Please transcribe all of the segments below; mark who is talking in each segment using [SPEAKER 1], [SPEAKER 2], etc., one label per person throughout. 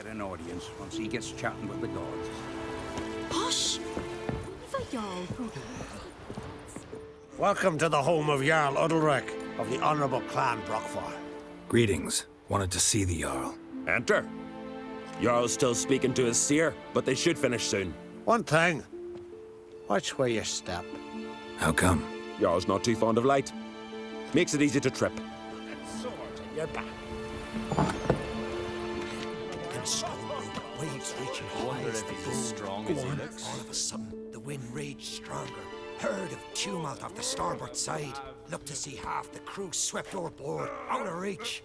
[SPEAKER 1] get an audience once he gets chatting with the gods.
[SPEAKER 2] Hush! Leave a Jarl go.
[SPEAKER 3] Welcome to the home of Jarl Undvik of the Honorable Clan Brockfar.
[SPEAKER 4] Greetings. Wanted to see the Jarl.
[SPEAKER 5] Enter. Jarl's still speaking to his seer, but they should finish soon.
[SPEAKER 3] One thing. Watch where you step.
[SPEAKER 4] How come?
[SPEAKER 5] Jarl's not too fond of light. Makes it easy to trip.
[SPEAKER 3] Sword in your back. And slowly, the waves reaching high as they go.
[SPEAKER 6] Strong as he looks.
[SPEAKER 3] All of a sudden, the wind raged stronger. Heard of tumult off the starboard side. Looked to see half the crew swept overboard, out of reach.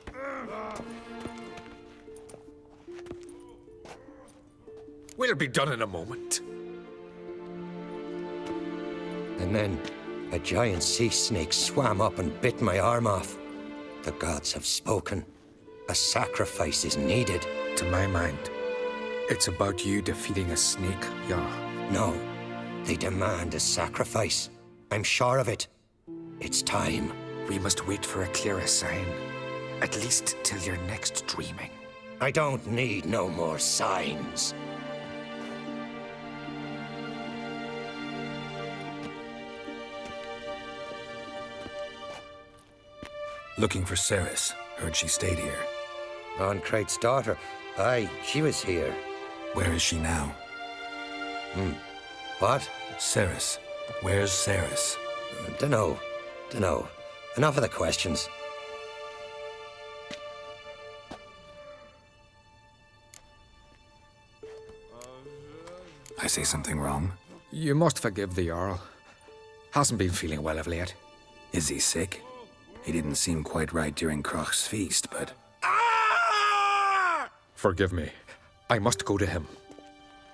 [SPEAKER 6] We'll be done in a moment.
[SPEAKER 7] And then, a giant sea snake swam up and bit my arm off. The gods have spoken. A sacrifice is needed.
[SPEAKER 4] To my mind, it's about you defeating a snake, Jarl.
[SPEAKER 7] No, they demand a sacrifice. I'm sure of it. It's time.
[SPEAKER 4] We must wait for a clearer sign. At least till your next dreaming.
[SPEAKER 7] I don't need no more signs.
[SPEAKER 4] Looking for Ceres. Heard she stayed here.
[SPEAKER 7] On Crate's daughter. Aye, she was here.
[SPEAKER 4] Where is she now?
[SPEAKER 7] What?
[SPEAKER 4] Ceres. Where's Ceres?
[SPEAKER 7] Dunno. Enough of the questions.
[SPEAKER 4] I say something wrong?
[SPEAKER 6] You must forgive the Jarl. Hasn't been feeling well of late.
[SPEAKER 4] Is he sick? He didn't seem quite right during Kroch's feast, but...
[SPEAKER 6] Forgive me. I must go to him.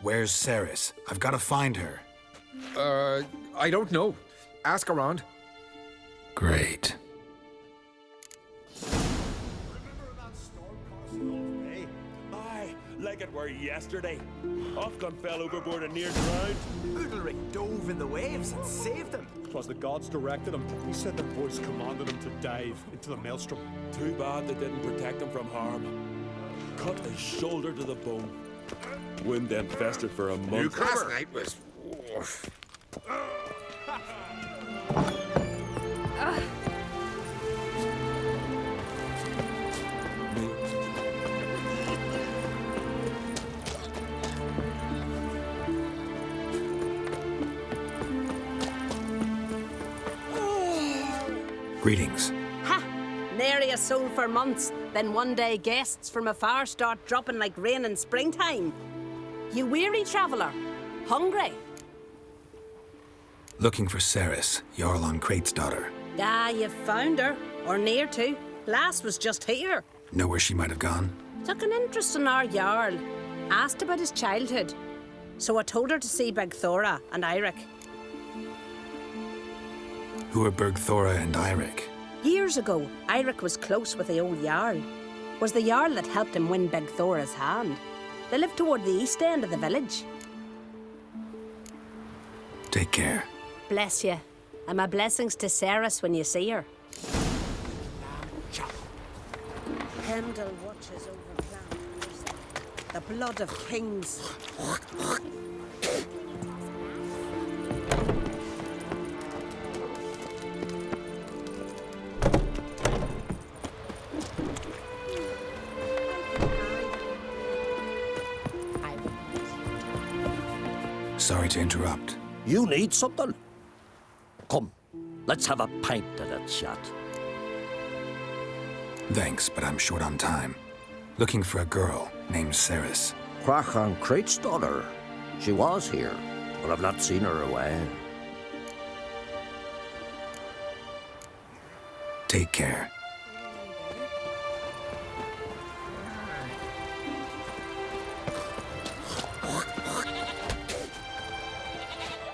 [SPEAKER 4] Where's Ceres? I've got to find her.
[SPEAKER 6] I don't know. Ask around.
[SPEAKER 4] Great.
[SPEAKER 5] Aye, like it were yesterday. Ofcom fell overboard and near drowned.
[SPEAKER 8] Udalric dove in the waves and saved them.
[SPEAKER 9] 'Twas the gods directed him. He said their voice commanded him to dive into the maelstrom.
[SPEAKER 5] Too bad they didn't protect him from harm. Cut his shoulder to the bone. Wound then festered for a month.
[SPEAKER 6] Last night was...
[SPEAKER 4] Greetings.
[SPEAKER 2] Ha! Nary a soul for months. Then one day guests from afar start dropping like rain in springtime. You weary traveller? Hungry?
[SPEAKER 4] Looking for Ceres, Jarl on Crate's daughter.
[SPEAKER 2] Ah, you've found her. Or near to. Lass was just here.
[SPEAKER 4] Know where she might have gone?
[SPEAKER 2] Took an interest in our Jarl. Asked about his childhood. So I told her to see Bergthora and Eirik.
[SPEAKER 4] Who are Bergthora and Eirik?
[SPEAKER 2] Years ago, Eirik was close with the old Jarl. Was the Jarl that helped him win Bergthora's hand. They lived toward the east end of the village.
[SPEAKER 4] Take care.
[SPEAKER 2] Bless you. And my blessings to Ceres when you see her. Hemdall watches over Clan. The blood of kings.
[SPEAKER 4] Sorry to interrupt.
[SPEAKER 3] You need something? Come, let's have a pint of that chat.
[SPEAKER 4] Thanks, but I'm short on time. Looking for a girl named Ceres.
[SPEAKER 3] Crach on Crate's daughter. She was here, but I've not seen her away.
[SPEAKER 4] Take care.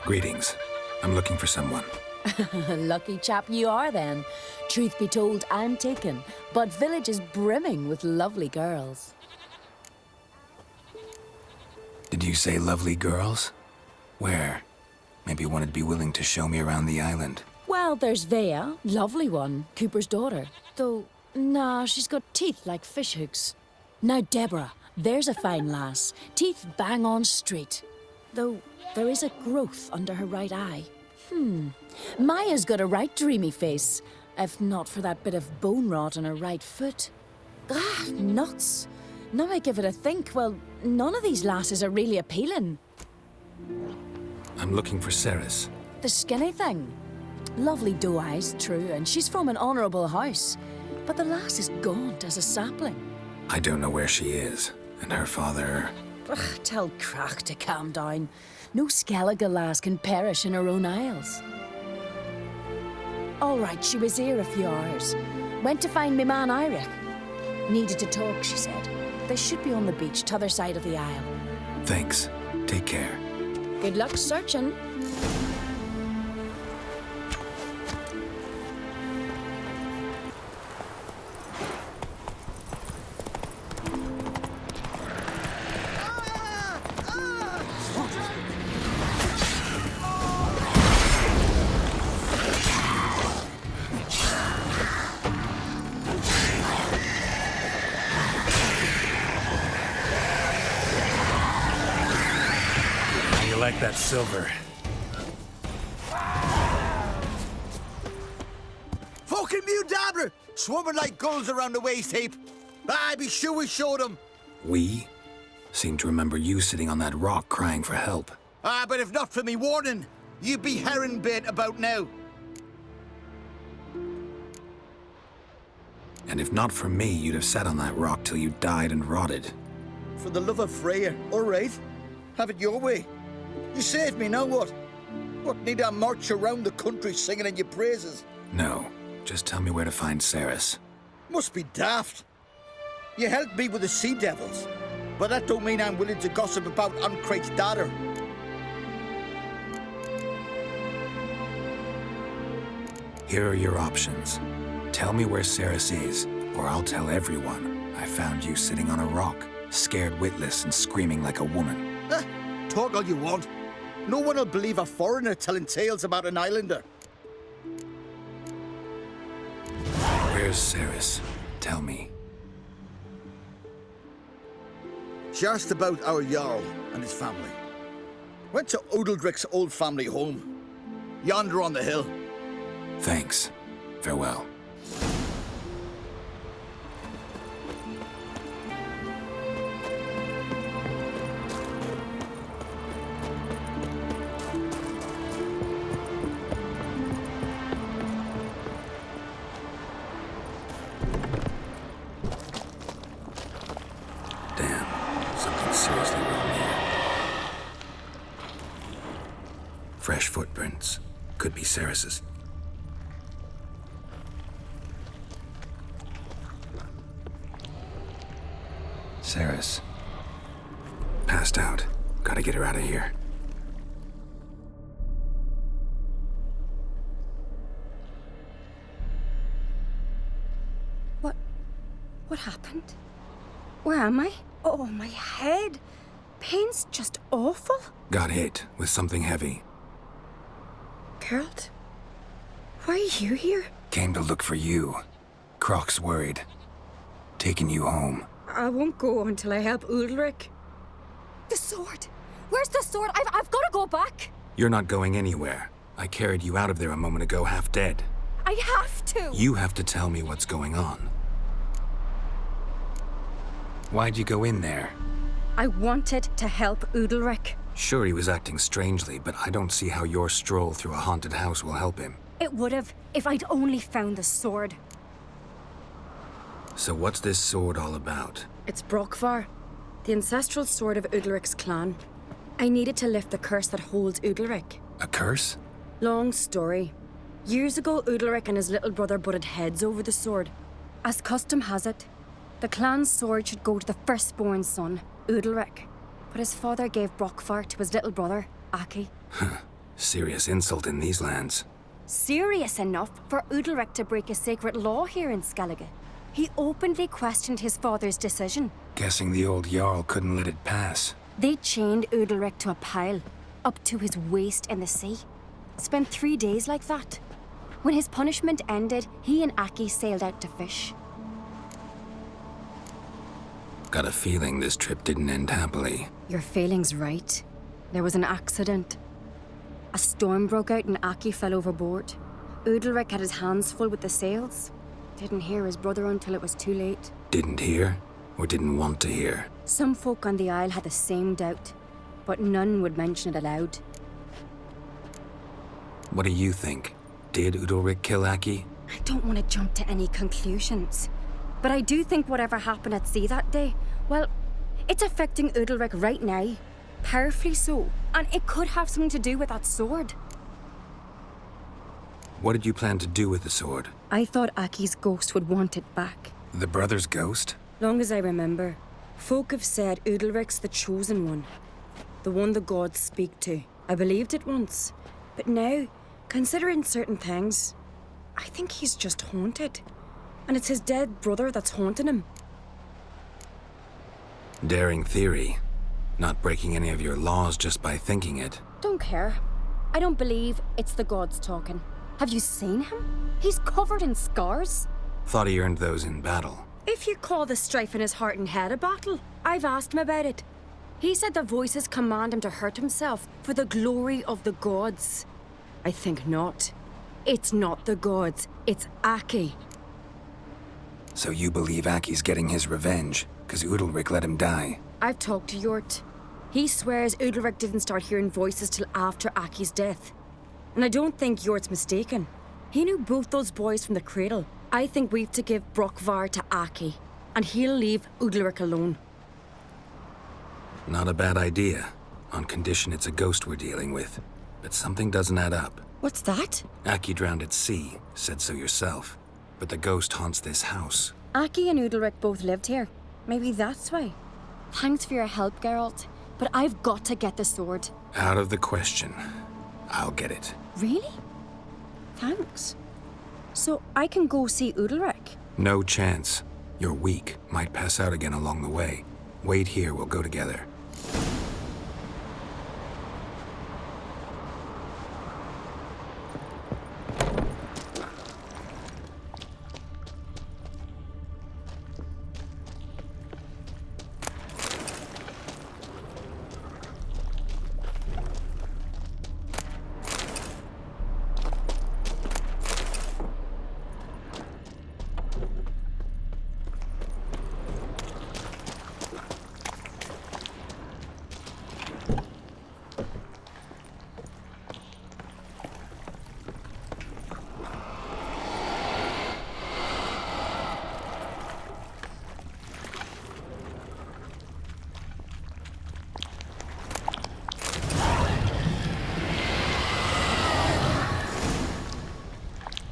[SPEAKER 4] Greetings. I'm looking for someone.
[SPEAKER 10] Lucky chap you are then. Truth be told, I'm taken, but village is brimming with lovely girls.
[SPEAKER 4] Did you say lovely girls? Where? Maybe one would be willing to show me around the island.
[SPEAKER 10] Well, there's Vea, lovely one, Cooper's daughter. Though, nah, she's got teeth like fishhooks. Now Deborah, There's a fine lass, teeth bang on straight. Though there is a growth under her right eye. Maya's got a right dreamy face, if not for that bit of bone rot on her right foot. Ah, nuts. Now I give it a think, well, none of these lasses are really appealing.
[SPEAKER 4] I'm looking for Ceres.
[SPEAKER 10] The skinny thing. Lovely doe eyes, true, and she's from an honourable house. But the lass is gaunt as a sapling.
[SPEAKER 4] I don't know where she is, and her father...
[SPEAKER 10] Ugh, tell Crach to calm down. No Skellige lass can perish in her own isles. All right, she was here a few hours. Went to find me man Iric. Needed to talk, she said. They should be on the beach, t'other side of the isle.
[SPEAKER 4] Thanks. Take care.
[SPEAKER 10] Good luck searching.
[SPEAKER 4] Like that silver.
[SPEAKER 8] Fucking mute dabbler! Swarming like gulls around the waist heap. I be sure we showed them.
[SPEAKER 4] We? Seem to remember you sitting on that rock crying for help.
[SPEAKER 8] But if not for me warning, you'd be herring bait about now.
[SPEAKER 4] And if not for me, you'd have sat on that rock till you died and rotted.
[SPEAKER 8] For the love of Freya, all right. Have it your way. You saved me, now what? What, need I march around the country singing in your praises?
[SPEAKER 4] No, just tell me where to find Ceres.
[SPEAKER 8] Must be daft. You helped me with the sea devils, but that don't mean I'm willing to gossip about Uncrate's daughter.
[SPEAKER 4] Here are your options. Tell me where Ceres is, or I'll tell everyone I found you sitting on a rock, scared witless and screaming like a woman.
[SPEAKER 8] Talk all you want. No one will believe a foreigner telling tales about an islander.
[SPEAKER 4] Where's Ceres? Tell me.
[SPEAKER 8] She asked about our Jarl and his family. Went to Udaldric's old family home. Yonder on the hill.
[SPEAKER 4] Thanks. Farewell. Fresh footprints. Could be Ceres's. Ceres. Passed out. Gotta get her out of here.
[SPEAKER 11] What happened? Where am I? Oh, my head. Pain's just awful.
[SPEAKER 4] Got hit with something heavy.
[SPEAKER 11] Geralt? Why are you here?
[SPEAKER 4] Came to look for you. Croc's worried. Taking you home.
[SPEAKER 11] I won't go until I help Udalric. The sword! Where's the sword? I've got to go back!
[SPEAKER 4] You're not going anywhere. I carried you out of there a moment ago, half dead.
[SPEAKER 11] I have to!
[SPEAKER 4] You have to tell me what's going on. Why'd you go in there?
[SPEAKER 11] I wanted to help Udalric.
[SPEAKER 4] Sure, he was acting strangely, but I don't see how your stroll through a haunted house will help him.
[SPEAKER 11] It would have, if I'd only found the sword.
[SPEAKER 4] So what's this sword all about?
[SPEAKER 11] It's Brokvar, the ancestral sword of Udalric's clan. I needed to lift the curse that holds Udalric.
[SPEAKER 4] A curse?
[SPEAKER 11] Long story. Years ago, Udalric and his little brother butted heads over the sword. As custom has it, the clan's sword should go to the firstborn son, Udalric. But his father gave Brokvar to his little brother, Aki.
[SPEAKER 4] Serious insult in these lands.
[SPEAKER 11] Serious enough for Udalric to break a sacred law here in Skellige. He openly questioned his father's decision.
[SPEAKER 4] Guessing the old Jarl couldn't let it pass.
[SPEAKER 11] They chained Udalric to a pile, up to his waist in the sea. Spent 3 days like that. When his punishment ended, he and Aki sailed out to fish.
[SPEAKER 4] Got a feeling this trip didn't end happily.
[SPEAKER 11] Your feeling's right. There was an accident. A storm broke out and Aki fell overboard. Udalric had his hands full with the sails. Didn't hear his brother until it was too late.
[SPEAKER 4] Didn't hear? Or didn't want to hear?
[SPEAKER 11] Some folk on the Isle had the same doubt, but none would mention it aloud.
[SPEAKER 4] What do you think? Did Udalric kill Aki?
[SPEAKER 11] I don't want to jump to any conclusions, but I do think whatever happened at sea that day, well, it's affecting Udalric right now. Powerfully so, and it could have something to do with that sword.
[SPEAKER 4] What did you plan to do with the sword?
[SPEAKER 11] I thought Aki's ghost would want it back.
[SPEAKER 4] The brother's ghost?
[SPEAKER 11] Long as I remember, folk have said Udalric's the chosen one. The one the gods speak to. I believed it once. But now, considering certain things, I think he's just haunted. And it's his dead brother that's haunting him.
[SPEAKER 4] Daring theory. Not breaking any of your laws just by thinking it.
[SPEAKER 11] Don't care. I don't believe it's the gods talking. Have you seen him? He's covered in scars.
[SPEAKER 4] Thought he earned those in battle.
[SPEAKER 11] If you call the strife in his heart and head a battle, I've asked him about it. He said the voices command him to hurt himself for the glory of the gods. I think not. It's not the gods, it's Aki.
[SPEAKER 4] So you believe Aki's getting his revenge, because Udalric let him die?
[SPEAKER 11] I've talked to Yort. He swears Udalric didn't start hearing voices till after Aki's death. And I don't think Yort's mistaken. He knew both those boys from the cradle. I think we've to give Brockvar to Aki, and he'll leave Udalric alone.
[SPEAKER 4] Not a bad idea, on condition it's a ghost we're dealing with. But something doesn't add up.
[SPEAKER 11] What's that?
[SPEAKER 4] Aki drowned at sea, said so yourself. But the ghost haunts this house.
[SPEAKER 11] Aki and Udalric both lived here. Maybe that's why. Thanks for your help, Geralt. But I've got to get the sword.
[SPEAKER 4] Out of the question. I'll get it.
[SPEAKER 11] Really? Thanks. So I can go see Udalric?
[SPEAKER 4] No chance. You're weak. Might pass out again along the way. Wait here, we'll go together.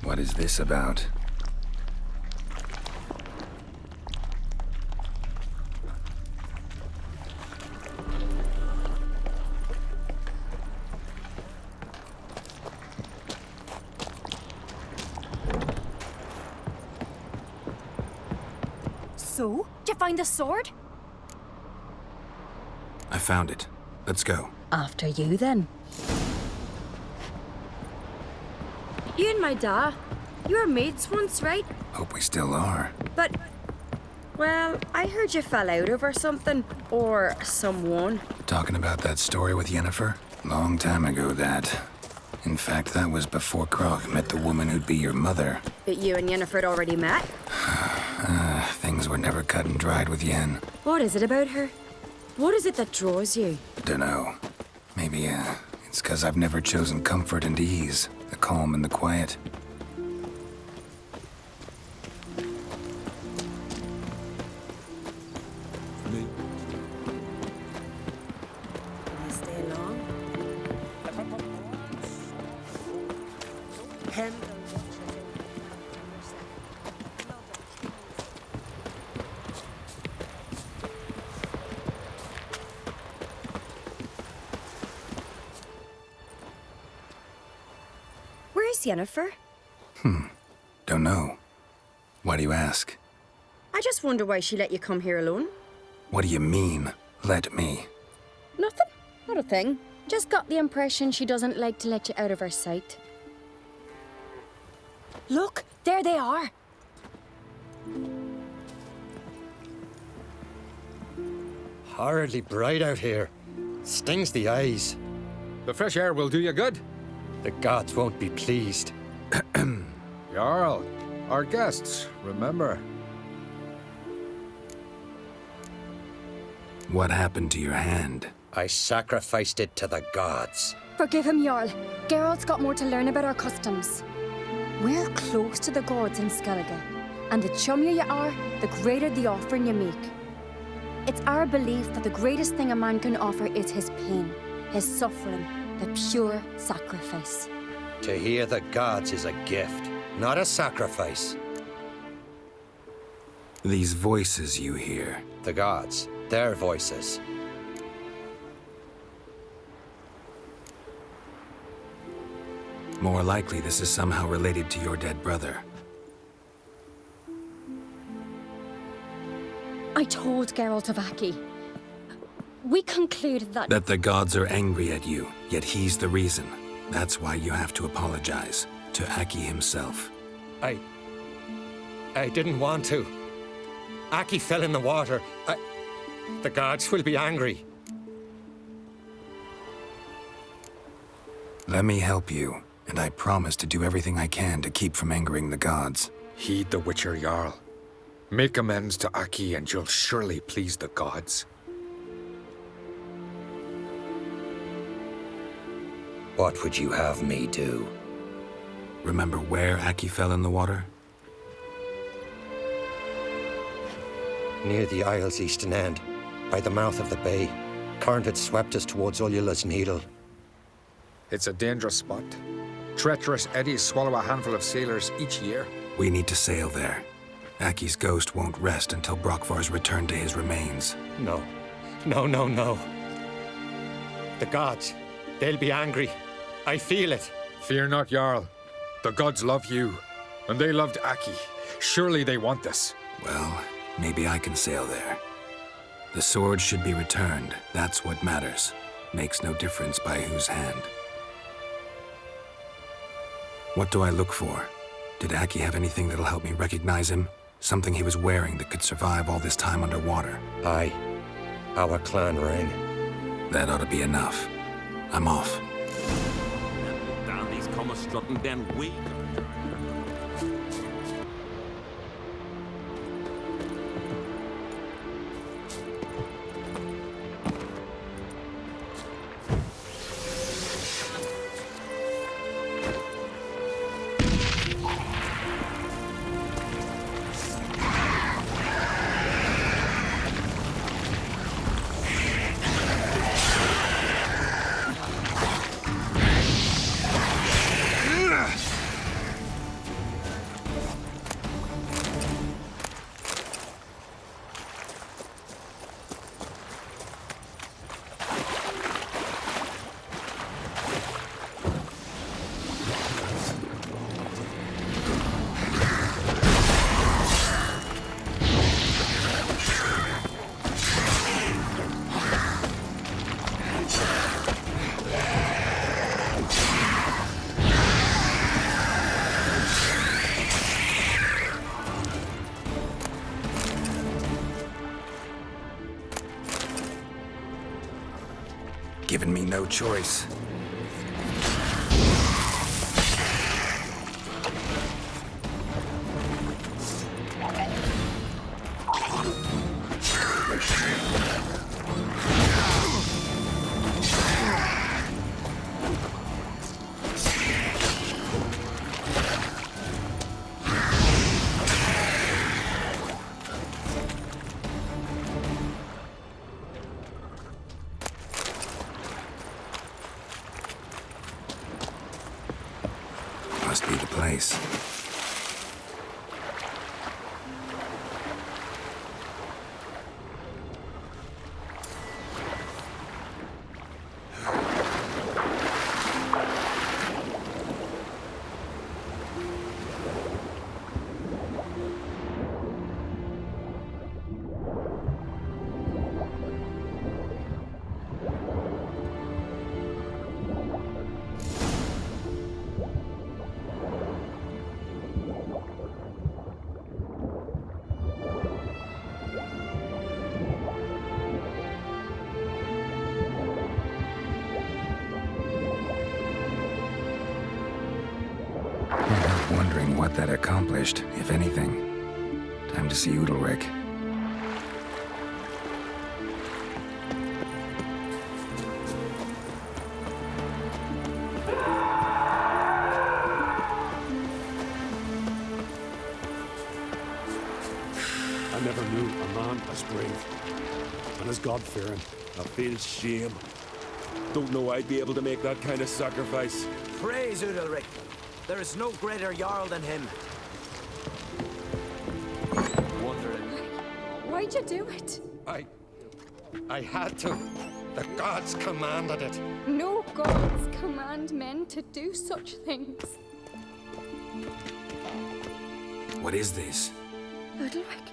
[SPEAKER 4] What is this about?
[SPEAKER 11] So? Did you find the sword?
[SPEAKER 4] I found it. Let's go.
[SPEAKER 11] After you, then. You and my da, you were mates once, right?
[SPEAKER 4] Hope we still are.
[SPEAKER 11] But, well, I heard you fell out over something. Or someone.
[SPEAKER 4] Talking about that story with Yennefer? Long time ago, that. In fact, that was before Krog met the woman who'd be your mother.
[SPEAKER 11] But you and Yennefer had already met?
[SPEAKER 4] Things were never cut and dried with Yen.
[SPEAKER 11] What is it about her? What is it that draws you?
[SPEAKER 4] Dunno. Maybe, it's 'cause I've never chosen comfort and ease. The calm and the quiet.
[SPEAKER 2] Stay long. Hemdall.
[SPEAKER 11] Where's Yennefer?
[SPEAKER 4] Don't know. Why do you ask?
[SPEAKER 11] I just wonder why she let you come here alone.
[SPEAKER 4] What do you mean, let me?
[SPEAKER 11] Nothing. Not a thing. Just got the impression she doesn't like to let you out of her sight. Look, there they are.
[SPEAKER 7] horridly bright out here. Stings the eyes.
[SPEAKER 6] The fresh air will do you good.
[SPEAKER 7] The gods won't be pleased.
[SPEAKER 6] Jarl, our guests, remember.
[SPEAKER 4] What happened to your hand?
[SPEAKER 7] I sacrificed it to the gods.
[SPEAKER 11] Forgive him, Jarl. Geralt's got more to learn about our customs. We're close to the gods in Skellige, and the chummier you are, the greater the offering you make. It's our belief that the greatest thing a man can offer is his pain, his suffering, the pure sacrifice.
[SPEAKER 7] To hear the gods is a gift, not a sacrifice.
[SPEAKER 4] These voices you hear.
[SPEAKER 7] The gods, their voices.
[SPEAKER 4] More likely, this is somehow related to your dead brother.
[SPEAKER 11] I told Geralt of Aki. We concluded that...
[SPEAKER 4] That the gods are angry at you, yet he's the reason. That's why you have to apologize. To Aki himself.
[SPEAKER 7] I didn't want to. Aki fell in the water. The gods will be angry.
[SPEAKER 4] Let me help you, and I promise to do everything I can to keep from angering the gods.
[SPEAKER 6] Heed the Witcher Jarl. Make amends to Aki and you'll surely please the gods.
[SPEAKER 7] What would you have me do?
[SPEAKER 4] Remember where Aki fell in the water?
[SPEAKER 7] Near the Isle's eastern end, by the mouth of the bay. Current had swept us towards Ullula's Needle.
[SPEAKER 6] It's a dangerous spot. Treacherous eddies swallow a handful of sailors each year.
[SPEAKER 4] We need to sail there. Aki's ghost won't rest until Brokvar's returned to his remains.
[SPEAKER 7] No. No, no, no. The gods, they'll be angry. I feel it.
[SPEAKER 6] Fear not, Jarl. The gods love you, and they loved Aki. Surely they want this.
[SPEAKER 4] Well, maybe I can sail there. The sword should be returned. That's what matters. Makes no difference by whose hand. What do I look for? Did Aki have anything that'll help me recognize him? Something he was wearing that could survive all this time underwater?
[SPEAKER 7] Aye. Our clan ring.
[SPEAKER 4] That ought to be enough. I'm off.
[SPEAKER 5] Down these come a strutting then we.
[SPEAKER 4] Given me no choice. Must be the place. what that accomplished, if anything. Time to see Udalric.
[SPEAKER 9] I never knew a man as brave and as God-fearing.
[SPEAKER 5] I feel shame. Don't know I'd be able to make that kind of sacrifice.
[SPEAKER 12] Praise Udalric. There is no greater Jarl than him. Wondering.
[SPEAKER 11] Why'd you do it?
[SPEAKER 7] I had to. The gods commanded it.
[SPEAKER 11] No gods command men to do such things.
[SPEAKER 4] What is this?
[SPEAKER 11] Udalric.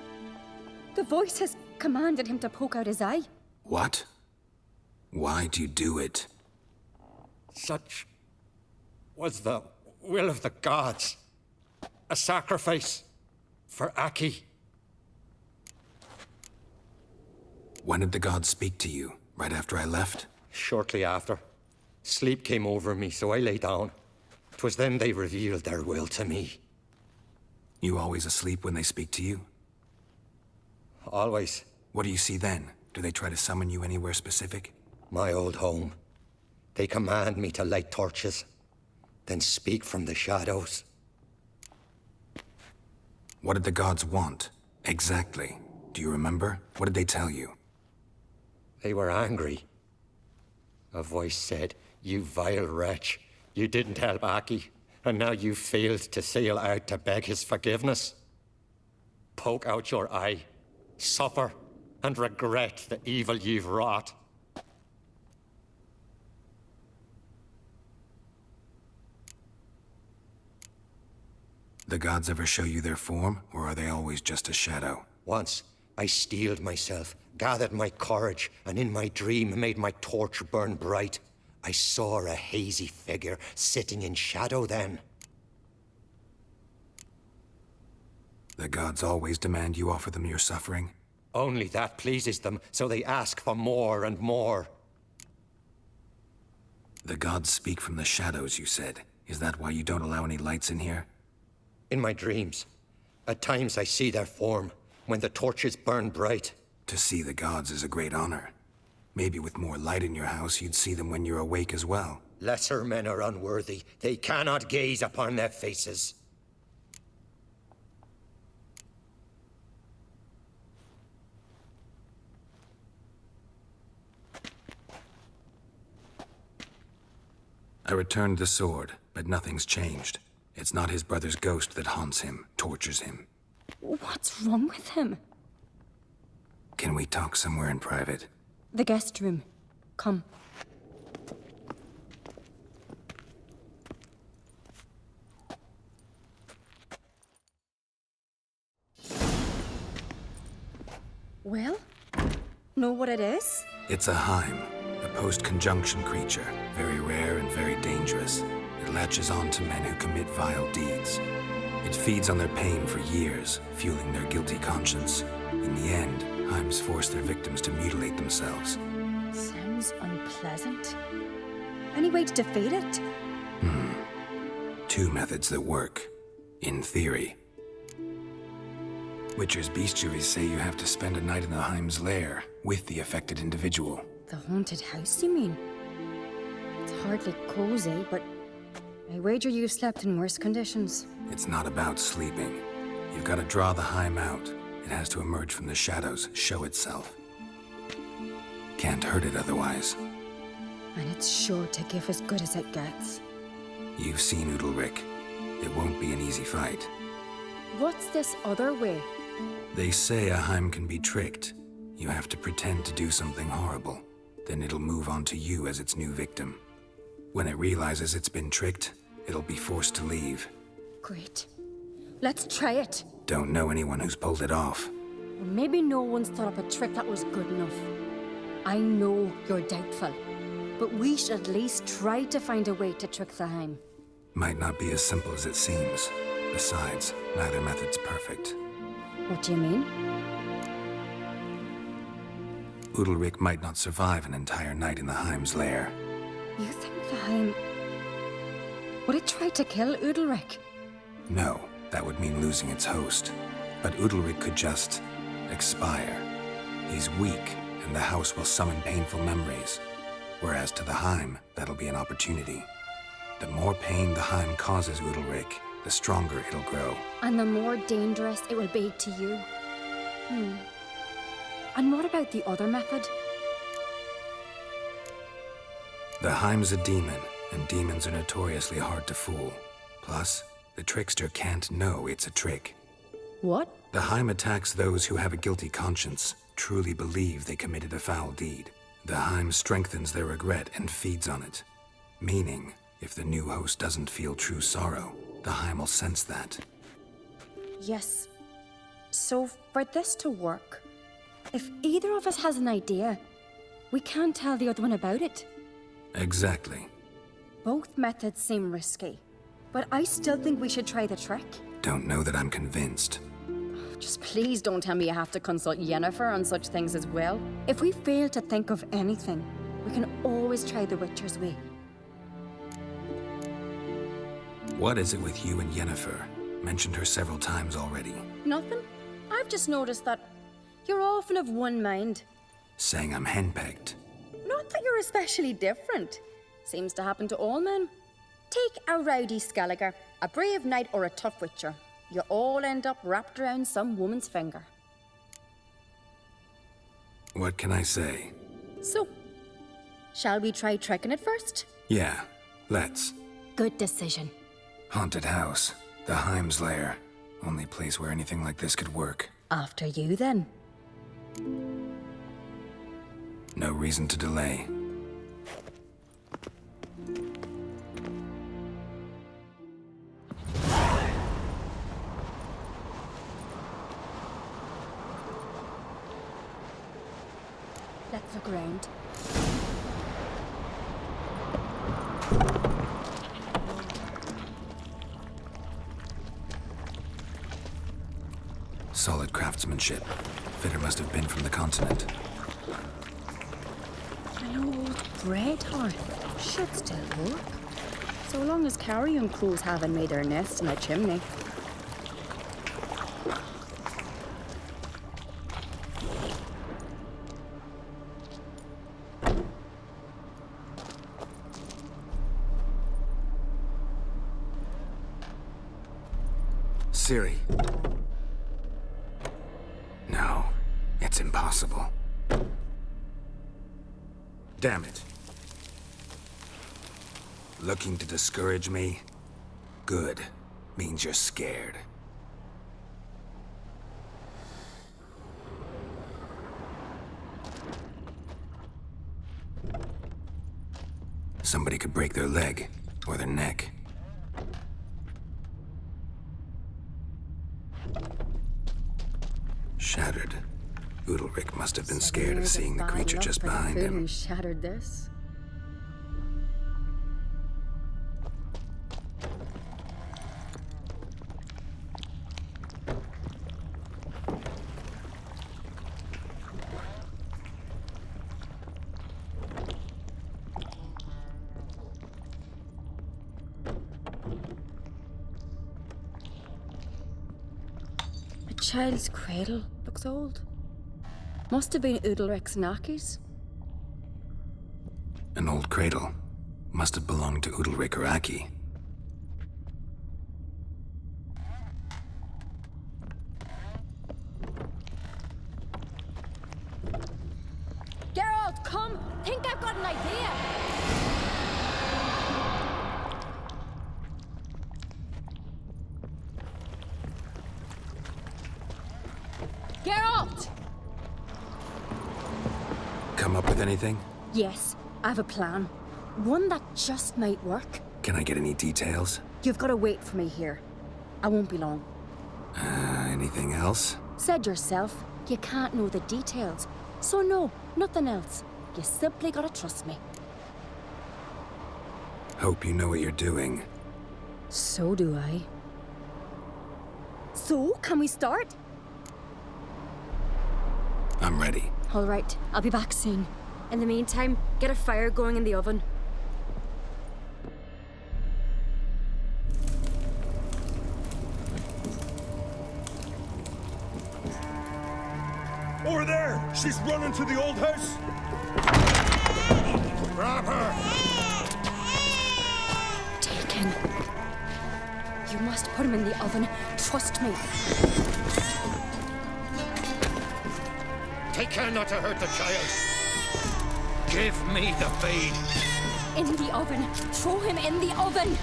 [SPEAKER 11] The voice has commanded him to poke out his eye.
[SPEAKER 4] What? Why'd you do it?
[SPEAKER 7] Such was the will of the gods. A sacrifice for Aki.
[SPEAKER 4] When did the gods speak to you? Right after I left?
[SPEAKER 7] Shortly after. Sleep came over me, so I lay down. 'Twas then they revealed their will to me.
[SPEAKER 4] You always asleep when they speak to you?
[SPEAKER 7] Always.
[SPEAKER 4] What do you see then? Do they try to summon you anywhere specific?
[SPEAKER 7] My old home. They command me to light torches, then speak from the shadows.
[SPEAKER 4] What did the gods want? Exactly. Do you remember? What did they tell you?
[SPEAKER 7] They were angry. A voice said, "You vile wretch. You didn't help Aki, and now you failed to sail out to beg his forgiveness. Poke out your eye, suffer, and regret the evil you've wrought."
[SPEAKER 4] The gods ever show you their form, or are they always just a shadow?
[SPEAKER 7] Once, I steeled myself, gathered my courage, and in my dream made my torch burn bright. I saw a hazy figure sitting in shadow then.
[SPEAKER 4] The gods always demand you offer them your suffering?
[SPEAKER 7] Only that pleases them, so they ask for more and more.
[SPEAKER 4] The gods speak from the shadows, you said. Is that why you don't allow any lights in here?
[SPEAKER 7] In my dreams. At times I see their form, when the torches burn bright.
[SPEAKER 4] To see the gods is a great honor. Maybe with more light in your house, you'd see them when you're awake as well.
[SPEAKER 7] Lesser men are unworthy. They cannot gaze upon their faces.
[SPEAKER 4] I returned the sword, but nothing's changed. It's not his brother's ghost that haunts him, tortures him.
[SPEAKER 11] What's wrong with him?
[SPEAKER 4] Can we talk somewhere in private?
[SPEAKER 11] The guest room. Come. Well, know what it is?
[SPEAKER 4] It's a Heim, a post-conjunction creature, very rare and very dangerous. It latches on to men who commit vile deeds. It feeds on their pain for years, fueling their guilty conscience. In the end, Heims force their victims to mutilate themselves.
[SPEAKER 11] Sounds unpleasant. Any way to defeat it?
[SPEAKER 4] Two methods that work. In theory. Witcher's bestiaries say you have to spend a night in the Heim's lair, with the affected individual.
[SPEAKER 11] The haunted house, you mean? It's hardly cozy, but I wager you've slept in worse conditions.
[SPEAKER 4] It's not about sleeping. You've got to draw the Heim out. It has to emerge from the shadows, show itself. Can't hurt it otherwise.
[SPEAKER 11] And it's sure to give as good as it gets.
[SPEAKER 4] You've seen Udalric. It won't be an easy fight.
[SPEAKER 11] What's this other way?
[SPEAKER 4] They say a Heim can be tricked. You have to pretend to do something horrible. Then it'll move on to you as its new victim. When it realizes it's been tricked, it'll be forced to leave.
[SPEAKER 11] Great. Let's try it.
[SPEAKER 4] Don't know anyone who's pulled it off.
[SPEAKER 11] Or maybe no one's thought up a trick that was good enough. I know you're doubtful, but we should at least try to find a way to trick the Heim.
[SPEAKER 4] Might not be as simple as it seems. Besides, neither method's perfect.
[SPEAKER 11] What do you mean?
[SPEAKER 4] Udalric might not survive an entire night in the Heim's lair.
[SPEAKER 11] You think the Heim... Would it try to kill Udalric?
[SPEAKER 4] No, That would mean losing its host. But Udalric could just expire. He's weak, and the house will summon painful memories. Whereas to the Heim, that'll be an opportunity. The more pain the Heim causes Udalric, the stronger it'll grow.
[SPEAKER 11] And the more dangerous it will be to you. And what about the other method?
[SPEAKER 4] The Heim's a demon, and demons are notoriously hard to fool. Plus, the trickster can't know it's a trick.
[SPEAKER 11] What?
[SPEAKER 4] The Heim attacks those who have a guilty conscience, truly believe they committed a foul deed. The Heim strengthens their regret and feeds on it. Meaning, if the new host doesn't feel true sorrow, the Heim will sense that.
[SPEAKER 11] Yes. So for this to work, if either of us has an idea, we can't tell the other one about it.
[SPEAKER 4] Exactly.
[SPEAKER 11] Both methods seem risky, but I still think we should try the trick.
[SPEAKER 4] Don't know that I'm convinced.
[SPEAKER 11] Just please don't tell me you have to consult Yennefer on such things as well. If we fail to think of anything, we can always try the Witcher's way.
[SPEAKER 4] What is it with you and Yennefer? Mentioned her several times already.
[SPEAKER 11] Nothing. I've just noticed that you're often of one mind.
[SPEAKER 4] Saying I'm henpecked.
[SPEAKER 11] Not that you're especially different. Seems to happen to all men. Take a rowdy Scavenger, a brave knight, or a tough witcher. You all end up wrapped around some woman's finger.
[SPEAKER 4] What can I say?
[SPEAKER 11] So, shall we try tricking it first?
[SPEAKER 4] Yeah, let's.
[SPEAKER 11] Good decision.
[SPEAKER 4] Haunted house. The Heim's lair. Only place where anything like this could work.
[SPEAKER 11] After you, then.
[SPEAKER 4] No reason to delay.
[SPEAKER 11] Let's look around.
[SPEAKER 4] Solid craftsmanship. Fitter must have been from the continent.
[SPEAKER 11] An old bread hearth. Should still work. So long as carrion crows haven't made their nest in a chimney.
[SPEAKER 4] Ciri. No, it's impossible. Damn it. Looking to discourage me? Good. Means you're scared. Somebody could break their leg, or their neck. Shattered. Udalric must have been scared of seeing the creature just behind him.
[SPEAKER 11] Who shattered this? A child's cradle. Looks old. Must have been Udalric's Naki's.
[SPEAKER 4] An old cradle. Must have belonged to Udalric or Aki.
[SPEAKER 11] Geralt, come! Think I've got an idea! Geralt!
[SPEAKER 4] Come up with anything?
[SPEAKER 11] Yes, I have a plan. One that just might work.
[SPEAKER 4] Can I get any details?
[SPEAKER 11] You've got to wait for me here. I won't be long.
[SPEAKER 4] Anything else?
[SPEAKER 11] Said yourself, you can't know the details. So no, nothing else. You simply gotta trust me.
[SPEAKER 4] Hope you know what you're doing.
[SPEAKER 11] So do I. So, can we start?
[SPEAKER 4] I'm ready.
[SPEAKER 11] All right, I'll be back soon. In the meantime, get a fire going in the oven.
[SPEAKER 5] Over there! She's running to the old house!
[SPEAKER 3] Grab her!
[SPEAKER 11] Taken. You must put him in the oven. Trust me.
[SPEAKER 3] Take care not to hurt the child. Give me the feed.
[SPEAKER 11] In the oven. Throw him in the oven.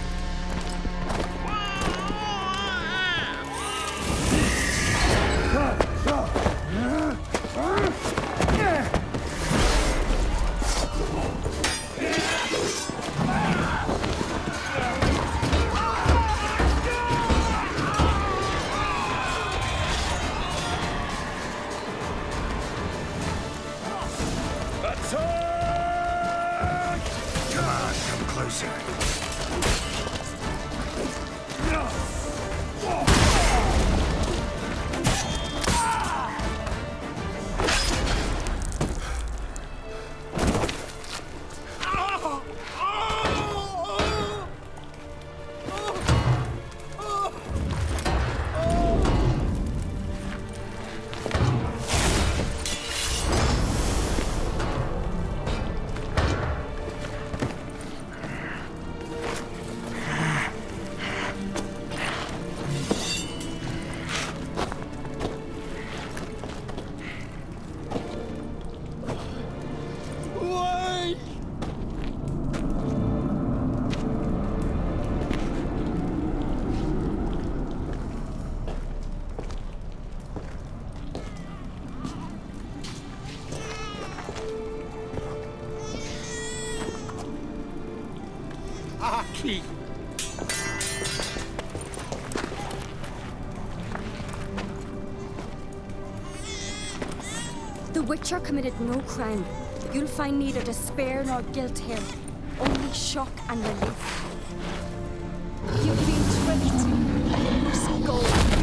[SPEAKER 3] Aki!
[SPEAKER 11] The Witcher committed no crime. You'll find neither despair nor guilt here. Only shock and relief. You've been tricked. You must go.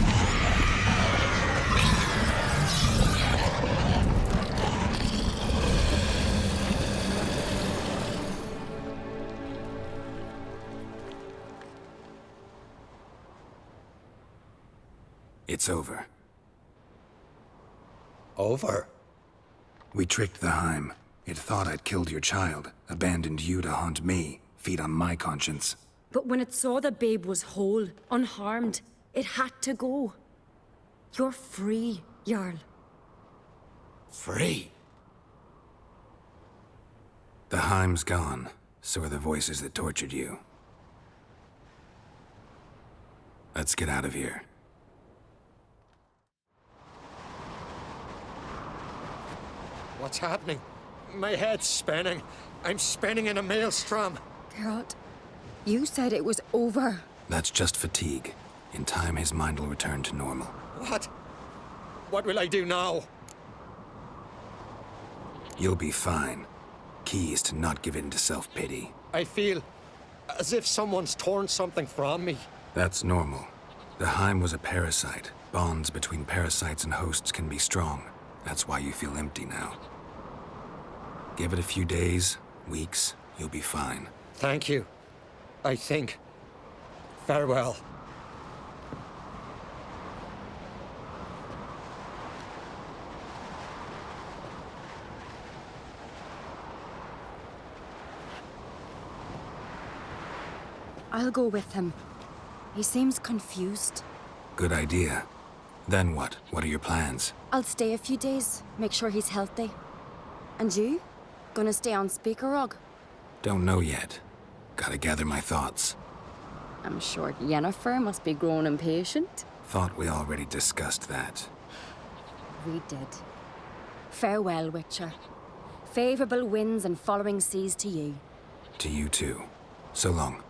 [SPEAKER 4] It's over.
[SPEAKER 7] Over?
[SPEAKER 4] We tricked the Heim. It thought I'd killed your child, abandoned you to haunt me, feed on my conscience.
[SPEAKER 11] But when it saw the babe was whole, unharmed, it had to go. You're free, Jarl.
[SPEAKER 3] Free?
[SPEAKER 4] The Heim's gone, so are the voices that tortured you. Let's get out of here.
[SPEAKER 7] What's happening? My head's spinning. I'm spinning in a maelstrom.
[SPEAKER 11] Geralt, you said it was over.
[SPEAKER 4] That's just fatigue. In time, his mind will return to normal.
[SPEAKER 7] What? What will I do now?
[SPEAKER 4] You'll be fine. Key is to not give in to self-pity.
[SPEAKER 7] I feel as if someone's torn something from me.
[SPEAKER 4] That's normal. The Heim was a parasite. Bonds between parasites and hosts can be strong. That's why you feel empty now. Give it a few days, weeks, you'll be fine.
[SPEAKER 7] Thank you. I think. Farewell.
[SPEAKER 11] I'll go with him. He seems confused.
[SPEAKER 4] Good idea. Then what? What are your plans?
[SPEAKER 11] I'll stay a few days, make sure he's healthy. And you? Gonna stay on Speaker Rog?
[SPEAKER 4] Don't know yet. Gotta gather my thoughts.
[SPEAKER 11] I'm sure Yennefer must be grown impatient.
[SPEAKER 4] Thought we already discussed that.
[SPEAKER 11] We did. Farewell, Witcher. Favorable winds and following seas to you.
[SPEAKER 4] To you too. So long.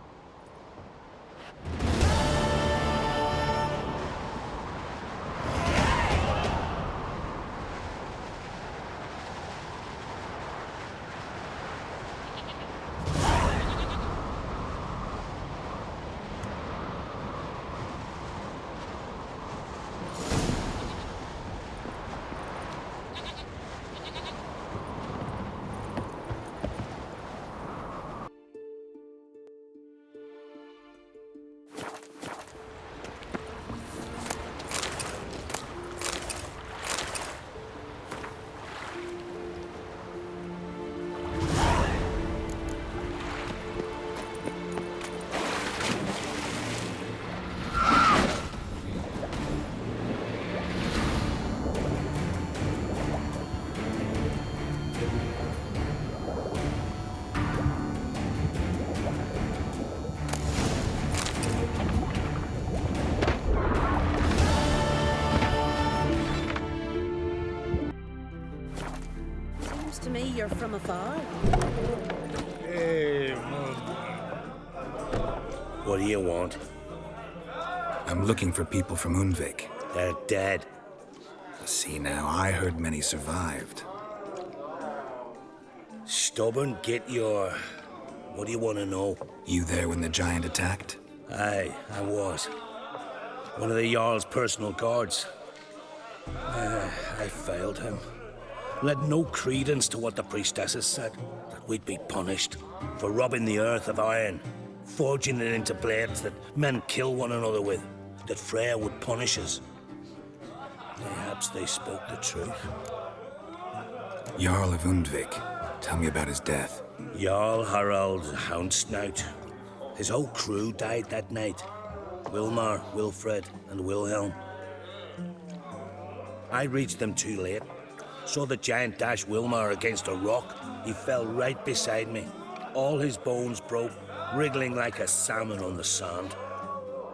[SPEAKER 2] to me you're from afar.
[SPEAKER 12] What do you want?
[SPEAKER 4] I'm looking for people from Undvik.
[SPEAKER 12] They're dead.
[SPEAKER 4] See now, I heard many survived.
[SPEAKER 12] Stubborn, get your... What do you want to know?
[SPEAKER 4] You there when the giant attacked?
[SPEAKER 12] Aye, I was. One of the Jarl's personal guards. I failed him. Led no credence to what the priestesses said, that we'd be punished for robbing the earth of iron, forging it into blades that men kill one another with, that Freya would punish us. Perhaps they spoke the truth.
[SPEAKER 4] Jarl of Undvik. Tell me about his death.
[SPEAKER 12] Jarl Harald Houndsnout. His whole crew died that night. Wilmar, Wilfred, and Wilhelm. I reached them too late. Saw the giant dash Wilmar against a rock. He fell right beside me. All his bones broke, wriggling like a salmon on the sand.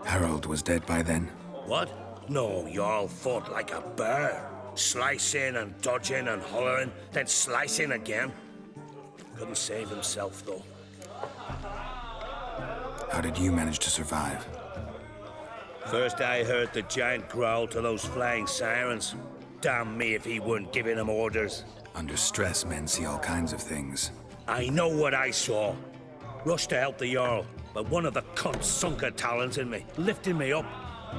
[SPEAKER 4] Harold was dead by then?
[SPEAKER 12] What? No, Jarl fought like a bear. Slicing and dodging and hollering, then slicing again. Couldn't save himself, though.
[SPEAKER 4] How did you manage to survive?
[SPEAKER 12] First I heard the giant growl to those flying sirens. Damn me if he weren't giving them orders.
[SPEAKER 4] Under stress, men see all kinds of things.
[SPEAKER 12] I know what I saw. Rushed to help the Jarl, but one of the cunts sunk her talons in me, lifting me up.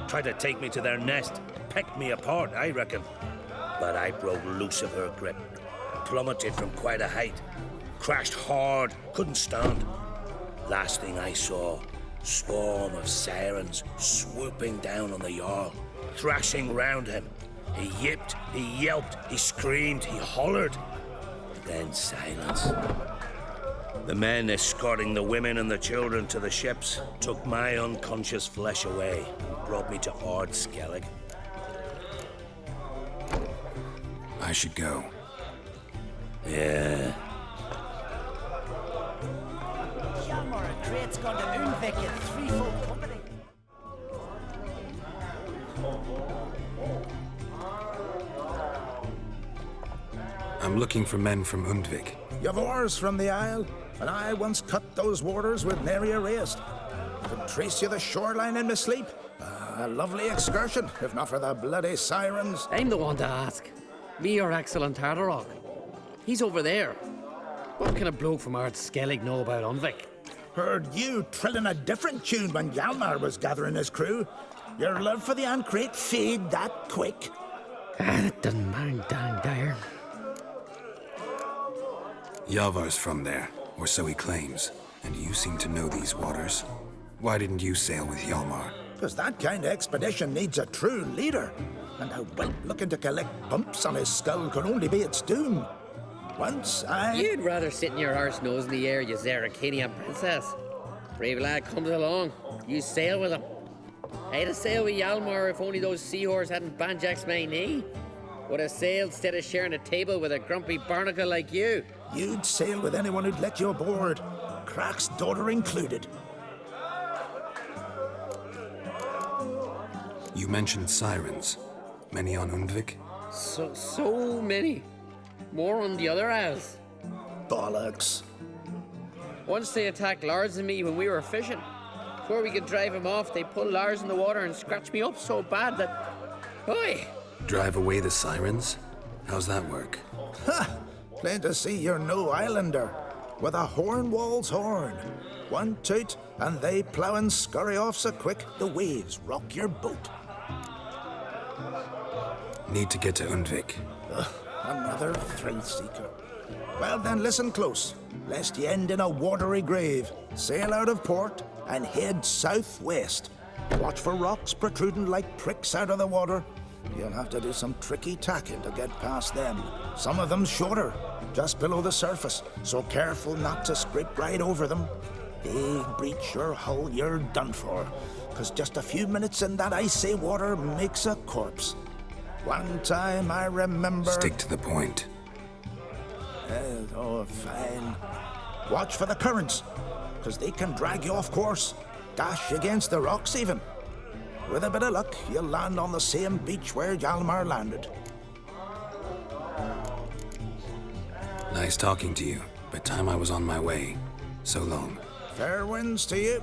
[SPEAKER 12] Tried to take me to their nest. Pecked me apart, I reckon. But I broke loose of her grip. Plummeted from quite a height. Crashed hard, couldn't stand. Last thing I saw, swarm of sirens swooping down on the Jarl, thrashing round him. He yipped, he yelped, he screamed, he hollered. Then silence. The men escorting the women and the children to the ships took my unconscious flesh away and brought me to Ard Skellig.
[SPEAKER 4] I should go.
[SPEAKER 12] Yeah.
[SPEAKER 13] Hjalmar and Great's gone to Undvik in threefold company.
[SPEAKER 4] I'm looking for men from Undvik.
[SPEAKER 14] Yavors from the Isle, and I once cut those waters with nary a raist. Could trace you the shoreline in my sleep. A lovely excursion, if not for the bloody sirens.
[SPEAKER 15] I'm the one to ask. Me, your excellent Tardarok. He's over there. What can a bloke from Ard Skellig know about Undvik?
[SPEAKER 14] Heard you trilling a different tune when Hjalmar was gathering his crew. Your love for the Ancrate fade that quick.
[SPEAKER 15] That doesn't mind down there.
[SPEAKER 4] Yavar's from there, or so he claims. And you seem to know these waters. Why didn't you sail with Hjalmar?
[SPEAKER 14] Because that kind of expedition needs a true leader. And a whelp looking to collect bumps on his skull could only be its doom. Once I...
[SPEAKER 15] You'd rather sit in your arse nose in the air, you Zarakanian princess. Brave lad comes along. You sail with him. I'd have sailed with Hjalmar if only those seahorses hadn't banjaxed my knee. Would have sailed instead of sharing a table with a grumpy barnacle like you.
[SPEAKER 14] You'd sail with anyone who'd let you aboard. Crack's daughter included.
[SPEAKER 4] You mentioned sirens. Many on Undvik?
[SPEAKER 15] So many. More on the other isles.
[SPEAKER 14] Bollocks.
[SPEAKER 15] Once they attacked Lars and me when we were fishing. Before we could drive him off, they pulled Lars in the water and scratched me up so bad that... Oi!
[SPEAKER 4] Drive away the sirens? How's that work?
[SPEAKER 14] Ha! Plain to see you're no islander. With a Hornwall's horn. One toot, and they plough and scurry off so quick the waves rock your boat.
[SPEAKER 4] Need to get to Undvik.
[SPEAKER 14] Another thrill-seeker. Well then, listen close, lest ye end in a watery grave. Sail out of port and head southwest. Watch for rocks protruding like pricks out of the water. You'll have to do some tricky tacking to get past them. Some of them shorter, just below the surface, so careful not to scrape right over them. They breach your hull, you're done for, 'cause just a few minutes in that icy water makes a corpse. One time I remember...
[SPEAKER 4] Stick to the point.
[SPEAKER 14] Oh, fine. Watch for the currents, 'cause they can drag you off course, dash against the rocks even. With a bit of luck, you'll land on the same beach where Hjalmar landed.
[SPEAKER 4] Nice talking to you, but time I was on my way. So long.
[SPEAKER 14] Fair winds to you.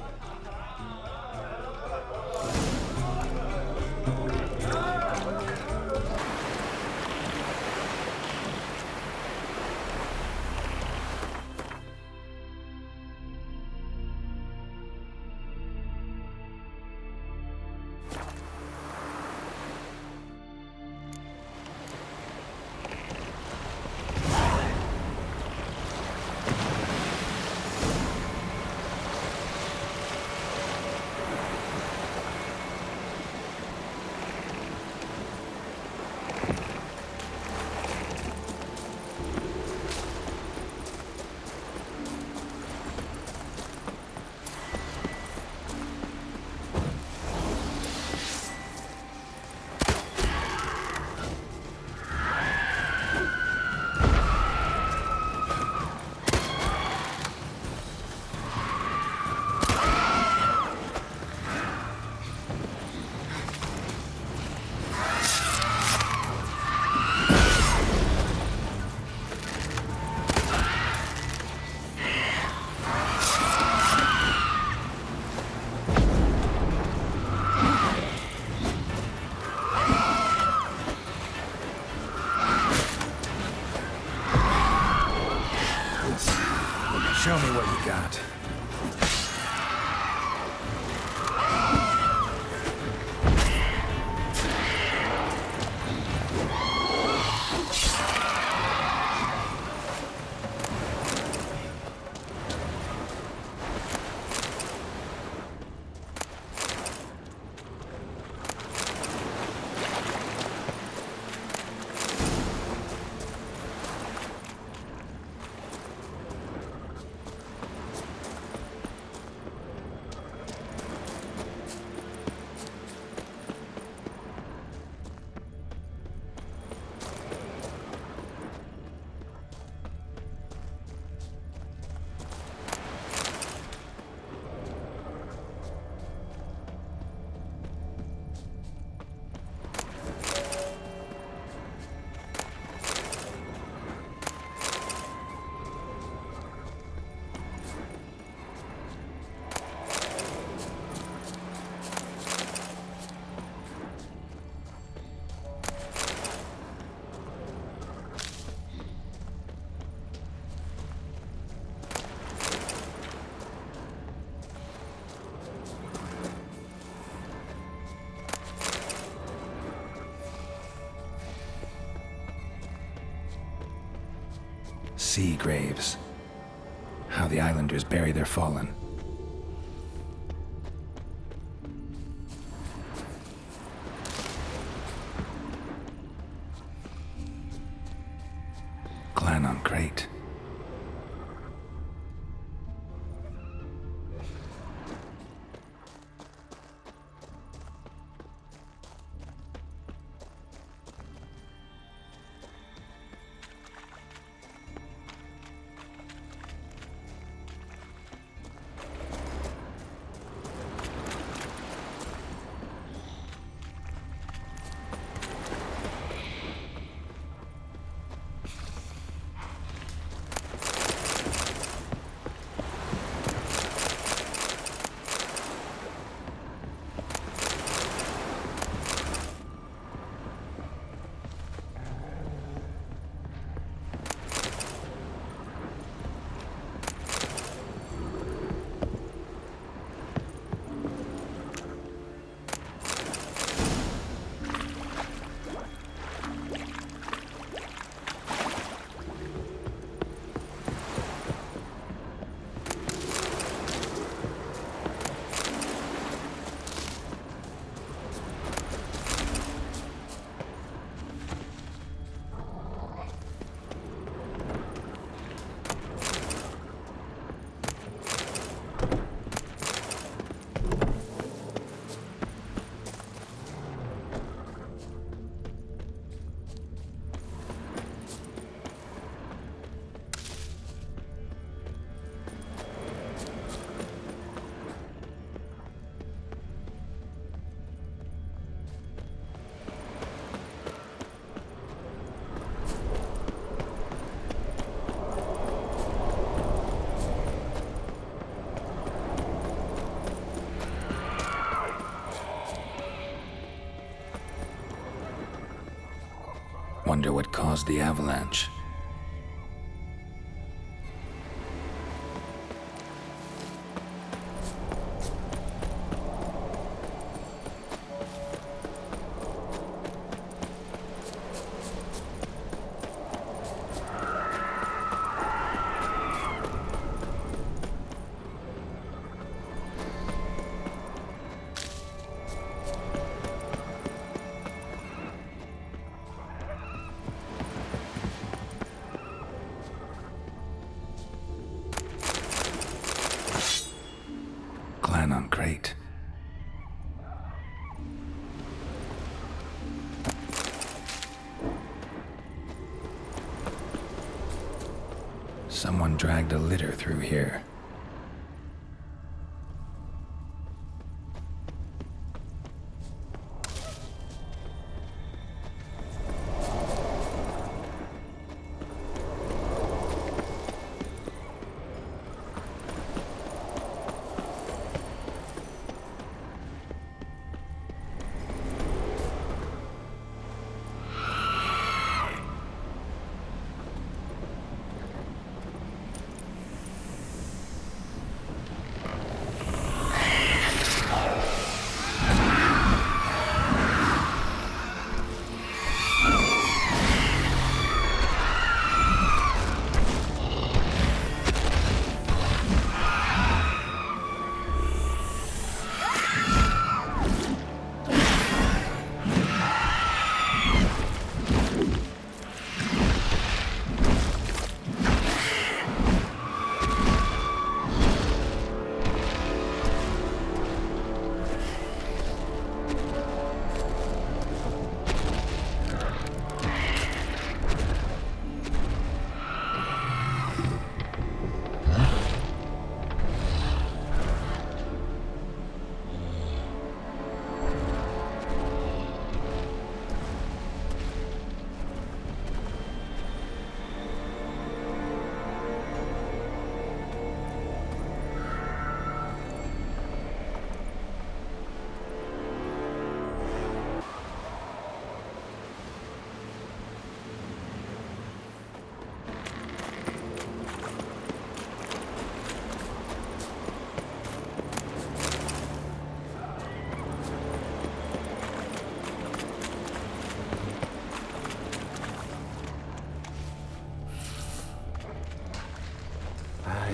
[SPEAKER 4] Show me what you got. Sea graves. How the islanders bury their fallen. Clan on crate. wonder what caused the avalanche. On crate. Someone dragged a litter through here.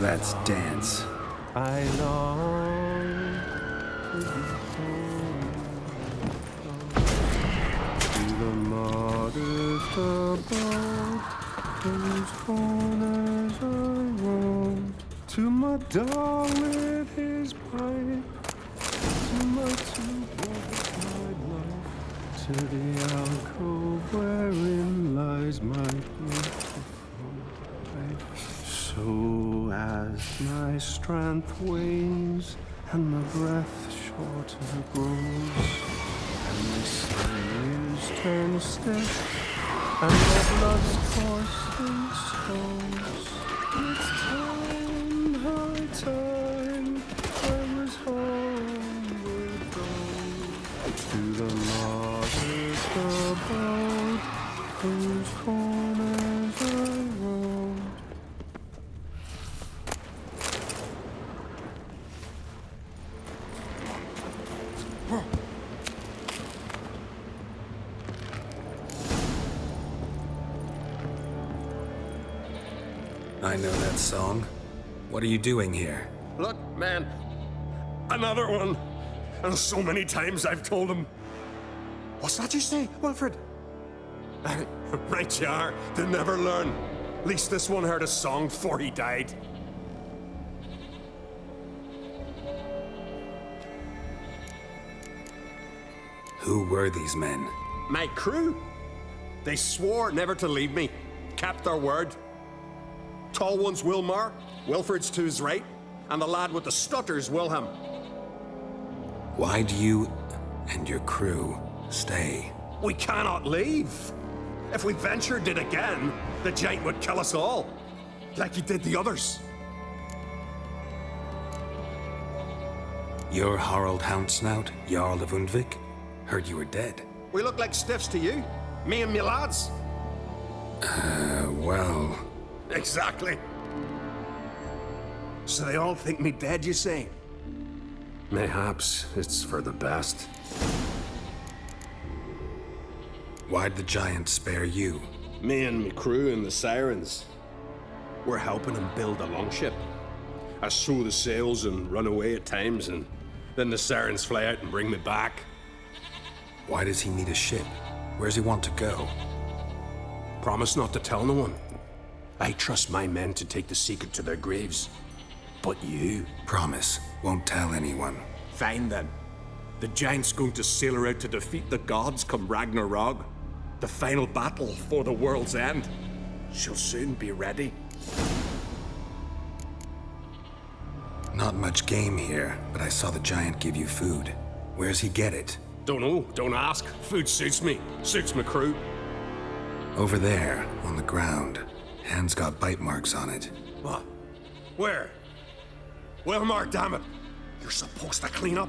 [SPEAKER 4] Let's dance.
[SPEAKER 16] I long to be home to the modest abode whose corners I roam, to my dog with his pipe, to my two boys my love, to the alcove wherein lies my beautiful wife. So as my strength wanes and my breath shorter grows, and my sinews turn stiff, and my blood's coursing slows, it's time, high time, I was homeward bound, to the modest abode whose corners I roam.
[SPEAKER 4] I know that song. What are you doing here?
[SPEAKER 17] Look, man. Another one. And so many times I've told him. What's that you say, Wilfred? Right you are. They never learn. At least this one heard a song before he died.
[SPEAKER 4] Who were these men?
[SPEAKER 17] My crew. They swore never to leave me. Kept their word. Tall one's Wilmar, Wilfred's to his right, and the lad with the stutter's Wilhelm.
[SPEAKER 4] Why do you and your crew stay?
[SPEAKER 17] We cannot leave. If we ventured it again, the giant would kill us all, like he did the others.
[SPEAKER 4] You're Harald Houndsnout, Jarl of Undvik? Heard you were dead.
[SPEAKER 17] We look like stiffs to you, me and me lads.
[SPEAKER 4] Well...
[SPEAKER 17] Exactly. So they all think me dead, you say? Mayhaps it's for the best.
[SPEAKER 4] Why'd the giant spare you?
[SPEAKER 17] Me and me crew and the Sirens. We're helping him build a longship. I sew the sails and run away at times, and then the Sirens fly out and bring me back.
[SPEAKER 4] Why does he need a ship? Where's he want to go?
[SPEAKER 17] Promise not to tell no one. I trust my men to take the secret to their graves. But you?
[SPEAKER 4] Promise. Won't tell anyone.
[SPEAKER 17] Fine then. The giant's going to sail her out to defeat the gods come Ragnarok. The final battle for the world's end. She'll soon be ready.
[SPEAKER 4] Not much game here, but I saw the giant give you food. Where's he get it?
[SPEAKER 17] Don't know, don't ask. Food suits me, suits my crew.
[SPEAKER 4] Over there, on the ground. Hand's got bite marks on it.
[SPEAKER 17] What? Where? Well, Mark, damn it. You're supposed to clean up.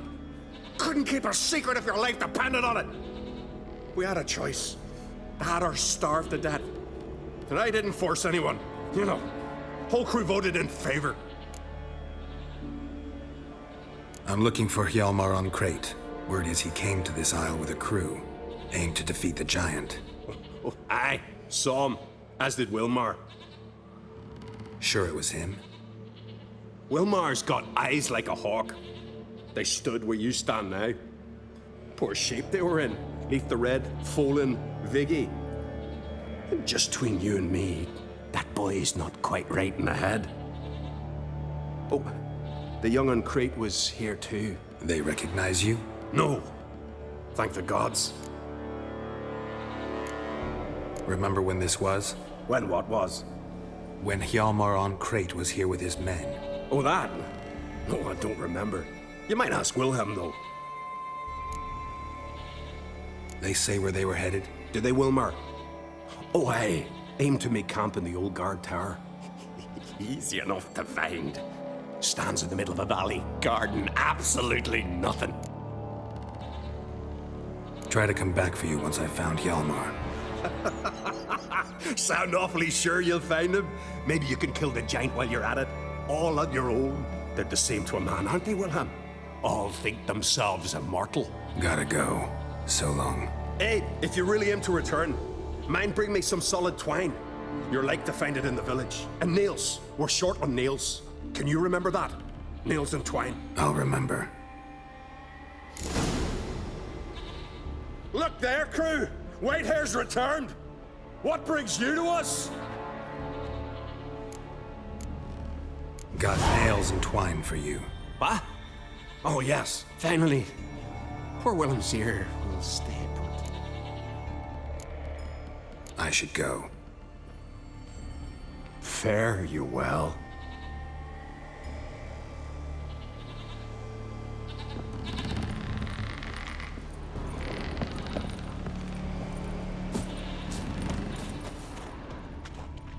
[SPEAKER 17] Couldn't keep a secret if your life depended on it. We had a choice. Had or starve to death. And I didn't force anyone. You know, whole crew voted in favor.
[SPEAKER 4] I'm looking for Hjalmar on Crate. Word is he came to this isle with a crew. Aimed to defeat the giant.
[SPEAKER 17] Oh, aye. Saw him. As did Wilmar.
[SPEAKER 4] Sure it was him?
[SPEAKER 17] Wilmar's got eyes like a hawk. They stood where you stand now. Poor shape they were in. Leaf the Red, Faylund, Viggy. And just between you and me, that boy's not quite right in the head. Oh, the young on Crate was here too.
[SPEAKER 4] They recognize you?
[SPEAKER 17] No. Thank the gods.
[SPEAKER 4] Remember when this was?
[SPEAKER 17] When what was?
[SPEAKER 4] When Hjalmar on Crate was here with his men.
[SPEAKER 17] Oh, that? No, I don't remember. You might ask Wilhelm, though.
[SPEAKER 4] They say where they were headed?
[SPEAKER 17] Did they, Wilmar? Oh, aye. Aim to make camp in the old guard tower. Easy enough to find. Stands in the middle of a valley. Garden, absolutely nothing.
[SPEAKER 4] Try to come back for you once I've found Hjalmar.
[SPEAKER 17] Sound awfully sure you'll find him? Maybe you can kill the giant while you're at it. All on your own. They're the same to a man, aren't they, Wilhelm? All think themselves immortal.
[SPEAKER 4] Gotta go. So long.
[SPEAKER 17] Hey, if you really aim to return, mind bring me some solid twine. You're like to find it in the village. And nails. We're short on nails. Can you remember that? Nails and twine.
[SPEAKER 4] I'll remember.
[SPEAKER 17] Look there, crew! Whitehair's returned! What brings you to us?
[SPEAKER 4] Got nails and twine for you.
[SPEAKER 17] What? Oh, yes. Finally. Poor Willem's here. We'll stay put.
[SPEAKER 4] I should go.
[SPEAKER 17] Fare you well.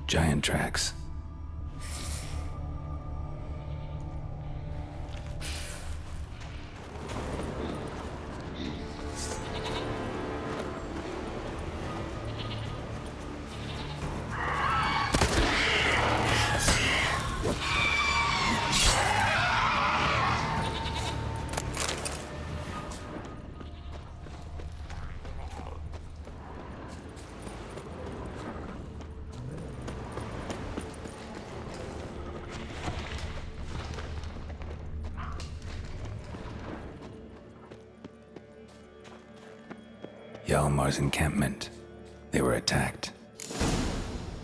[SPEAKER 4] Giant tracks. Hjalmar's encampment. They were attacked.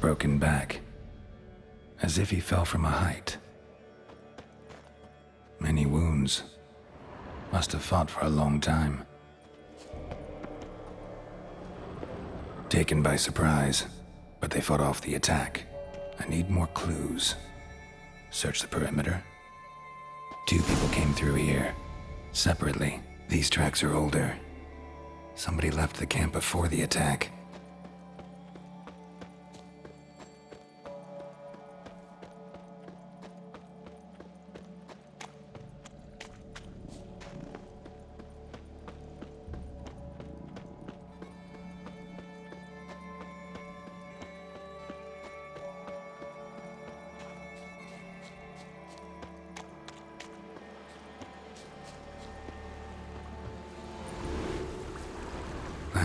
[SPEAKER 4] Broken back. As if he fell from a height. Many wounds. Must have fought for a long time. Taken by surprise, but they fought off the attack. I need more clues. Search the perimeter. 2 people came through here. Separately. These tracks are older. Somebody left the camp before the attack.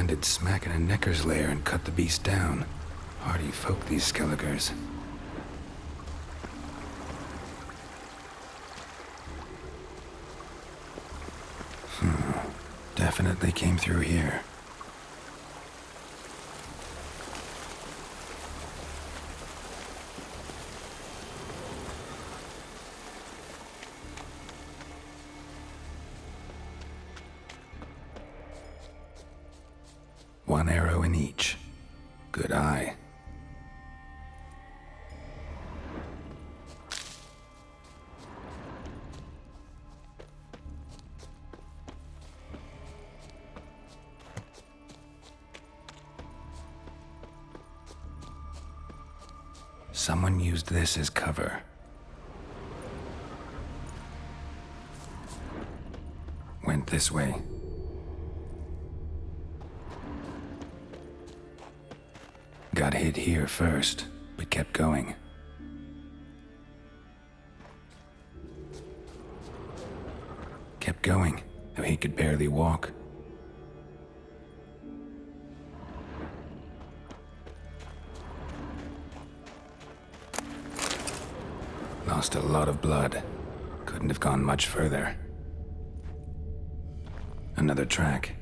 [SPEAKER 4] landed smack in a necker's lair and cut the beast down. Hardy folk, these Skelligers. Definitely came through here. One arrow in each. Good eye. Someone used this as cover. Went this way. Got hit here first, but kept going. Kept going, though he could barely walk. Lost a lot of blood. Couldn't have gone much further. Another track.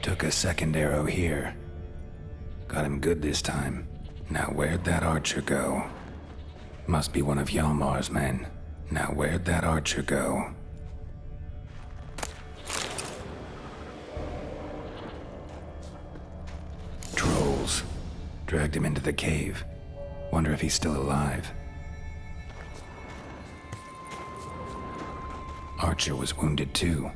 [SPEAKER 4] Took a second arrow here. Got him good this time. Now where'd that archer go? Must be one of Hjalmar's men. Now where'd that archer go? Trolls. Dragged him into the cave. Wonder if he's still alive. Archer was wounded too.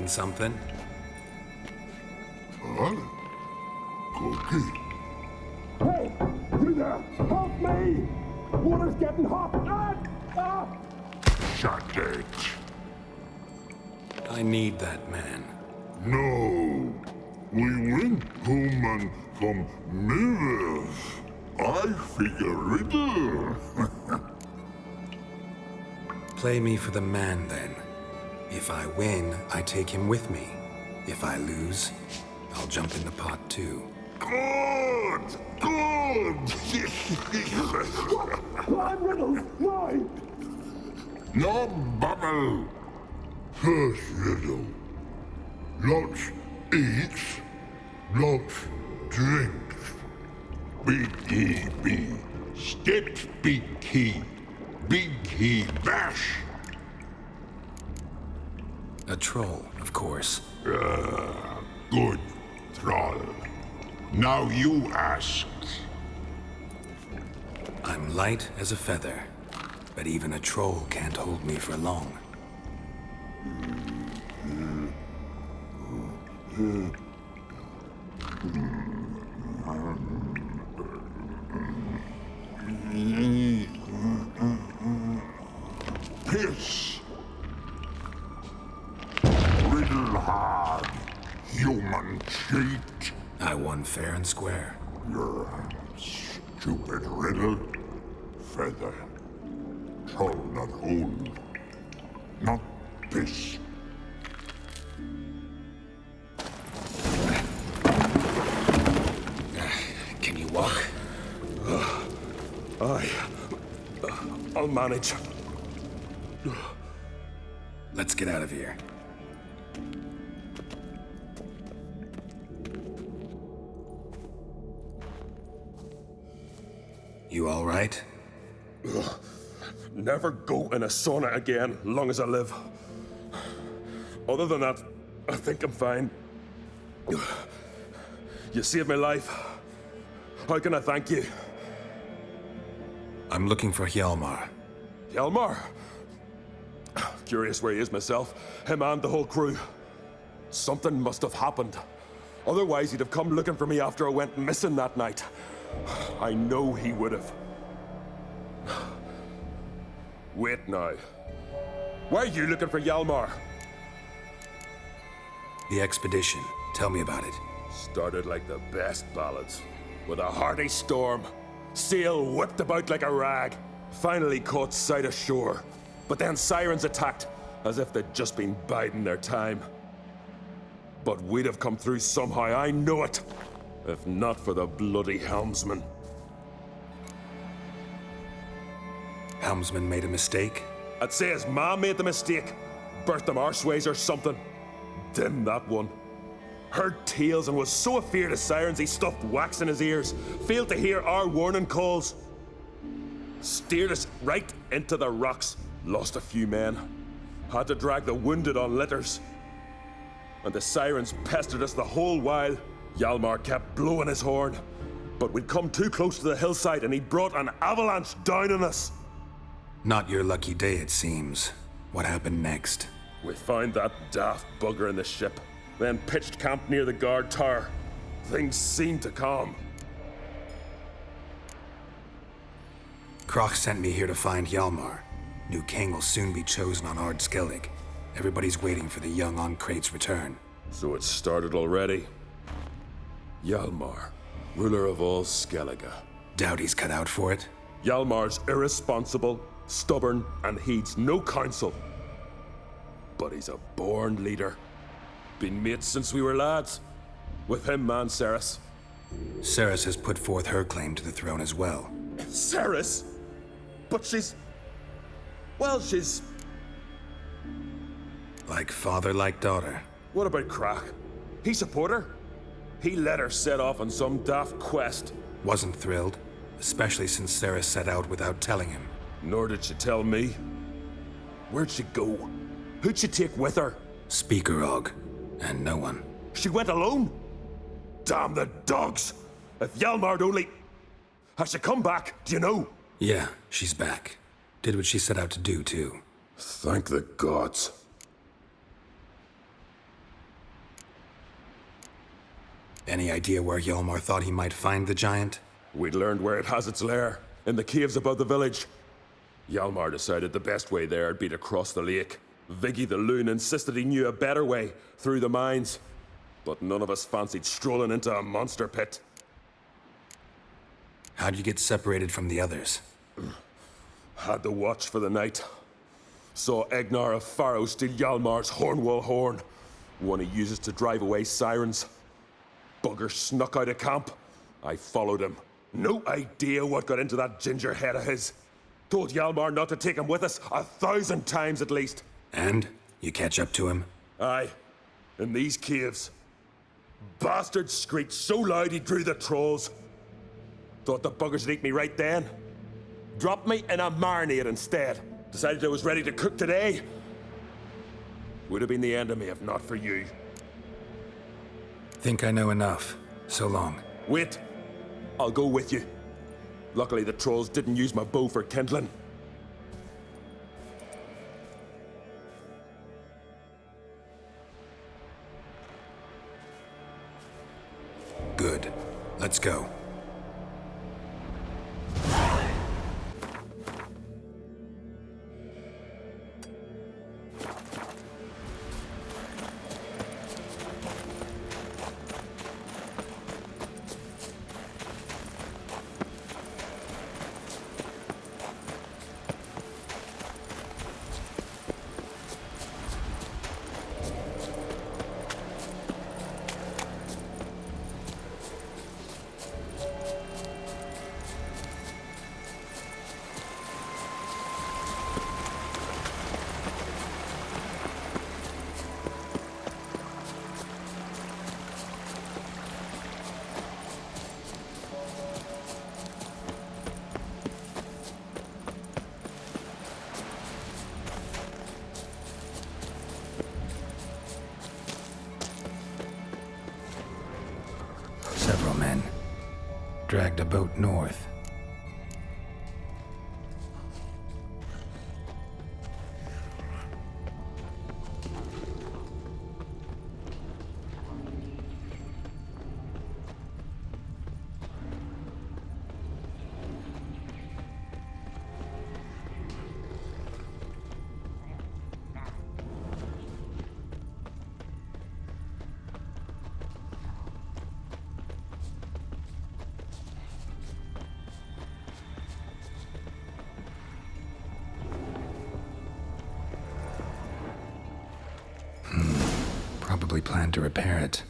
[SPEAKER 4] Cooking something?
[SPEAKER 18] Huh? Cookie?
[SPEAKER 5] Hey! You there! Help me! Water's getting hot!
[SPEAKER 18] Shut it.
[SPEAKER 4] I need that man.
[SPEAKER 18] No. We went home and from mirrors. I figure riddle.
[SPEAKER 4] Play me for the man, then. If I win, I take him with me. If I lose, I'll jump in the pot, too.
[SPEAKER 18] Good! Good!
[SPEAKER 5] Blind riddles! No!
[SPEAKER 18] No bubble! First riddle. Lots eats, lots drinks. Big E B. Stepped big key. Big key bash.
[SPEAKER 4] A troll, of course.
[SPEAKER 18] Good, troll. Now you ask.
[SPEAKER 4] I'm light as a feather, but even a troll can't hold me for long.
[SPEAKER 18] Piss. Riddle hard. Human cheat.
[SPEAKER 4] I won fair and square.
[SPEAKER 18] You're a stupid riddle. Feather. Troll not hold. Not piss.
[SPEAKER 4] Can you walk?
[SPEAKER 5] I'll manage.
[SPEAKER 4] Let's get out of here. You all right?
[SPEAKER 5] Never go in a sauna again, long as I live. Other than that, I think I'm fine. You saved my life. How can I thank you?
[SPEAKER 4] I'm looking for Hjalmar.
[SPEAKER 5] Hjalmar? Curious where he is myself. Him and the whole crew. Something must have happened. Otherwise, he'd have come looking for me after I went missing that night. I know he would have. Wait now. Why are you looking for Hjalmar?
[SPEAKER 4] The expedition. Tell me about it.
[SPEAKER 5] Started like the best ballads. With a hearty storm. Sail whipped about like a rag. Finally caught sight of shore. But then Sirens attacked, as if they'd just been biding their time. But we'd have come through somehow, I know it. If not for the bloody helmsman.
[SPEAKER 4] Helmsman made a mistake?
[SPEAKER 5] I'd say his ma made the mistake. Birthed them arseways or something. Dim that one. Heard tales and was so afeard of Sirens he stuffed wax in his ears. Failed to hear our warning calls. Steered us right into the rocks. Lost a few men. Had to drag the wounded on litters. And the Sirens pestered us the whole while. Hjalmar kept blowing his horn. But we'd come too close to the hillside and he brought an avalanche down on us.
[SPEAKER 4] Not your lucky day, it seems. What happened next?
[SPEAKER 5] We found that daft bugger in the ship. Then pitched camp near the guard tower. Things seemed to calm.
[SPEAKER 4] Kroch sent me here to find Hjalmar. New king will soon be chosen on Ard Skellig. Everybody's waiting for the young Oncrate's return.
[SPEAKER 5] So it's started already. Hjalmar, ruler of all Skellige.
[SPEAKER 4] Doubt he's cut out for it.
[SPEAKER 5] Hjalmar's irresponsible, stubborn, and heeds no counsel. But he's a born leader. Been mates since we were lads. With him, man, Ceres.
[SPEAKER 4] Ceres has put forth her claim to the throne as well.
[SPEAKER 5] Ceres? But she's... well, she's...
[SPEAKER 4] like father, like daughter.
[SPEAKER 5] What about Kroch? He support her? He let her set off on some daft quest.
[SPEAKER 4] Wasn't thrilled, especially since Ceres set out without telling him.
[SPEAKER 5] Nor did she tell me. Where'd she go? Who'd she take with her?
[SPEAKER 4] Speakerog, and no one.
[SPEAKER 5] She went alone? Damn the dogs! If Hjalmar'd only... has she come back, do you know?
[SPEAKER 4] Yeah, she's back. Did what she set out to do, too.
[SPEAKER 5] Thank the gods.
[SPEAKER 4] Any idea where Hjalmar thought he might find the giant?
[SPEAKER 5] We'd learned where it has its lair, in the caves above the village. Hjalmar decided the best way there would be to cross the lake. Viggy the loon insisted he knew a better way, through the mines. But none of us fancied strolling into a monster pit.
[SPEAKER 4] How'd you get separated from the others?
[SPEAKER 5] Had to watch for the night. Saw Egnar of Faro steal Hjalmar's Hornwall horn, one he uses to drive away sirens. Bugger snuck out of camp. I followed him. No idea what got into that ginger head of his. Told Hjalmar not to take him with us 1,000 times at least.
[SPEAKER 4] And? You catch up to him?
[SPEAKER 5] Aye. In these caves. Bastard screeched so loud he drew the trolls. Thought the buggers would eat me right then. Dropped me in a marinade instead. Decided I was ready to cook today. Would have been the end of me if not for you.
[SPEAKER 4] Think I know enough. So long.
[SPEAKER 5] Wait. I'll go with you. Luckily the trolls didn't use my bow for kindling.
[SPEAKER 4] Good. Let's go. Several men. Dragged a boat north. Probably planned to repair it.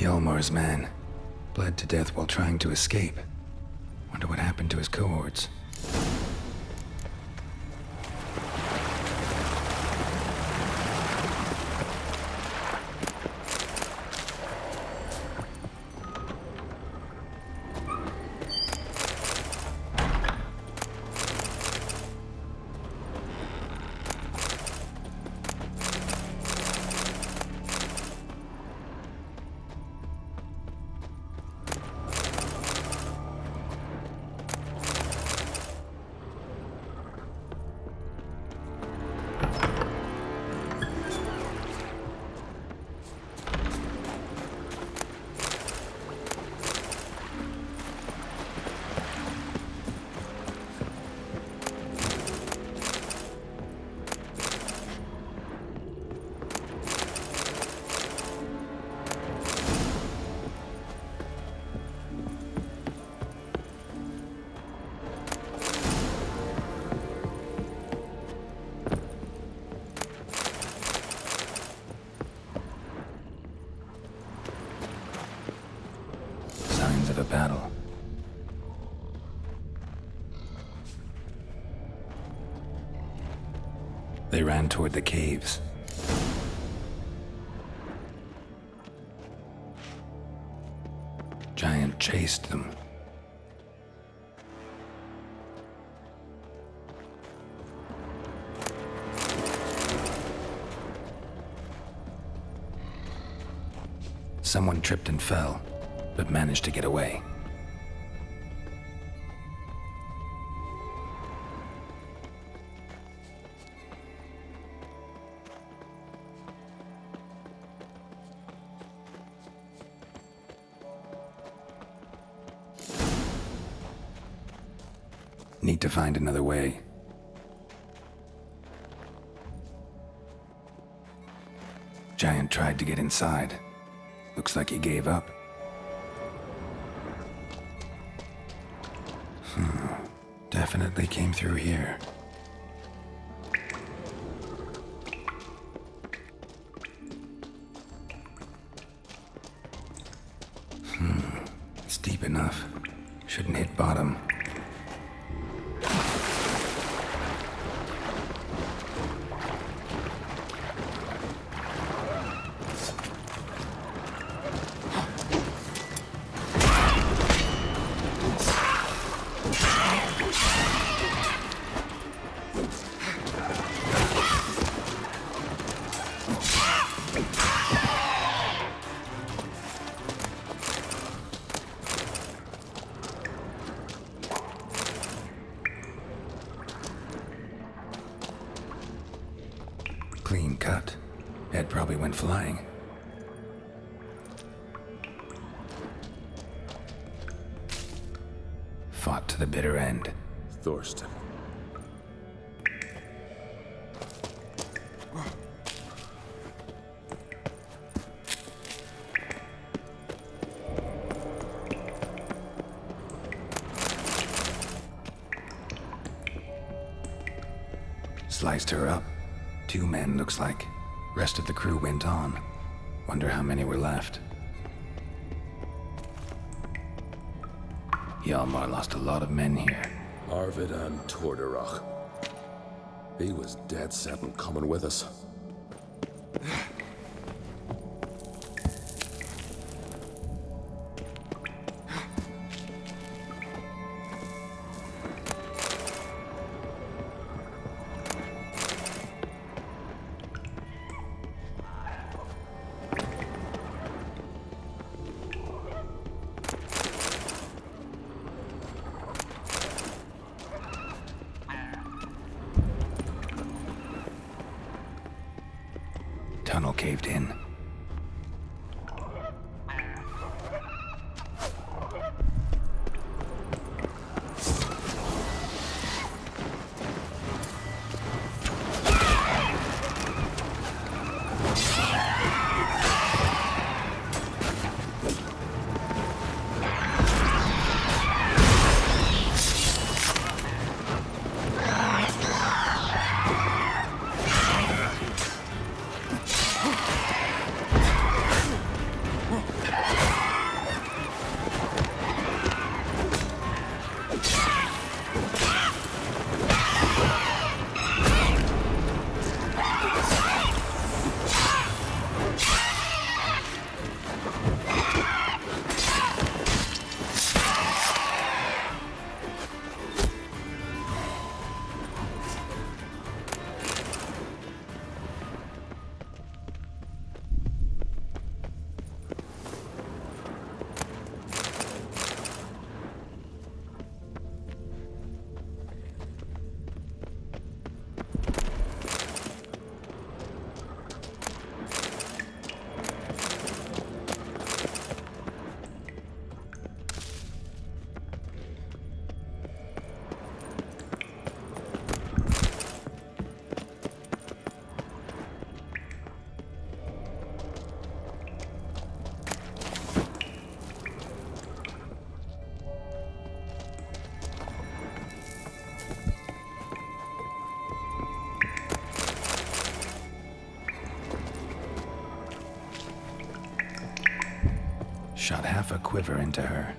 [SPEAKER 4] Hjalmar's man. Bled to death while trying to escape. Wonder what happened to his cohorts. a battle. They ran toward the caves. Giant chased them. Someone tripped and fell, but managed to get away. Need to find another way. Giant tried to get inside. Looks like he gave up. Definitely came through here. It's deep enough. Shouldn't hit bottom. Clean cut. Head probably went flying. Fought to the bitter end.
[SPEAKER 5] Thorsten.
[SPEAKER 4] Sliced her up. 2 men, looks like. Rest of the crew went on. Wonder how many were left. Hjalmar lost a lot of men here.
[SPEAKER 5] Arvid and Torderach. He was dead set on coming with us.
[SPEAKER 4] Tunnel caved in. Shot half a quiver into her.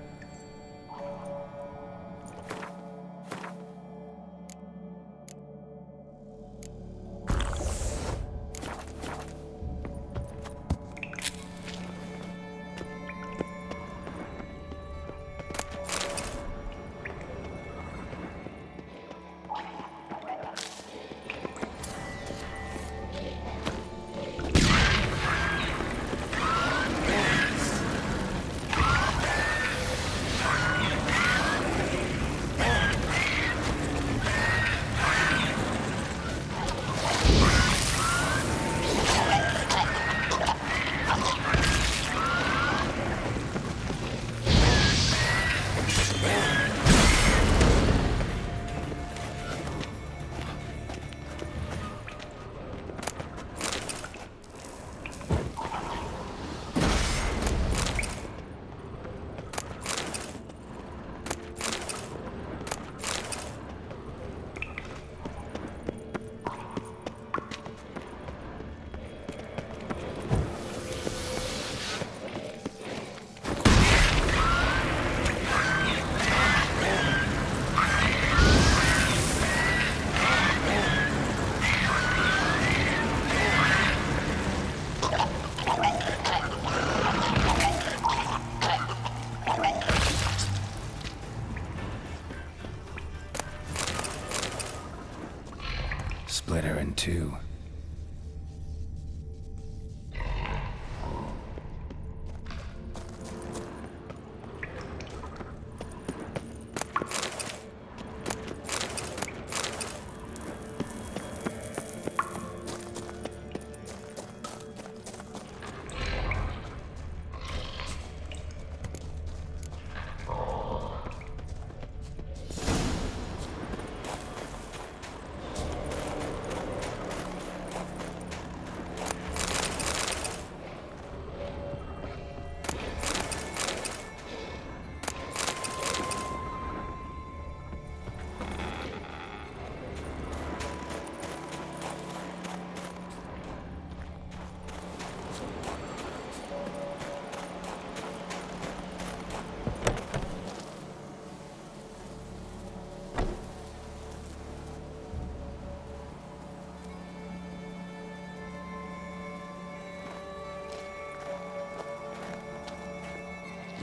[SPEAKER 4] split her in two.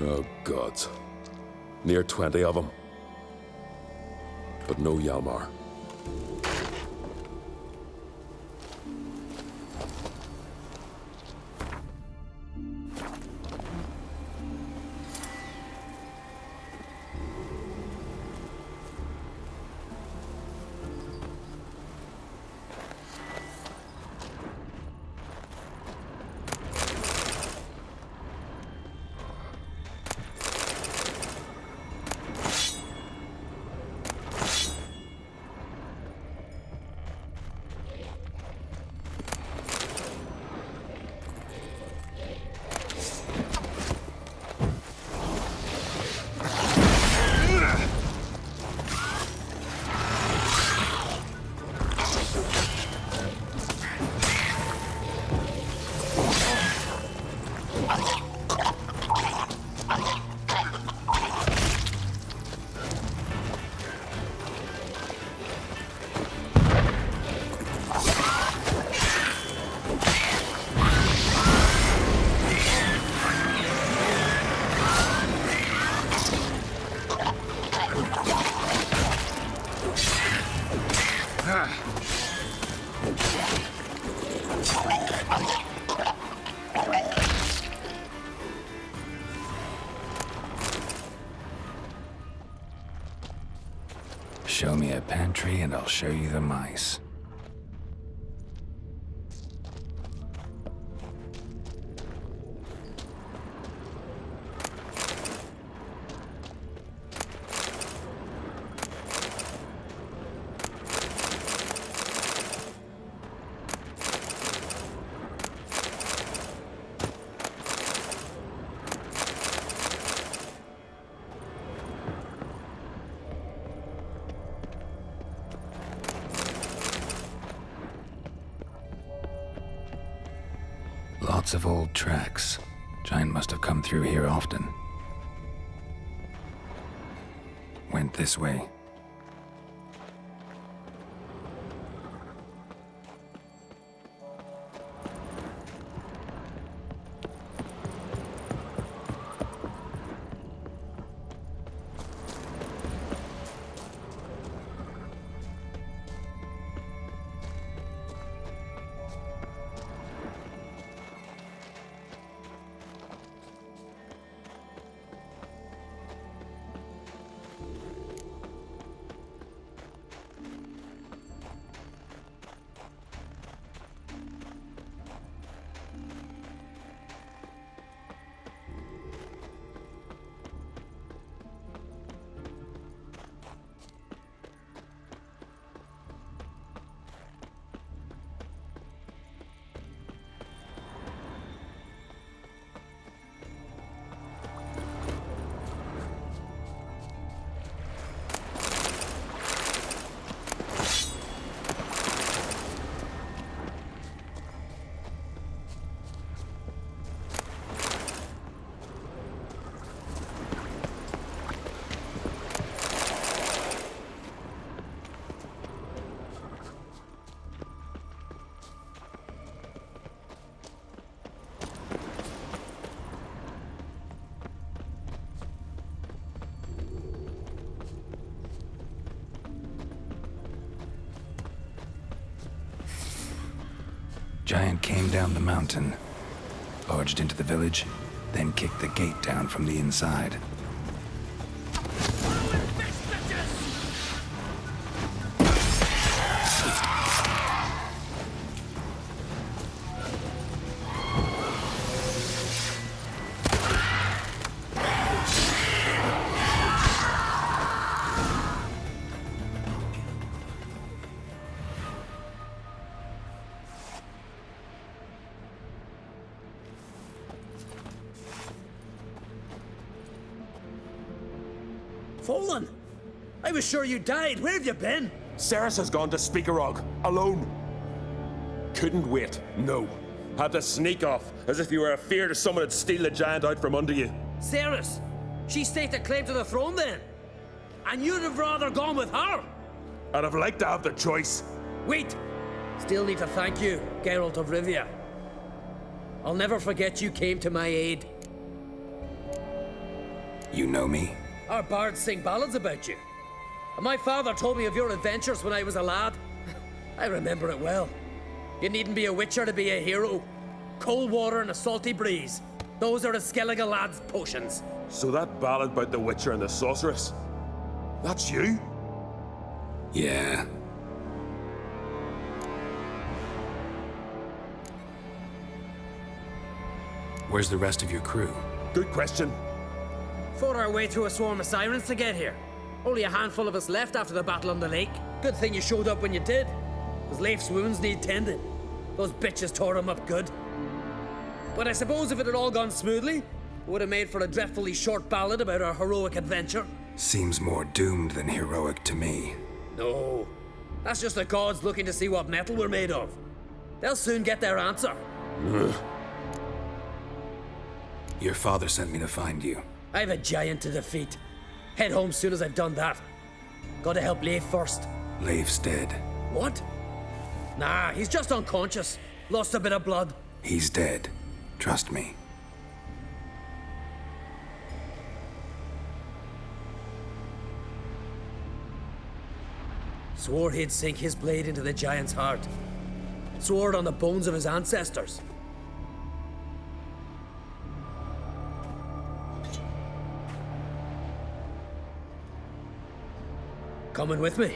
[SPEAKER 5] Oh, gods. Near 20 of them. But no Hjalmar.
[SPEAKER 4] Show me a pantry and I'll show you the mice. Lots of old tracks. Giant must have come through here often. Went this way. Giant came down the mountain, barged into the village, then kicked the gate down from the inside.
[SPEAKER 12] Faylund! I was sure you died. Where have you been?
[SPEAKER 5] Ceres has gone to Speakerog, alone. Couldn't wait, no. Had to sneak off, as if you were afeard of someone would steal the giant out from under you.
[SPEAKER 12] Ceres! She staked a claim to the throne then? And you'd have rather gone with her?
[SPEAKER 5] I'd have liked to have the choice.
[SPEAKER 12] Wait! Still need to thank you, Geralt of Rivia. I'll never forget you came to my aid.
[SPEAKER 4] You know me?
[SPEAKER 12] Our bards sing ballads about you. And my father told me of your adventures when I was a lad. I remember it well. You needn't be a witcher to be a hero. Cold water and a salty breeze. Those are a Skellige lad's potions.
[SPEAKER 5] So that ballad about the Witcher and the Sorceress, that's you?
[SPEAKER 4] Yeah. Where's the rest of your crew?
[SPEAKER 5] Good question.
[SPEAKER 12] Fought our way through a swarm of sirens to get here. Only a handful of us left after the battle on the lake. Good thing you showed up when you did. Because Leif's wounds need tending. Those bitches tore him up good. But I suppose if it had all gone smoothly, it would have made for a dreadfully short ballad about our heroic adventure.
[SPEAKER 4] Seems more doomed than heroic to me.
[SPEAKER 12] No. That's just the gods looking to see what metal we're made of. They'll soon get their answer.
[SPEAKER 4] Your father sent me to find you.
[SPEAKER 12] I have a giant to defeat. Head home soon as I've done that. Gotta help Leif first.
[SPEAKER 4] Leif's dead.
[SPEAKER 12] What? Nah, he's just unconscious. Lost a bit of blood.
[SPEAKER 4] He's dead. Trust me.
[SPEAKER 12] Swore he'd sink his blade into the giant's heart. Swore it on the bones of his ancestors. Coming with me?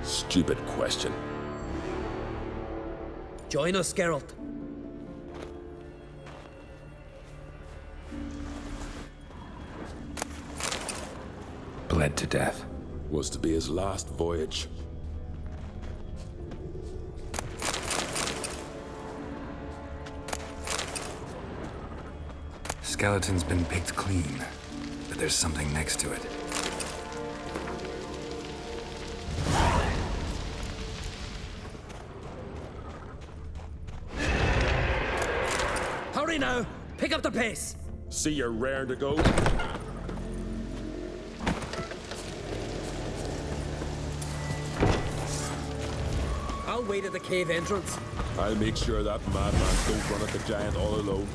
[SPEAKER 5] Stupid question.
[SPEAKER 12] Join us, Geralt.
[SPEAKER 4] Bled to death.
[SPEAKER 5] Was to be his last voyage.
[SPEAKER 4] Skeleton's been picked clean, but there's something next to it.
[SPEAKER 12] Hurry now! Pick up the pace!
[SPEAKER 5] See you're raring to go.
[SPEAKER 12] I'll wait at the cave entrance.
[SPEAKER 5] I'll make sure that madman don't run at the giant all alone.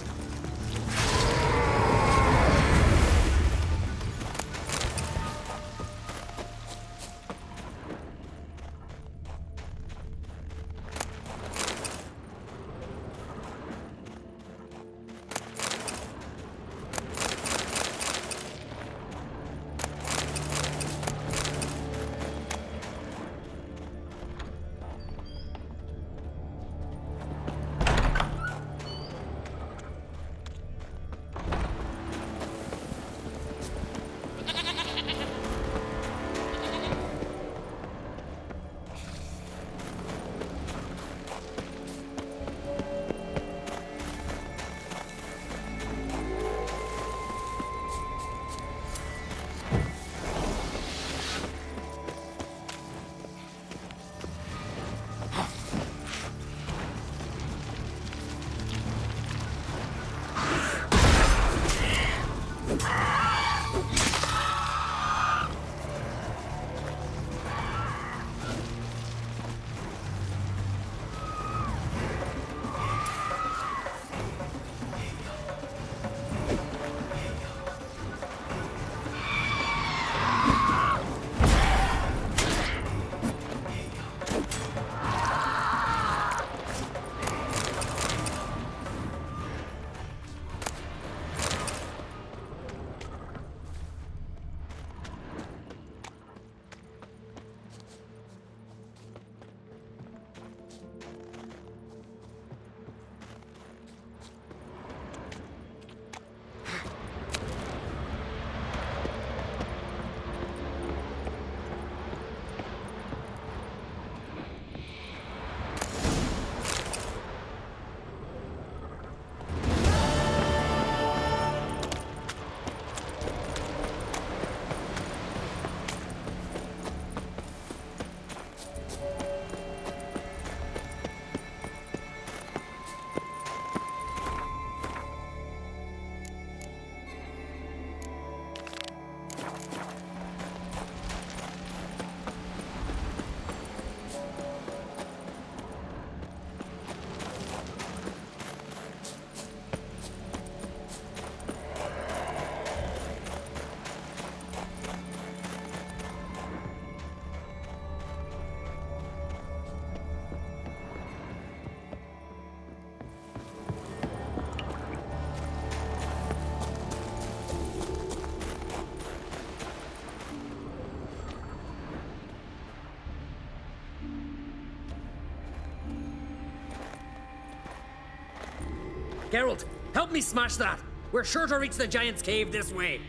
[SPEAKER 15] Geralt, help me smash that. We're sure to reach the giant's cave this way.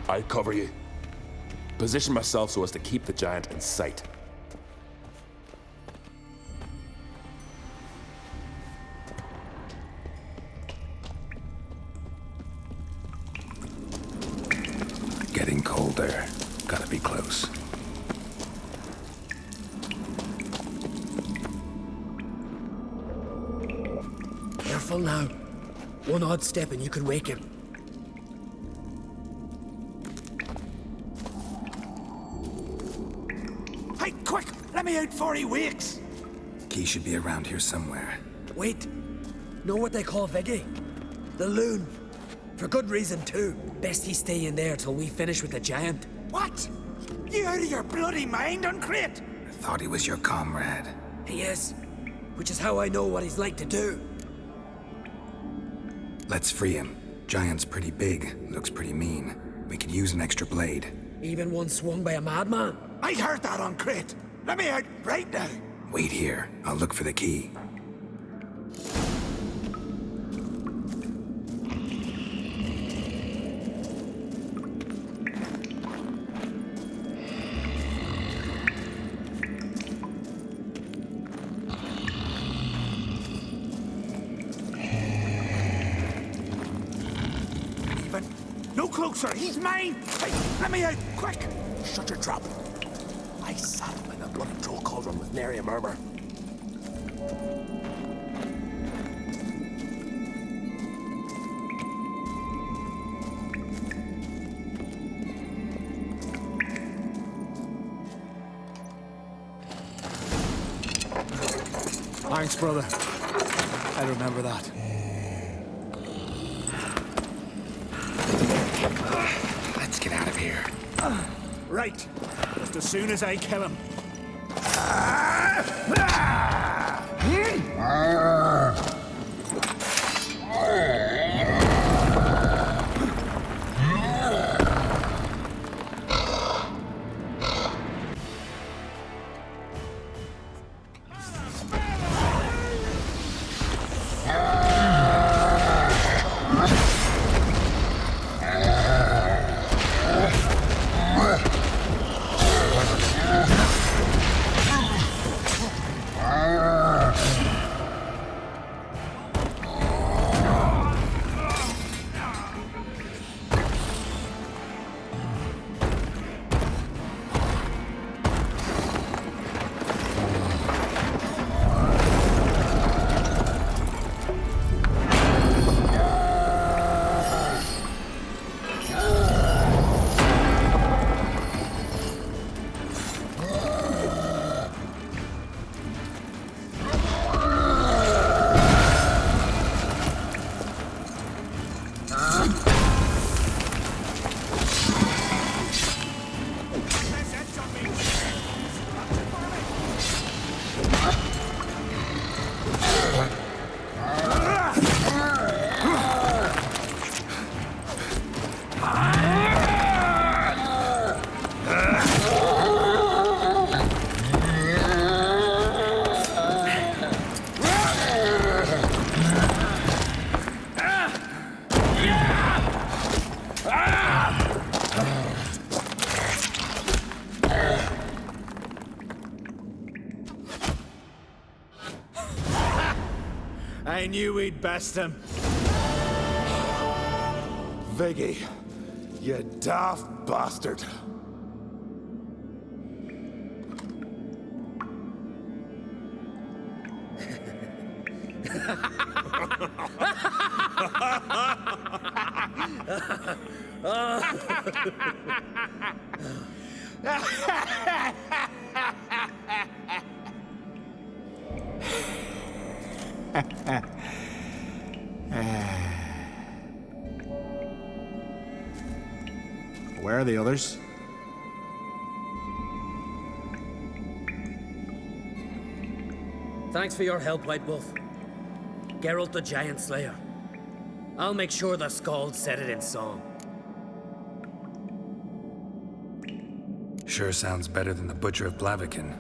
[SPEAKER 5] I cover you. Position myself so as to keep the giant in sight.
[SPEAKER 4] Getting colder. Gotta be close.
[SPEAKER 15] Careful now. One odd step and you could wake him.
[SPEAKER 14] Hey, quick! Let me out before he wakes!
[SPEAKER 4] Key should be around here somewhere.
[SPEAKER 15] Wait. Know what they call Viggy? The loon. For good reason, too. Best he stay in there till we finish with the giant.
[SPEAKER 14] What? You out of your bloody mind, Uncrate?
[SPEAKER 4] I thought he was your comrade.
[SPEAKER 15] He is. Which is how I know what he's like to do.
[SPEAKER 4] Let's free him. Giant's pretty big, looks pretty mean. We could use an extra blade.
[SPEAKER 15] Even one swung by a madman.
[SPEAKER 14] I heard that, Uncrate. Let me out right now.
[SPEAKER 4] Wait here. I'll look for the key.
[SPEAKER 14] No closer, he's mine! Hey, let me out, quick! Shut your trap. I sat him in a bloody troll cauldron with nary a murmur.
[SPEAKER 9] Thanks, brother. I remember that.
[SPEAKER 4] Let's get out of here.
[SPEAKER 14] Right. Just as soon as I kill him. I knew we'd best him. Viggy, you daft bastard.
[SPEAKER 9] Where are the others?
[SPEAKER 15] Thanks for your help, White Wolf. Geralt the Giant Slayer. I'll make sure the Scald said it in song.
[SPEAKER 4] sure sounds better than the Butcher of Blaviken.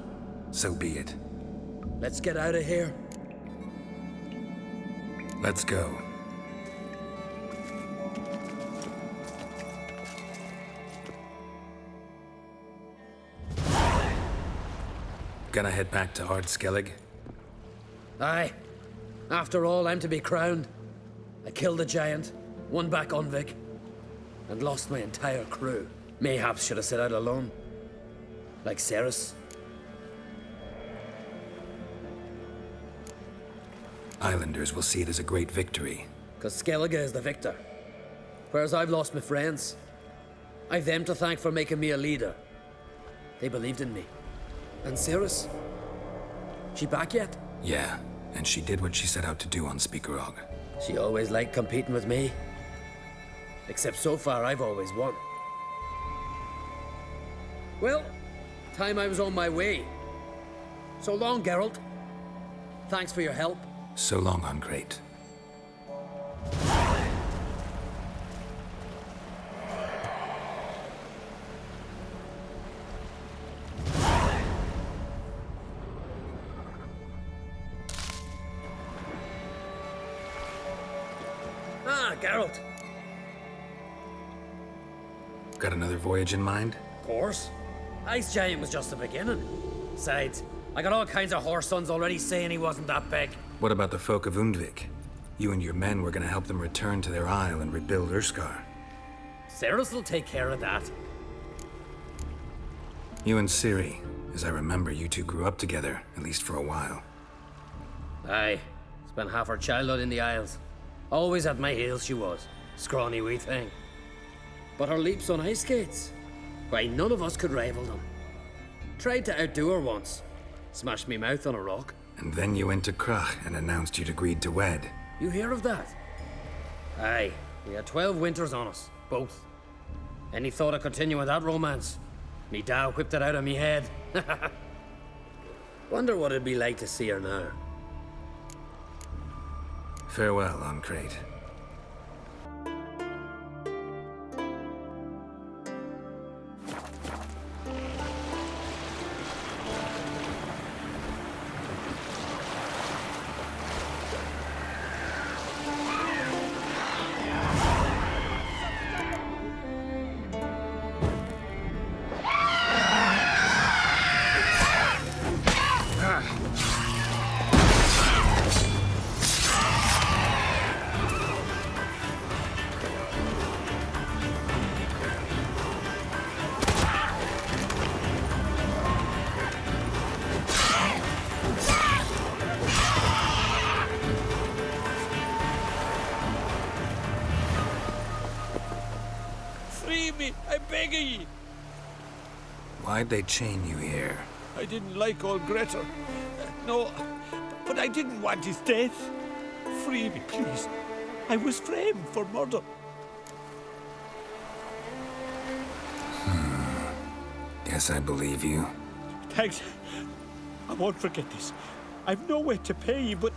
[SPEAKER 4] So be it.
[SPEAKER 12] Let's get out of here.
[SPEAKER 4] Let's go. Gonna head back to Ardskellig?
[SPEAKER 12] Aye. After all, I'm to be crowned. I killed a giant, won back Undvik, and lost my entire crew. Mayhaps should have set out alone. Like Ceres.
[SPEAKER 4] Islanders will see it as a great victory.
[SPEAKER 12] Because Skellige is the victor. Whereas I've lost my friends. I've them to thank for making me a leader. They believed in me. And Ceres? She back yet?
[SPEAKER 4] Yeah, and she did what she set out to do on Speakerog.
[SPEAKER 12] She always liked competing with me. Except so far, I've always won. Well, time I was on my way. So long, Geralt. Thanks for your help.
[SPEAKER 4] So long, Ungreat.
[SPEAKER 12] Ah, Geralt.
[SPEAKER 4] Got another voyage in mind?
[SPEAKER 12] Of course. Ice Giant was just the beginning. Besides, I got all kinds of horse sons already saying he wasn't that big.
[SPEAKER 4] What about the folk of Undvik? You and your men were gonna help them return to their isle and rebuild Urskar.
[SPEAKER 12] Ceres will take care of that.
[SPEAKER 4] You and Ciri. As I remember, you two grew up together, at least for a while.
[SPEAKER 12] Aye. Spent half her childhood in the Isles. Always at my heels she was. Scrawny wee thing. But her leaps on ice skates, why, none of us could rival them. Tried to outdo her once. Smashed me mouth on a rock.
[SPEAKER 4] And then you went to Krach and announced you'd agreed to wed.
[SPEAKER 12] You hear of that? Aye. We had 12 winters on us, both. Any thought of continuing that romance? Me Dow whipped it out of me head. Wonder what it'd be like to see her now.
[SPEAKER 4] Farewell, Ungreat. Why'd they chain you here?
[SPEAKER 9] I didn't like old Greta. No, but I didn't want his death. Free me, please. I was framed for murder.
[SPEAKER 4] Guess I believe you.
[SPEAKER 9] Thanks. I won't forget this. I've no way to pay you, but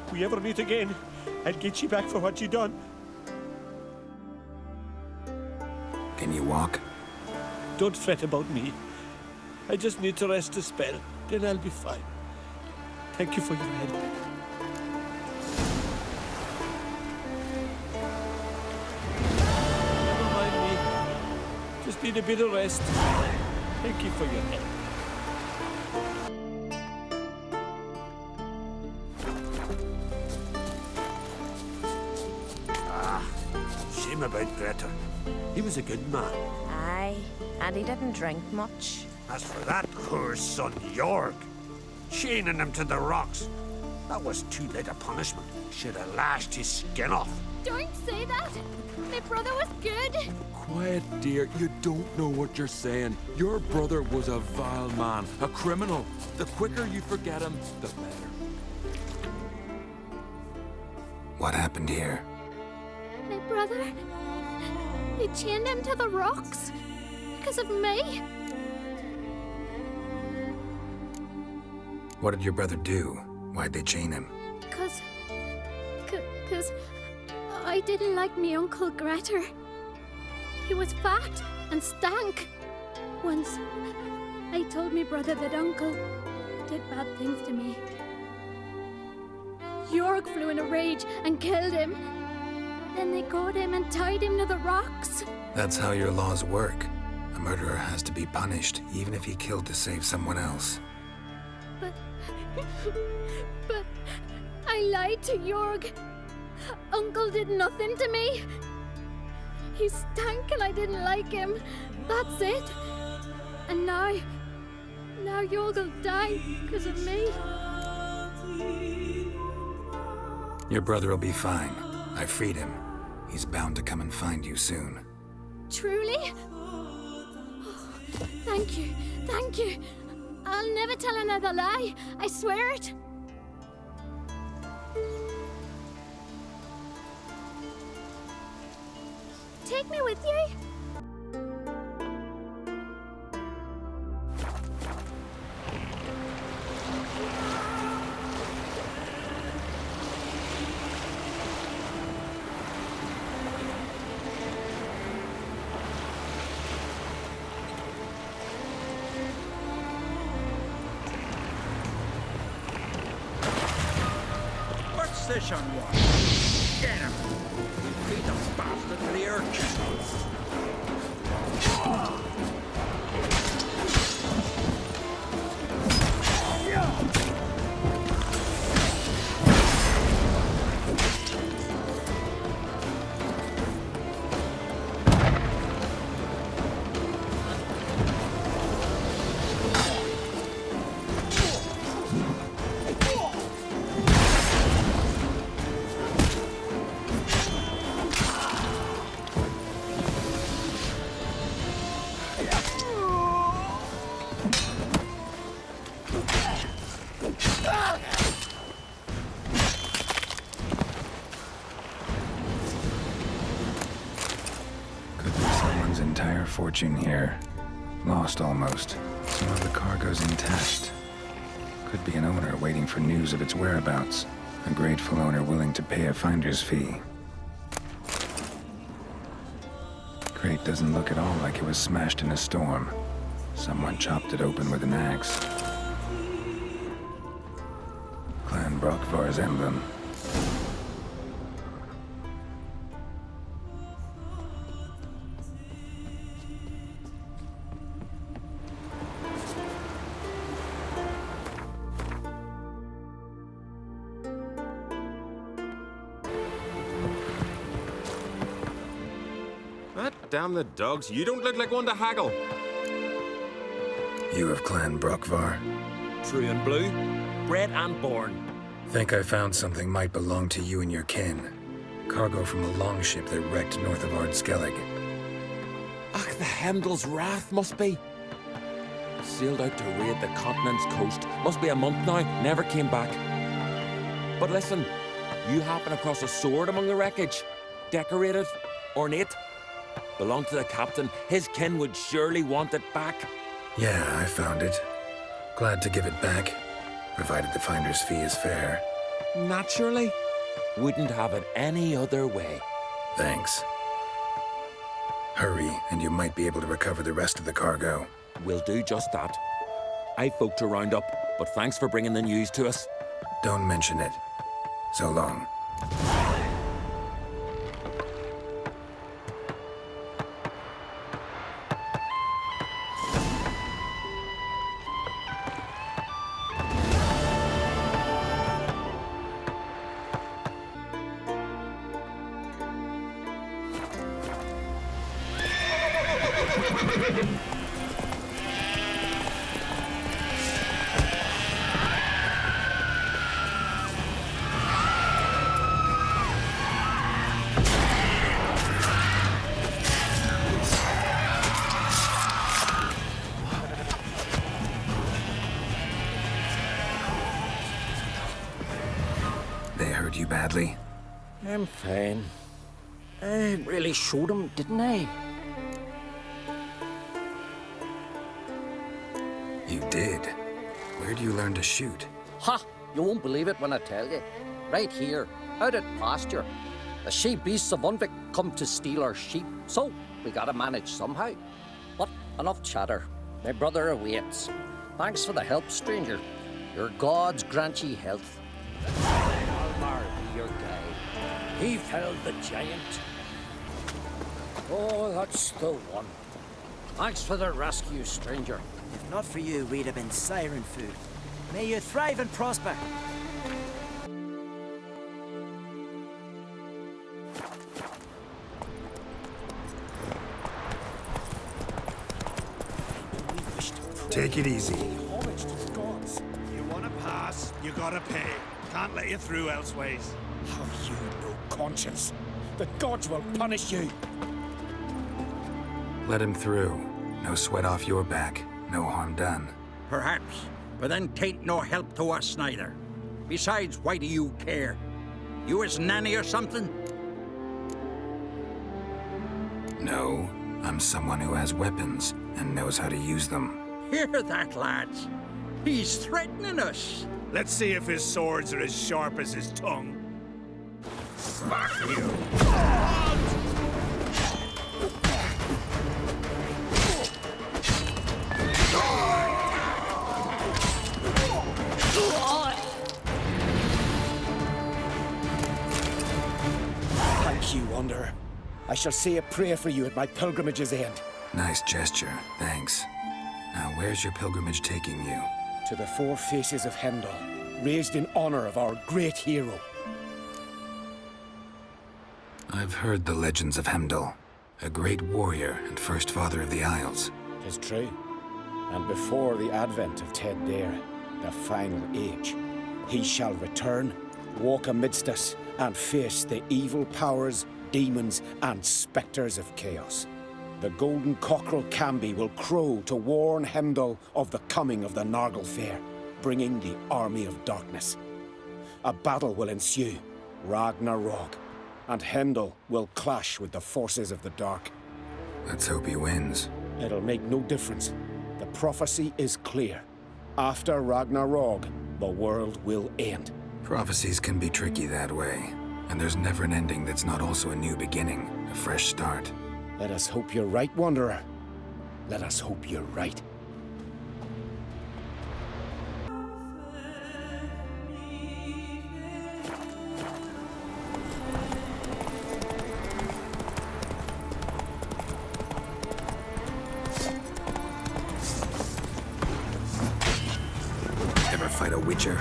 [SPEAKER 9] if we ever meet again, I'll get you back for what you done.
[SPEAKER 4] Can you walk?
[SPEAKER 9] Don't fret about me. I just need to rest a spell, then I'll be fine. Thank you for your help. Never mind me. Just need a bit of rest. Thank you for your help. Shame about Greta. He was a good man.
[SPEAKER 19] Aye, and he didn't drink much.
[SPEAKER 14] As for that poor son Jorg, chaining him to the rocks, that was too late a punishment. Should have lashed his skin off.
[SPEAKER 20] Don't say that! My brother was good!
[SPEAKER 21] Quiet, dear. You don't know what you're saying. Your brother was a vile man, a criminal. The quicker you forget him, the better.
[SPEAKER 4] What happened here?
[SPEAKER 20] My brother... They chained him to the rocks. Because of me.
[SPEAKER 4] What did your brother do? Why'd they chain him?
[SPEAKER 20] Because I didn't like me Uncle Grettir. He was fat and stank. Once, I told me brother that Uncle did bad things to me. Jorg flew in a rage and killed him. Then they caught him and tied him to the rocks.
[SPEAKER 4] That's how your laws work. A murderer has to be punished, even if he killed to save someone else.
[SPEAKER 20] But I lied to Jorg. Uncle did nothing to me. He stank and I didn't like him. That's it. And now Jorg will die because of me.
[SPEAKER 4] Your brother will be fine. I freed him. He's bound to come and find you soon.
[SPEAKER 20] Truly? Thank you. Thank you. I'll never tell another lie. I swear it. Take me with you.
[SPEAKER 9] What's this on you? Get him! Feed the bastard to the urchin.
[SPEAKER 4] Entire fortune here. Lost almost. Some of the cargo's intact. Could be an owner waiting for news of its whereabouts. A grateful owner willing to pay a finder's fee. Crate doesn't look at all like it was smashed in a storm. Someone chopped it open with an axe. Clan Brockvar's emblem.
[SPEAKER 21] Damn the dogs, you don't look like one to haggle.
[SPEAKER 4] You of Clan Brockvar?
[SPEAKER 21] True and blue, bred and born.
[SPEAKER 4] Think I found something might belong to you and your kin. Cargo from a longship that wrecked north of Ardskellig.
[SPEAKER 21] Ach, the Hemdall's wrath must be. Sailed out to raid the continent's coast. Must be a month now, never came back. But listen, you happen across a sword among the wreckage. Decorated, ornate. Belonged to the captain. His kin would surely want it back.
[SPEAKER 4] Yeah, I found it. Glad to give it back, provided the finder's fee is fair.
[SPEAKER 21] Naturally. Wouldn't have it any other way.
[SPEAKER 4] Thanks. Hurry, and you might be able to recover the rest of the cargo.
[SPEAKER 21] We'll do just that. I've folk to round up, but thanks for bringing the news to us.
[SPEAKER 4] Don't mention it. So long. You badly?
[SPEAKER 9] I'm fine. I really showed him, didn't I?
[SPEAKER 4] You did? Where do you learn to shoot?
[SPEAKER 9] Ha! You won't believe it when I tell you. Right here, out at pasture. The she-beasts of Undvik come to steal our sheep, so we gotta manage somehow. But enough chatter.
[SPEAKER 1] My brother awaits. Thanks for the help, stranger. Your gods grant ye health.
[SPEAKER 13] Almar be your guide. He felled the giant.
[SPEAKER 1] Oh, that's the one. Thanks for the rescue, stranger.
[SPEAKER 13] If not for you, we'd have been Siren food. May you thrive and prosper.
[SPEAKER 4] Take it easy.
[SPEAKER 9] Homage to the gods.
[SPEAKER 12] You want to pass, you gotta pay. Can't let you through elseways.
[SPEAKER 9] Have you no conscience? The gods will punish you.
[SPEAKER 4] Let him through. No sweat off your back. No harm done.
[SPEAKER 8] Perhaps, but then 'tain't no help to us neither. Besides, why do you care? You his nanny or something?
[SPEAKER 4] No, I'm someone who has weapons and knows how to use them.
[SPEAKER 8] Hear that, lads? He's threatening us.
[SPEAKER 12] Let's see if his swords are as sharp as his tongue. Smack you!
[SPEAKER 9] Thank you, Wanderer. I shall say a prayer for you at my pilgrimage's end.
[SPEAKER 4] Nice gesture, thanks. Now, where's your pilgrimage taking you?
[SPEAKER 9] To the four faces of Hemdall, raised in honor of our great hero.
[SPEAKER 4] I've heard the legends of Hemdall, a great warrior and first father of the Isles.
[SPEAKER 9] 'Tis true. And before the advent of Deadlier, the final age, he shall return, walk amidst us, and face the evil powers, demons, and spectres of chaos. The golden cockerel Camby will crow to warn Hemdall of the coming of the Nargle Fair, bringing the army of darkness. A battle will ensue, Ragnarok, and Hemdall will clash with the forces of the dark.
[SPEAKER 4] Let's hope he wins.
[SPEAKER 9] It'll make no difference. The prophecy is clear. After Ragnarok, the world will end.
[SPEAKER 4] Prophecies can be tricky that way, and there's never an ending that's not also a new beginning, a fresh start.
[SPEAKER 9] Let us hope you're right, Wanderer. Let us hope you're right.
[SPEAKER 4] Ever fight a witcher?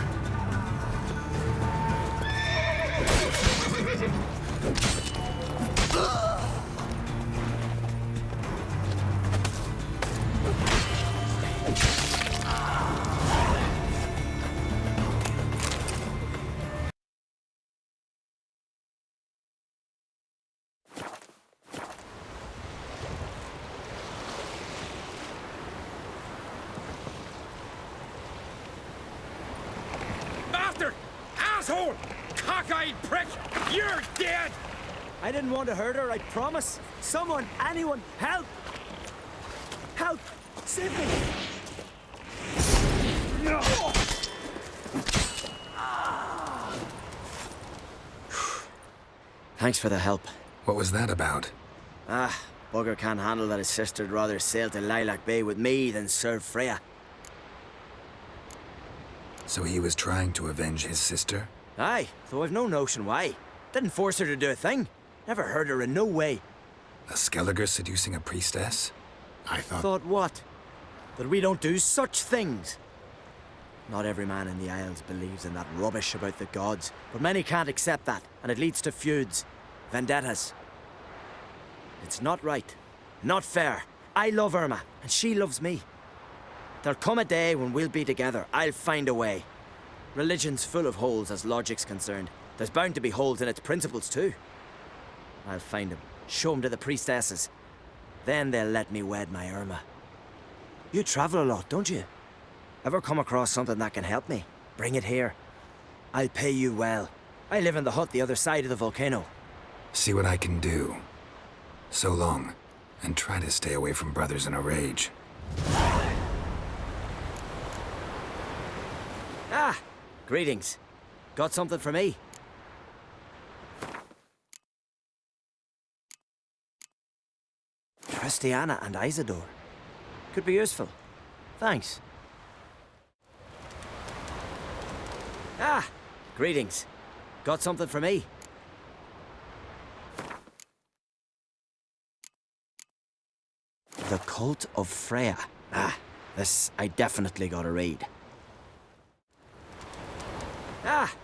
[SPEAKER 9] Bastard! Asshole! Cockeyed prick! You're dead!
[SPEAKER 13] I didn't want to hurt her, I promise. Someone, anyone, help! Help! Save me! No! Thanks for the help.
[SPEAKER 4] What was that about?
[SPEAKER 13] Bugger can't handle that his sister'd rather sail to Lilac Bay with me than serve Freya.
[SPEAKER 4] So he was trying to avenge his sister?
[SPEAKER 13] Aye, though I've no notion why. Didn't force her to do a thing. Never hurt her in no way.
[SPEAKER 4] A Skelliger seducing a priestess? I thought...
[SPEAKER 13] Thought what? That we don't do such things. Not every man in the Isles believes in that rubbish about the gods, but many can't accept that, and it leads to feuds, vendettas. It's not right. Not fair. I love Irma, and she loves me. There'll come a day when we'll be together. I'll find a way. Religion's full of holes as logic's concerned. There's bound to be holes in its principles too. I'll find them, show them to the priestesses. Then they'll let me wed my Irma. You travel a lot, don't you? Ever come across something that can help me? Bring it here. I'll pay you well. I live in the hut the other side of the volcano.
[SPEAKER 4] See what I can do. So long, and try to stay away from brothers in a rage.
[SPEAKER 13] Ah, greetings. Got something for me? Christiana and Isidore. Could be useful. Thanks. Ah, greetings. Got something for me? The Cult of Freya. Ah, this I definitely gotta read. Ah!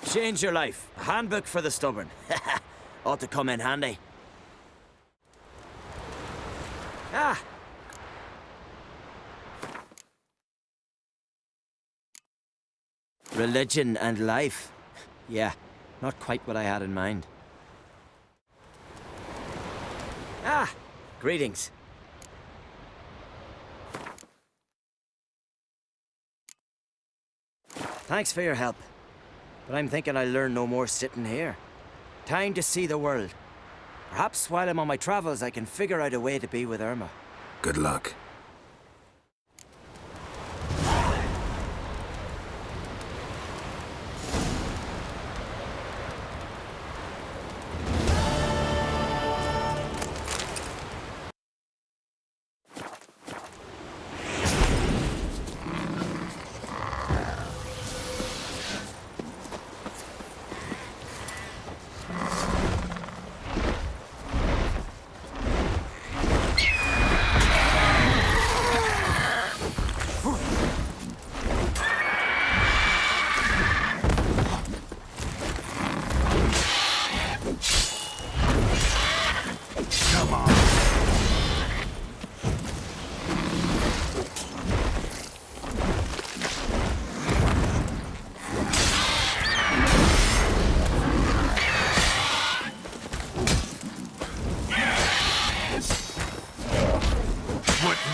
[SPEAKER 13] Change your life. A handbook for the stubborn. Ought to come in handy. Ah! Religion and life. Yeah, not quite what I had in mind. Ah! Greetings. Thanks for your help. But I'm thinking I'll learn no more sitting here. Time to see the world. Perhaps while I'm on my travels, I can figure out a way to be with Irma.
[SPEAKER 4] Good luck.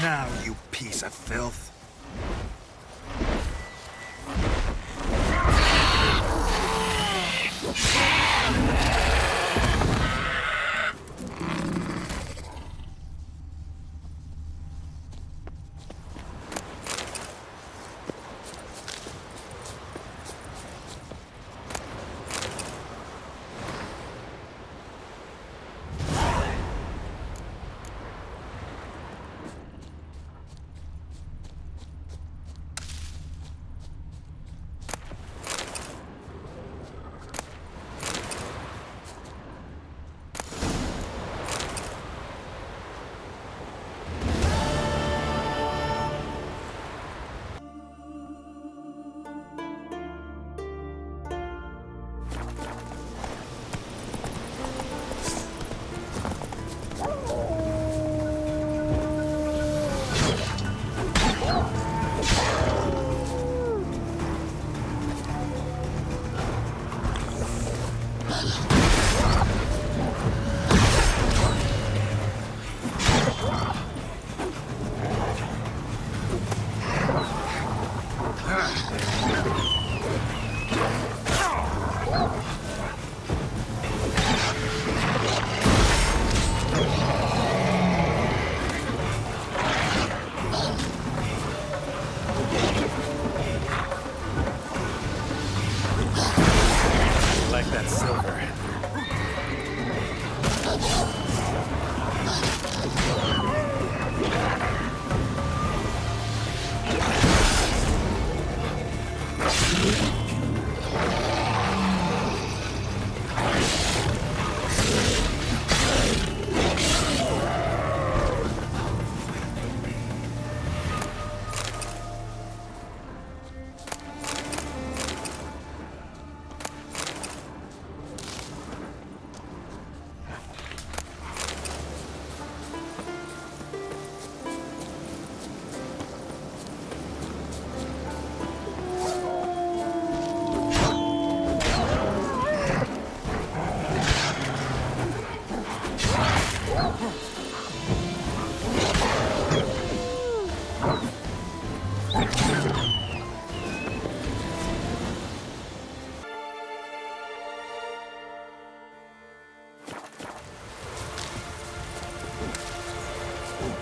[SPEAKER 17] Now, you piece of filth.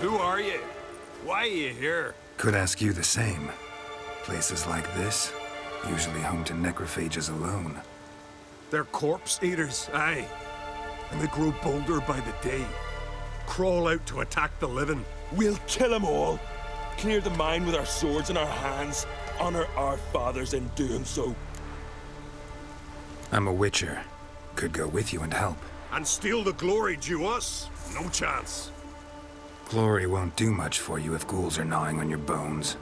[SPEAKER 17] Who are you? Why are you here?
[SPEAKER 4] Could ask you the same. Places like this, usually home to necrophages alone.
[SPEAKER 17] They're corpse eaters, aye. and they grow bolder by the day. Crawl out to attack the living.
[SPEAKER 5] We'll kill them all. Clear the mine with our swords in our hands. Honor our fathers in doing so.
[SPEAKER 4] I'm a witcher. Could go with you and help.
[SPEAKER 17] And steal the glory due us? No chance.
[SPEAKER 4] Glory won't do much for you if ghouls are gnawing on your bones.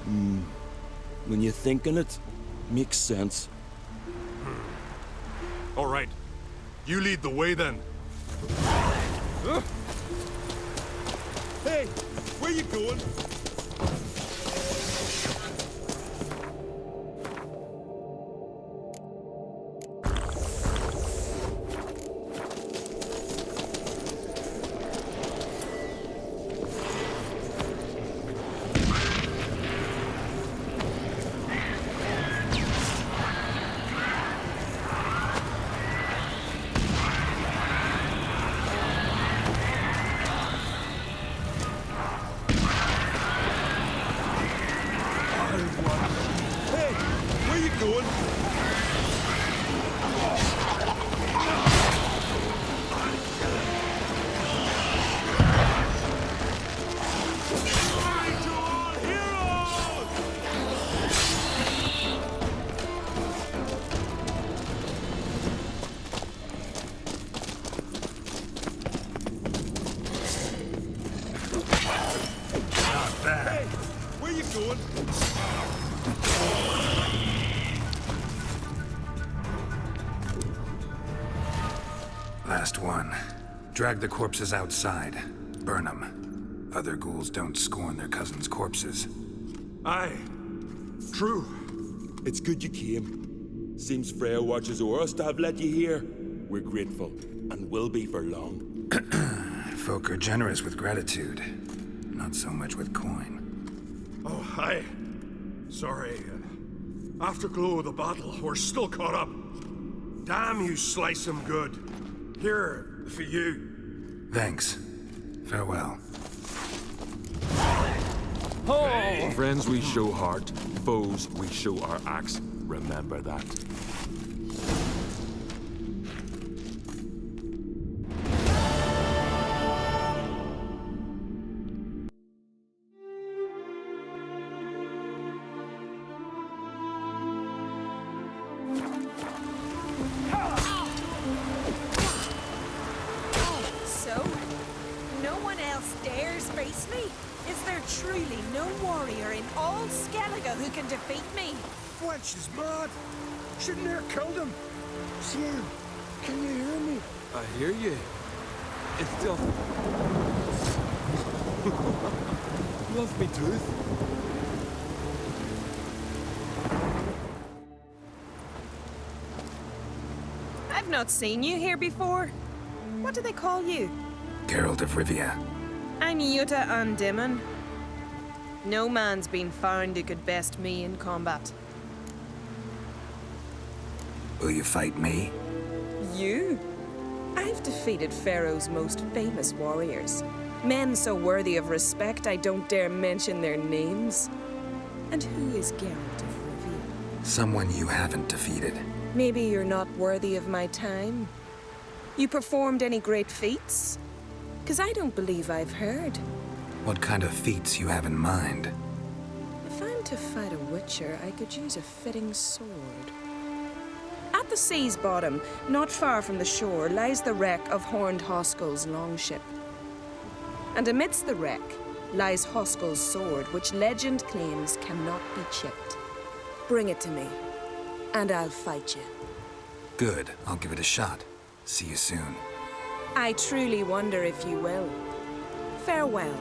[SPEAKER 10] When you're thinking it, makes sense.
[SPEAKER 17] All right. You lead the way then.
[SPEAKER 5] Hey, where you going?
[SPEAKER 4] Last one. Drag the corpses outside. Burn them. Other ghouls don't scorn their cousins' corpses.
[SPEAKER 17] Aye. True.
[SPEAKER 5] It's good you came. Seems Freya watches o'er us to have let you here. We're grateful, and will be for long.
[SPEAKER 4] Folk are generous with gratitude. Not so much with coin.
[SPEAKER 17] Oh, aye. Sorry. Afterglow of the battle, we're still caught up. Damn, you slice 'em good. Here, for you.
[SPEAKER 4] Thanks. Farewell.
[SPEAKER 5] Hey. Friends we show heart, foes we show our axe. Remember that.
[SPEAKER 14] She's mad. Shouldn't have killed him. Siren, can you hear me?
[SPEAKER 21] I hear you. It's just... Lost me tooth.
[SPEAKER 22] I've not seen you here before. What do they call you?
[SPEAKER 4] Geralt of Rivia.
[SPEAKER 22] I'm Yuta Undimmen. No man's been found who could best me in combat.
[SPEAKER 4] Will you fight me?
[SPEAKER 22] You? I've defeated Pharaoh's most famous warriors. Men so worthy of respect I don't dare mention their names. And who is Geralt of Rivia?
[SPEAKER 4] Someone you haven't defeated.
[SPEAKER 22] Maybe you're not worthy of my time. You performed any great feats? 'Cause I don't believe I've heard.
[SPEAKER 4] What kind of feats you have in mind?
[SPEAKER 22] If I'm to fight a witcher, I could use a fitting sword. At the sea's bottom, not far from the shore, lies the wreck of Horned Hoskel's longship. And amidst the wreck lies Hoskel's sword, which legend claims cannot be chipped. Bring it to me, and I'll fight you.
[SPEAKER 4] Good, I'll give it a shot. See you soon.
[SPEAKER 22] I truly wonder if you will. Farewell.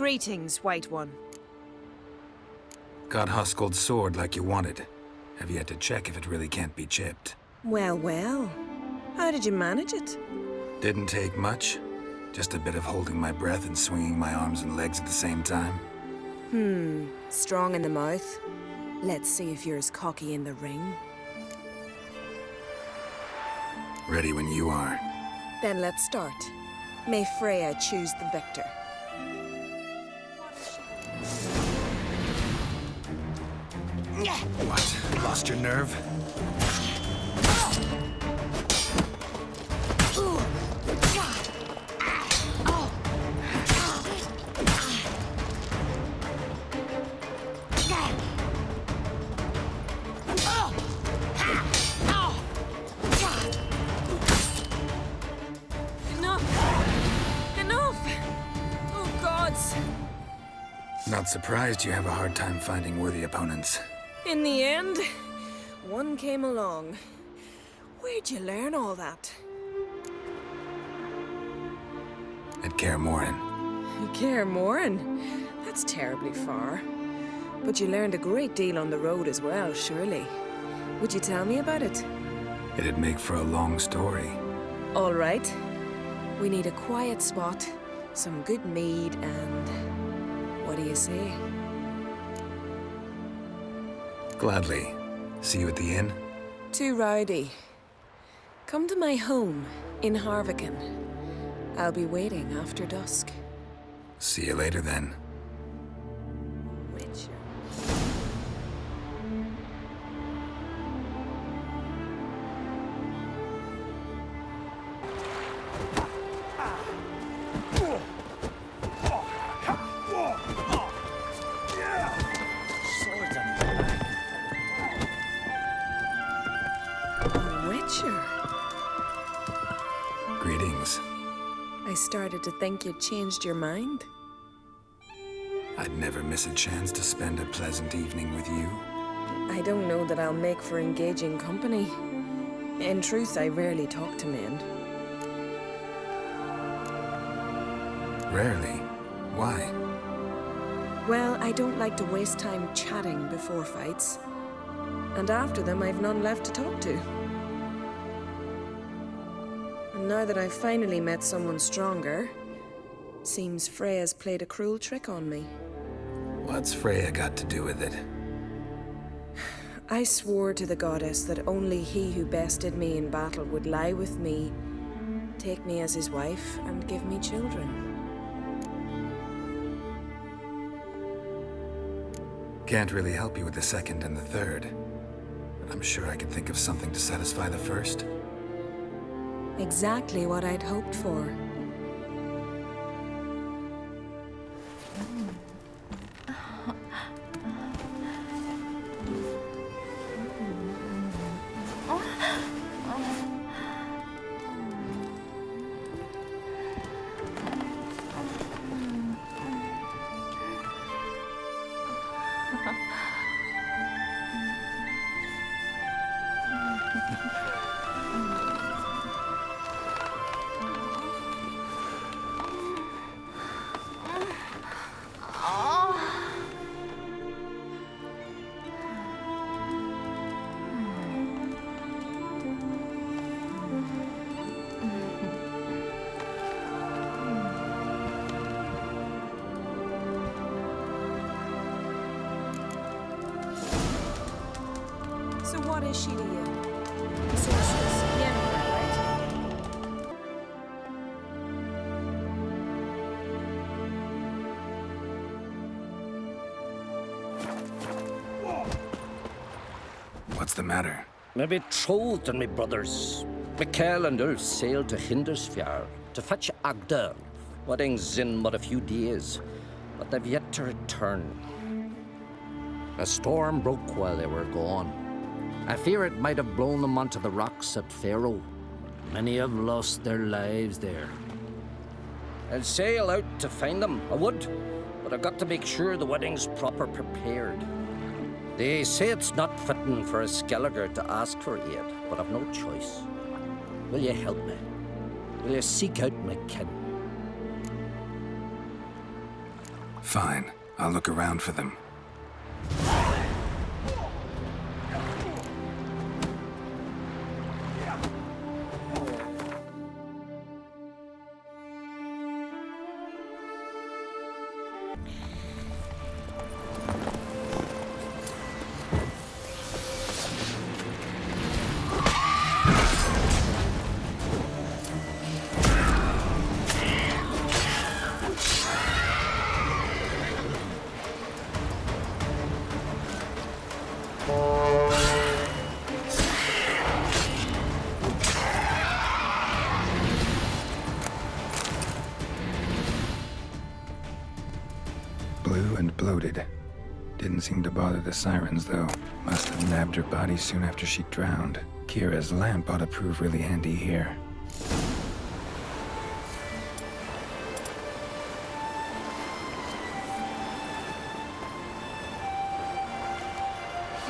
[SPEAKER 22] Greetings, White One.
[SPEAKER 4] Got Huskuld's sword like you wanted. Have yet to check if it really can't be chipped.
[SPEAKER 22] Well, well. How did you manage it?
[SPEAKER 4] Didn't take much. Just a bit of holding my breath and swinging my arms and legs at the same time.
[SPEAKER 22] Strong in the mouth. Let's see if you're as cocky in the ring.
[SPEAKER 4] Ready when you are.
[SPEAKER 22] Then let's start. May Freya choose the victor.
[SPEAKER 4] What? Lost your nerve? Not surprised you have a hard time finding worthy opponents.
[SPEAKER 22] In the end, one came along. Where'd you learn all that?
[SPEAKER 4] At Kaer.
[SPEAKER 22] Kaer. That's terribly far. But you learned a great deal on the road as well, surely. Would you tell me about it?
[SPEAKER 4] It'd make for a long story.
[SPEAKER 22] All right. We need a quiet spot, some good mead, and... what do you say?
[SPEAKER 4] Gladly. See you at the inn?
[SPEAKER 22] Too rowdy. Come to my home in Harviken. I'll be waiting after dusk.
[SPEAKER 4] See you later then. Greetings.
[SPEAKER 22] I started to think you'd changed your mind.
[SPEAKER 4] I'd never miss a chance to spend a pleasant evening with you.
[SPEAKER 22] I don't know that I'll make for engaging company. In truth, I rarely talk to men.
[SPEAKER 4] Rarely? Why?
[SPEAKER 22] Well, I don't like to waste time chatting before fights. And after them, I've none left to talk to. And now that I've finally met someone stronger, seems Freya's played a cruel trick on me.
[SPEAKER 4] What's Freya got to do with it?
[SPEAKER 22] I swore to the goddess that only he who bested me in battle would lie with me, take me as his wife, and give me children.
[SPEAKER 4] Can't really help you with the second and the third. But I'm sure I could think of something to satisfy the first.
[SPEAKER 22] Exactly what I'd hoped for. So what is she to you? Sorceress, Yennefer, right?
[SPEAKER 4] What's the matter?
[SPEAKER 1] Maybe Trolde and me brothers, Mikael and Ulf sailed to Hindersfjord to fetch Agda. Wedding's in but a few days, but they've yet to return. A storm broke while they were gone. I fear it might have blown them onto the rocks at Faroe. Many have lost their lives there. I'll sail out to find them, I would, but I've got to make sure the wedding's proper prepared. They say it's not fitting for a Scavenger to ask for aid, but I've no choice. Will you help me? Will you seek out my kin?
[SPEAKER 4] Fine. I'll look around for them. Blue and bloated. Didn't seem to bother the sirens, though. Must have nabbed her body soon after she drowned. Kira's lamp ought to prove really handy here.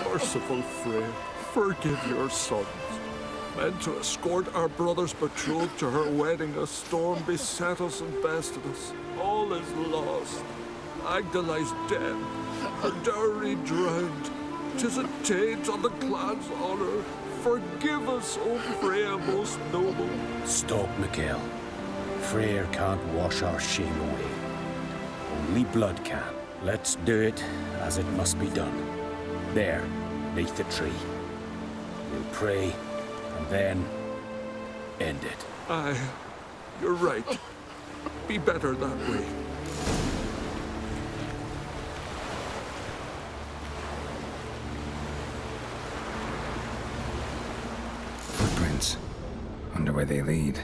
[SPEAKER 10] Merciful Freyr, forgive your sons. Meant to escort our brother's betrothed to her wedding, a storm beset us and bested us. All is lost. Agda lies dead, her dowry drowned. 'Tis a taint on the clan's honor. Forgive us, O Freya most noble.
[SPEAKER 9] Stop, Mikael. Freyr can't wash our shame away. Only blood can. Let's do it as it must be done. There, neath the tree. We'll pray, and then end it.
[SPEAKER 10] Aye, you're right. Be better that way.
[SPEAKER 4] Footprints. Wonder where they lead.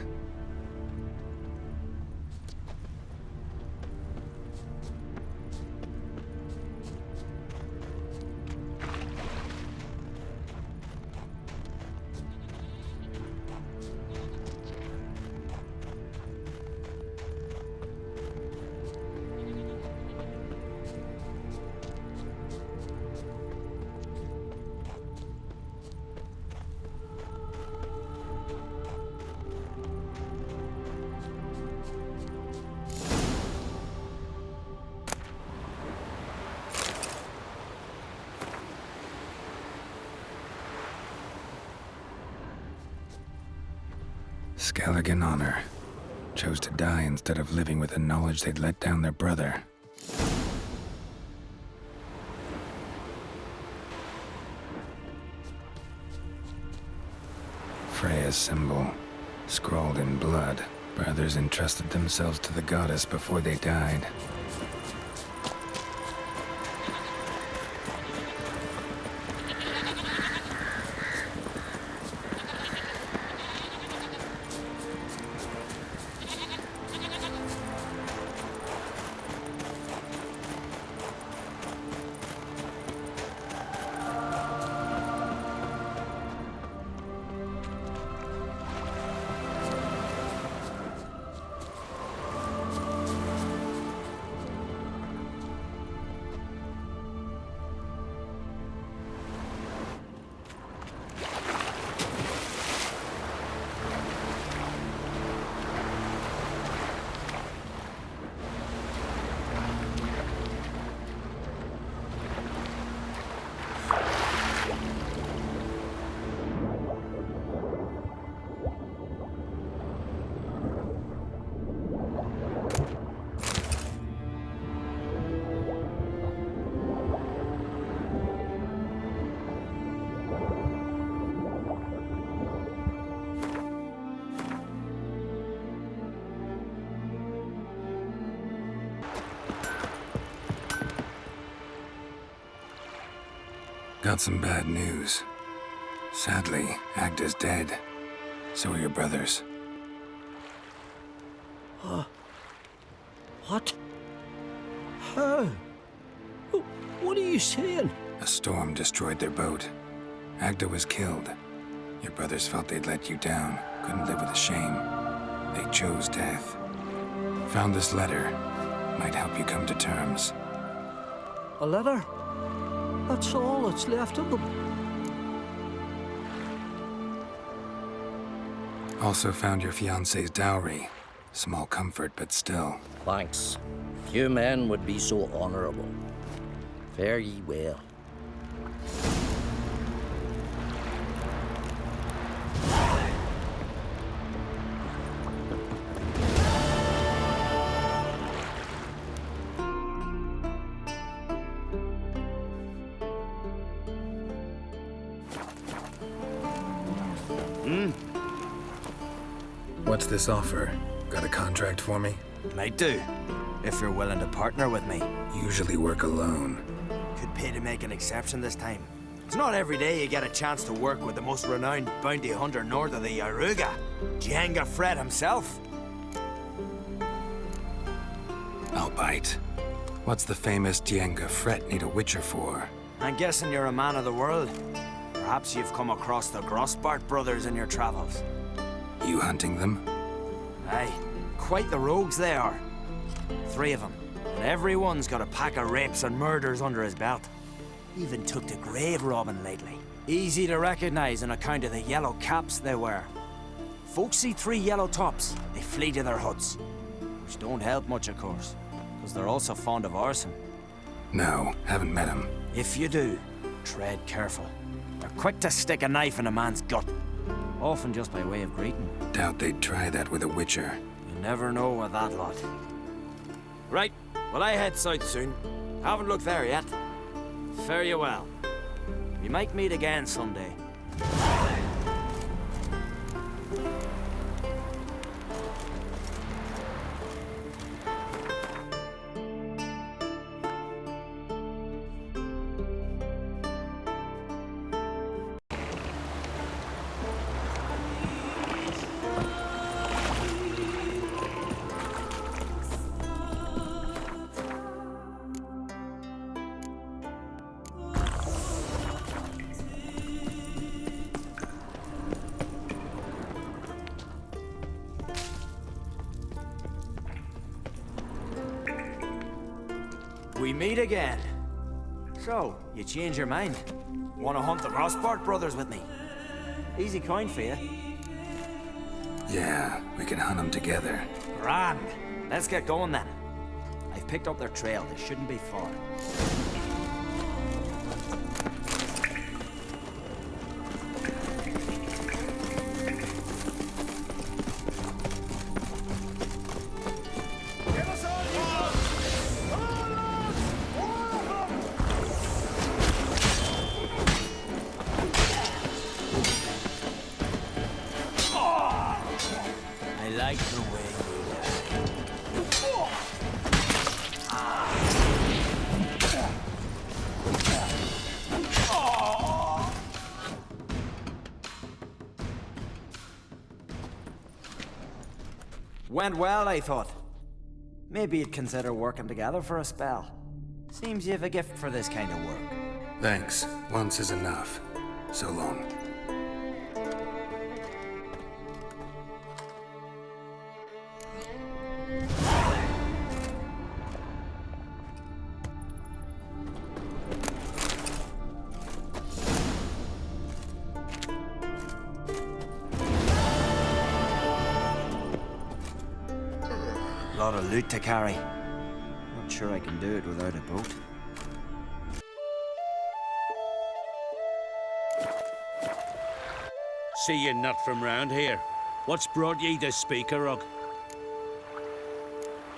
[SPEAKER 4] Skelligan honor. Chose to die instead of living with the knowledge they'd let down their brother. Freya's symbol, scrawled in blood. Brothers entrusted themselves to the goddess before they died. Got some bad news. Sadly, Agda's dead. So are your brothers.
[SPEAKER 1] What? How? What are you saying?
[SPEAKER 4] A storm destroyed their boat. Agda was killed. Your brothers felt they'd let you down, couldn't live with the shame. They chose death. Found this letter. Might help you come to terms.
[SPEAKER 1] A letter? That's all that's left of them.
[SPEAKER 4] Also found your fiancé's dowry. Small comfort, but still.
[SPEAKER 1] Thanks. Few men would be so honorable. Fare ye well.
[SPEAKER 4] What's this offer? Got a contract for me?
[SPEAKER 13] Might do, if you're willing to partner with me.
[SPEAKER 4] Usually work alone.
[SPEAKER 13] Could pay to make an exception this time. It's not every day you get a chance to work with the most renowned bounty hunter north of the Yaruga, Jenga Fred himself.
[SPEAKER 4] I'll bite. What's the famous Jenga Fred need a witcher for?
[SPEAKER 13] I'm guessing you're a man of the world. Perhaps you've come across the Grossbart brothers in your travels.
[SPEAKER 4] You hunting them?
[SPEAKER 13] Aye, quite the rogues they are. 3 of them, and every one's got a pack of rapes and murders under his belt. Even took to grave robbing lately. Easy to recognize on account of the yellow caps they wear. Folks see 3 yellow tops, they flee to their huts. Which don't help much, of course, because they're also fond of arson.
[SPEAKER 4] No, haven't met him.
[SPEAKER 13] If you do, tread careful. They're quick to stick a knife in a man's gut. Often just by way of greeting.
[SPEAKER 4] Doubt they'd try that with a witcher.
[SPEAKER 13] You never know with that lot. Right, well I head south soon. Haven't looked there yet. Fare you well. We might meet again someday. We meet again. So, you change your mind? Want to hunt the Grossbart brothers with me? Easy coin for you.
[SPEAKER 4] Yeah, we can hunt them together.
[SPEAKER 13] Grand. Let's get going then. I've picked up their trail. They shouldn't be far. Went well, I thought. Maybe you'd consider working together for a spell. Seems you have a gift for this kind of work.
[SPEAKER 4] Thanks. Once is enough. So long.
[SPEAKER 13] Lot of loot to carry. Not sure I can do it without a boat.
[SPEAKER 12] See you not from round here. What's brought ye to Speakerrug?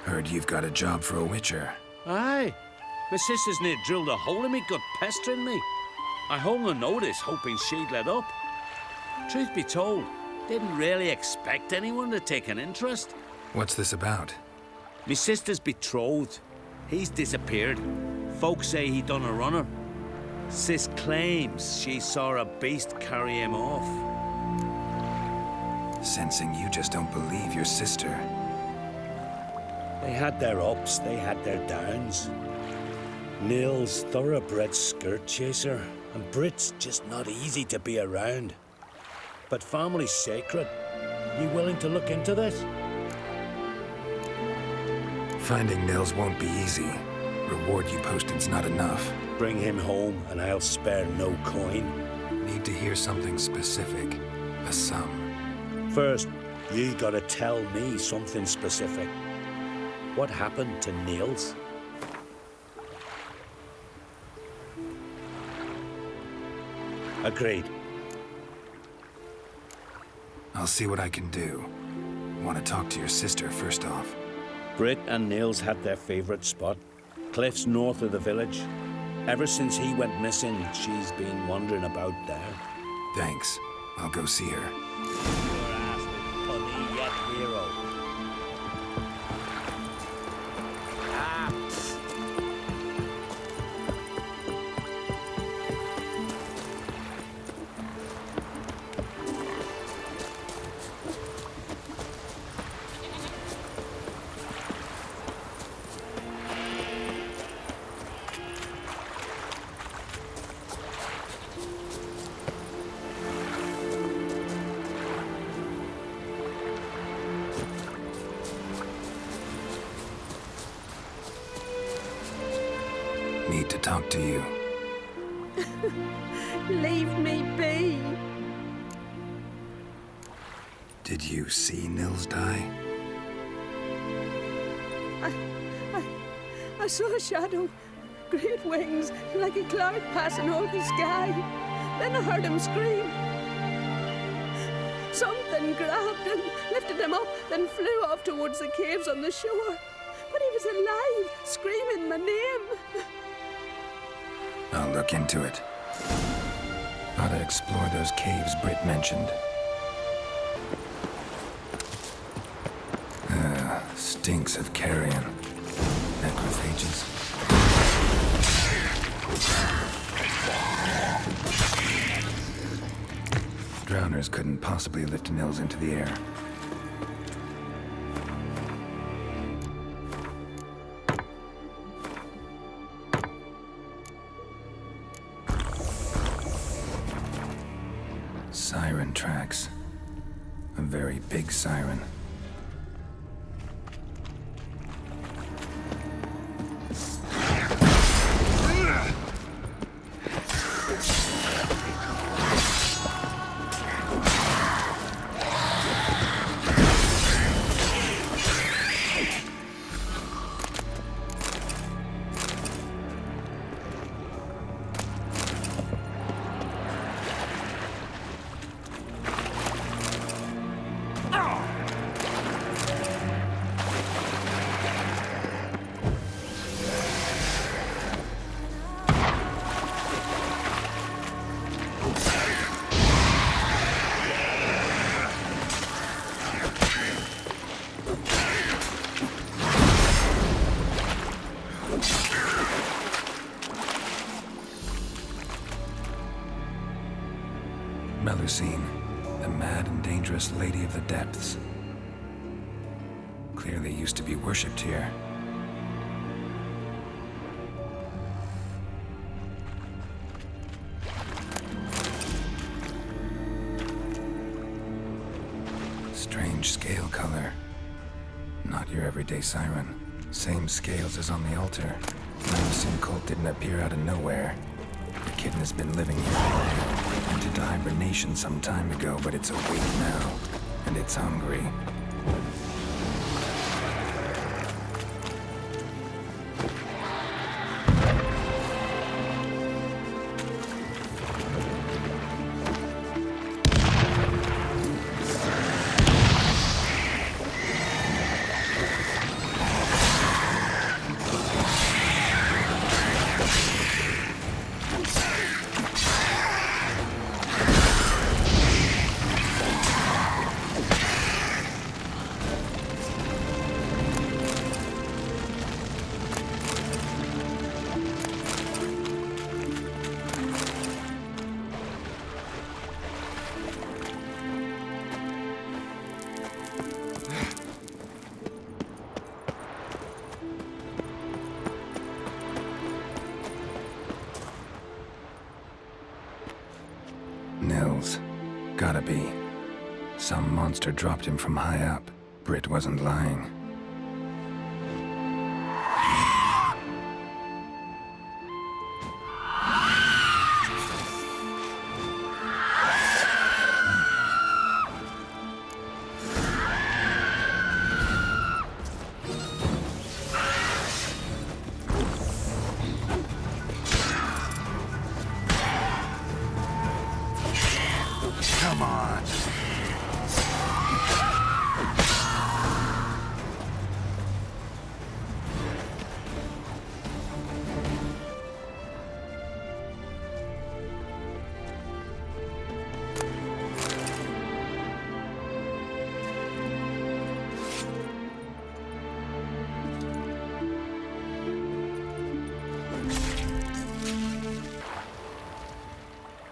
[SPEAKER 4] Heard you've got a job for a witcher.
[SPEAKER 12] Aye. My sister's near drilled a hole in me gut, pestering me. I hung a notice, hoping she'd let up. Truth be told, didn't really expect anyone to take an interest.
[SPEAKER 4] What's this about?
[SPEAKER 12] Me sister's betrothed. He's disappeared. Folks say he done a runner. Sis claims she saw a beast carry him off.
[SPEAKER 4] Sensing you just don't believe your sister.
[SPEAKER 12] They had their ups, they had their downs. Nil's thoroughbred skirt chaser, and Brit's just not easy to be around. But family's sacred. You willing to look into this?
[SPEAKER 4] Finding Nils won't be easy. Reward you posted's not enough.
[SPEAKER 12] Bring him home, and I'll spare no coin.
[SPEAKER 4] Need to hear something specific. A sum.
[SPEAKER 12] First, you gotta tell me something specific. What happened to Nils? Agreed.
[SPEAKER 4] I'll see what I can do. Want to talk to your sister first off.
[SPEAKER 12] Britt and Nils had their favorite spot, cliffs north of the village. Ever since he went missing, she's been wandering about there.
[SPEAKER 4] Thanks. I'll go see her.
[SPEAKER 12] Your ass is funny yet hero.
[SPEAKER 4] Need to talk to you.
[SPEAKER 2] Leave me be.
[SPEAKER 4] Did you see Nils die?
[SPEAKER 2] I saw a shadow, great wings, like a cloud passing over the sky. Then I heard him scream. Something grabbed him, lifted him up, then flew off towards the caves on the shore. But he was alive, screaming my name.
[SPEAKER 4] I'll look into it. Ought to explore those caves Britt mentioned. Stinks of carrion. Necrophages. Drowners couldn't possibly lift Nils into the air. Siren tracks. A very big siren. The mad and dangerous Lady of the Depths. Clearly used to be worshipped here. Strange scale color. Not your everyday siren. Same scales as on the altar. Melusine cult didn't appear out of nowhere. The kitten has been living here. Went into hibernation some time ago, but it's awake now. And it's hungry. Nils. Gotta be. Some monster dropped him from high up. Britt wasn't lying.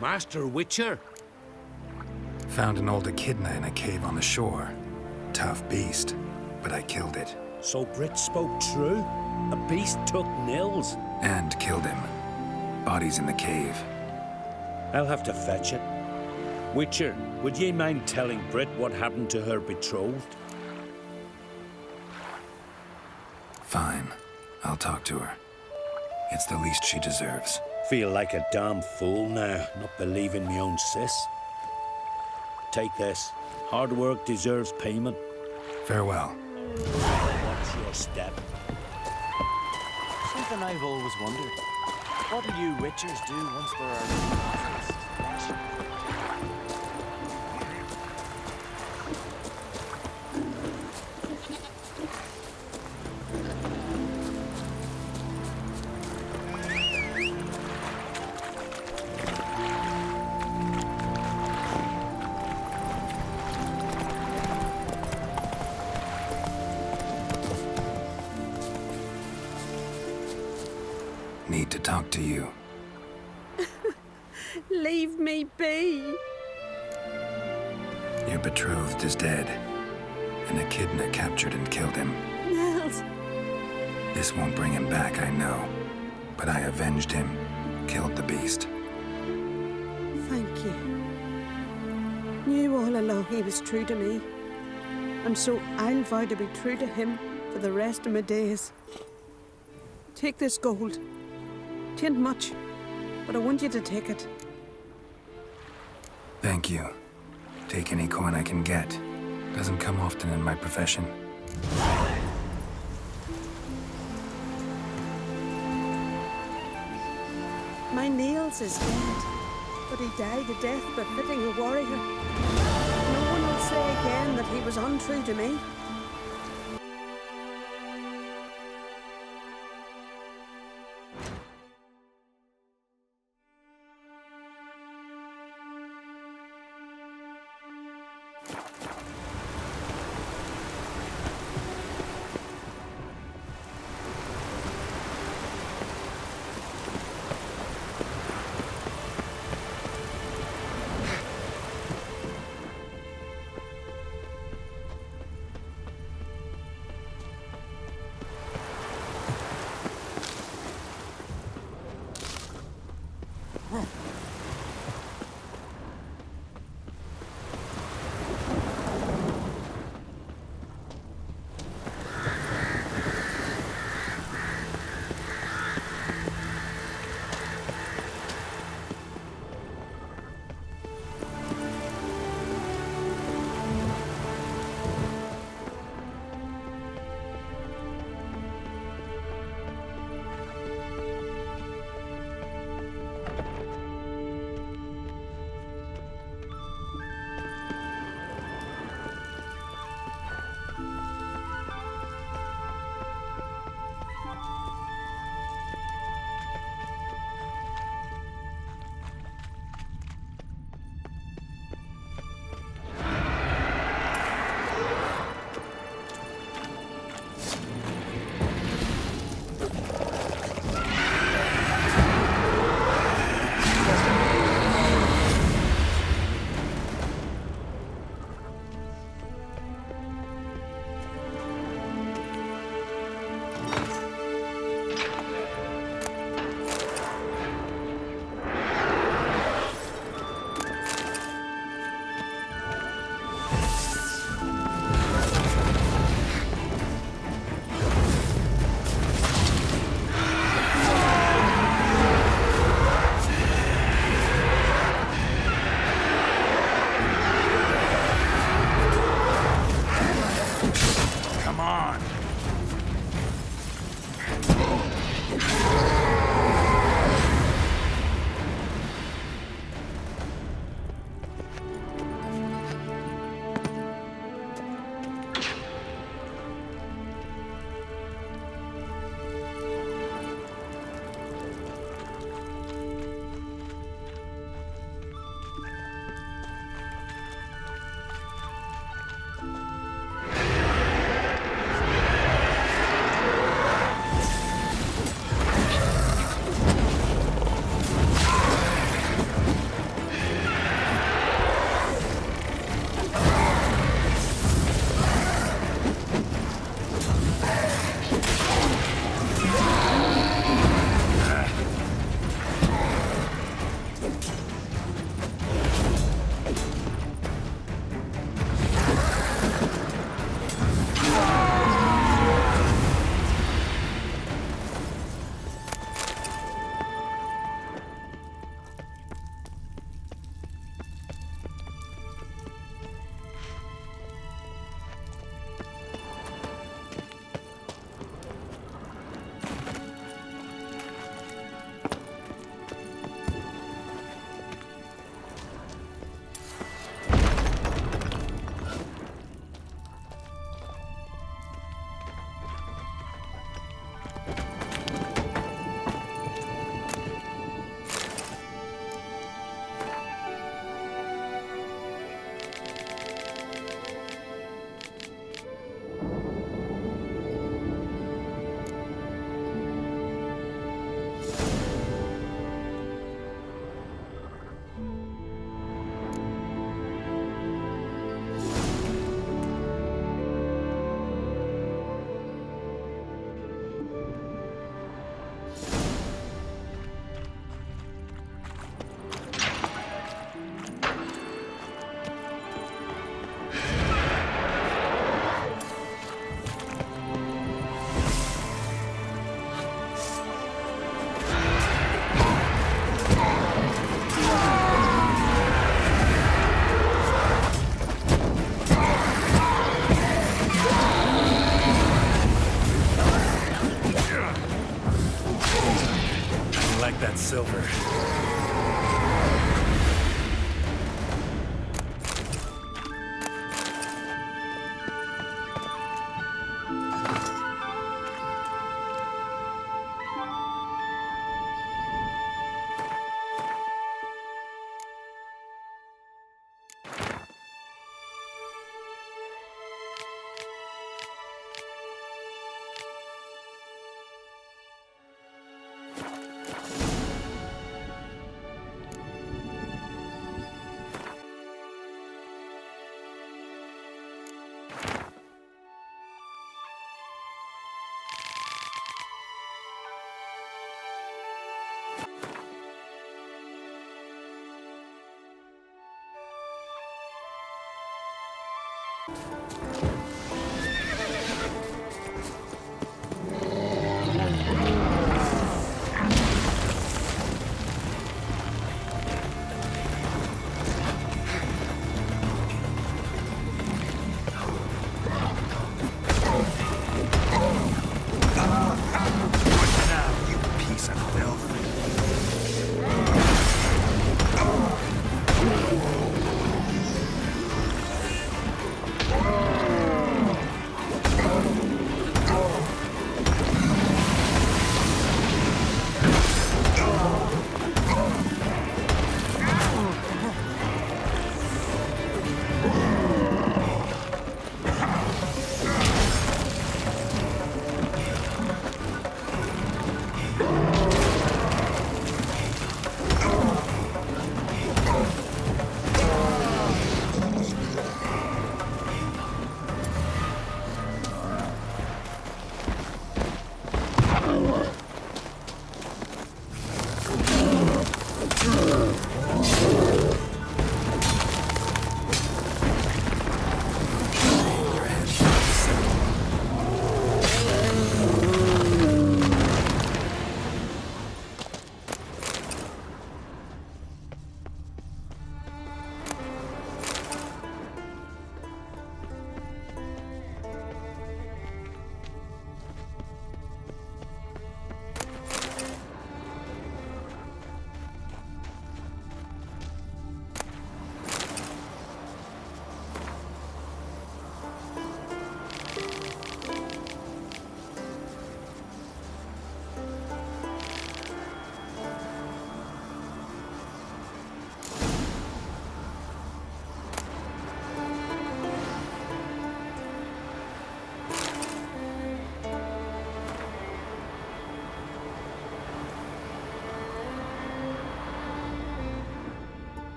[SPEAKER 12] Master Witcher?
[SPEAKER 4] Found an old echidna in a cave on the shore. Tough beast, but I killed it.
[SPEAKER 12] So Brit spoke true? A beast took Nils?
[SPEAKER 4] And killed him. Body's in the cave.
[SPEAKER 12] I'll have to fetch it. Witcher, would ye mind telling Brit what happened to her betrothed?
[SPEAKER 4] Fine. I'll talk to her. It's the least she deserves.
[SPEAKER 12] Feel like a damn fool now, not believing me own sis. Take this. Hard work deserves payment.
[SPEAKER 4] Farewell.
[SPEAKER 12] Watch your step.
[SPEAKER 13] Something I've always wondered. What do you witchers do once there are
[SPEAKER 4] Need to talk to you.
[SPEAKER 2] Leave me be.
[SPEAKER 4] Your betrothed is dead. An echidna captured and killed him.
[SPEAKER 2] Nils.
[SPEAKER 4] This won't bring him back, I know. But I avenged him, killed the beast.
[SPEAKER 2] Thank you. Knew all along he was true to me. And so I'll vow to be true to him for the rest of my days. Take this gold. 'Tain't much, but I want you to take it.
[SPEAKER 4] Thank you. Take any coin I can get. Doesn't come often in my profession.
[SPEAKER 2] My Niels is dead, but he died a death befitting a warrior. No one will say again that he was untrue to me.
[SPEAKER 4] like that silver.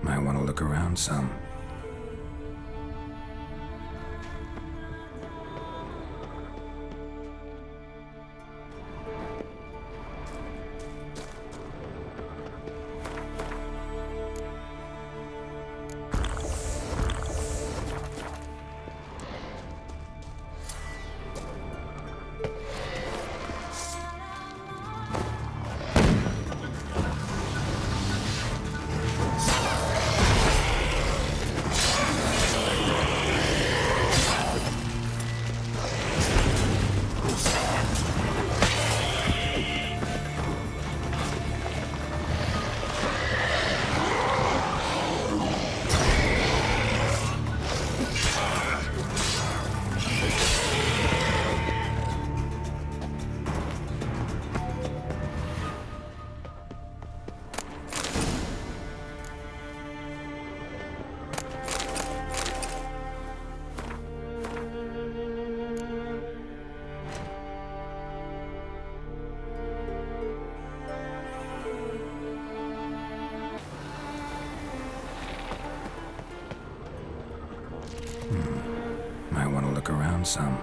[SPEAKER 4] Might want to look around some. Might want to look around some.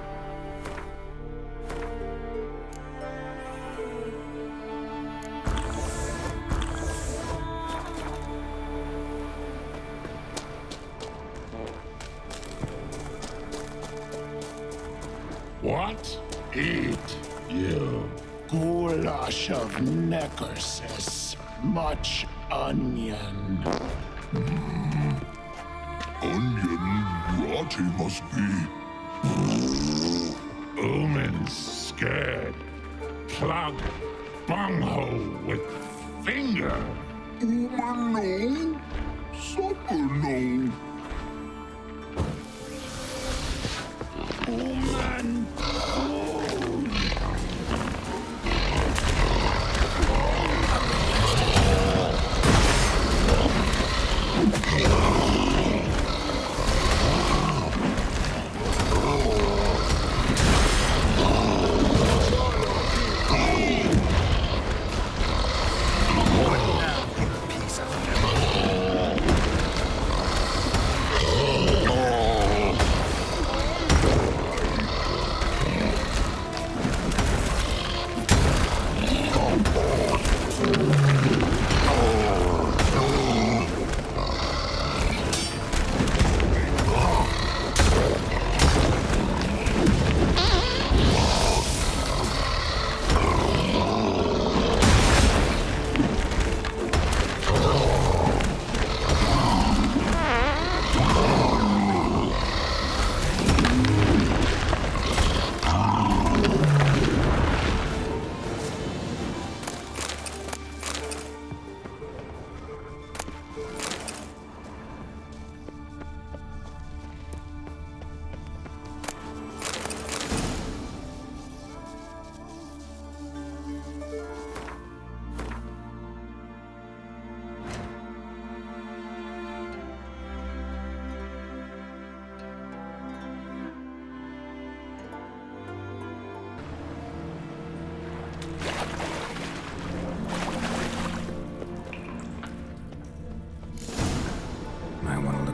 [SPEAKER 18] What? Eat, you goulash of neckerses. Much onion. Onion rotty must be. Omen's scared. Plug bunghole with finger. Omen no. Supper no. Omen.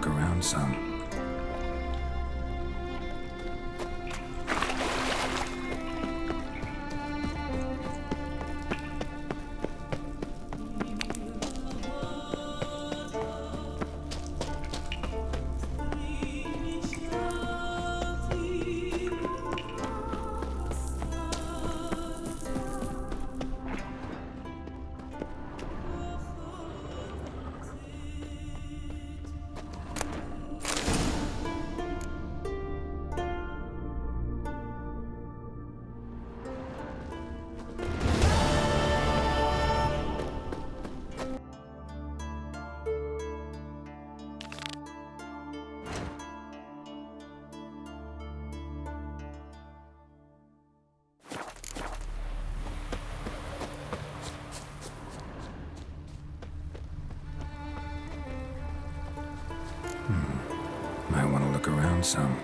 [SPEAKER 4] around some. Might want to look around some.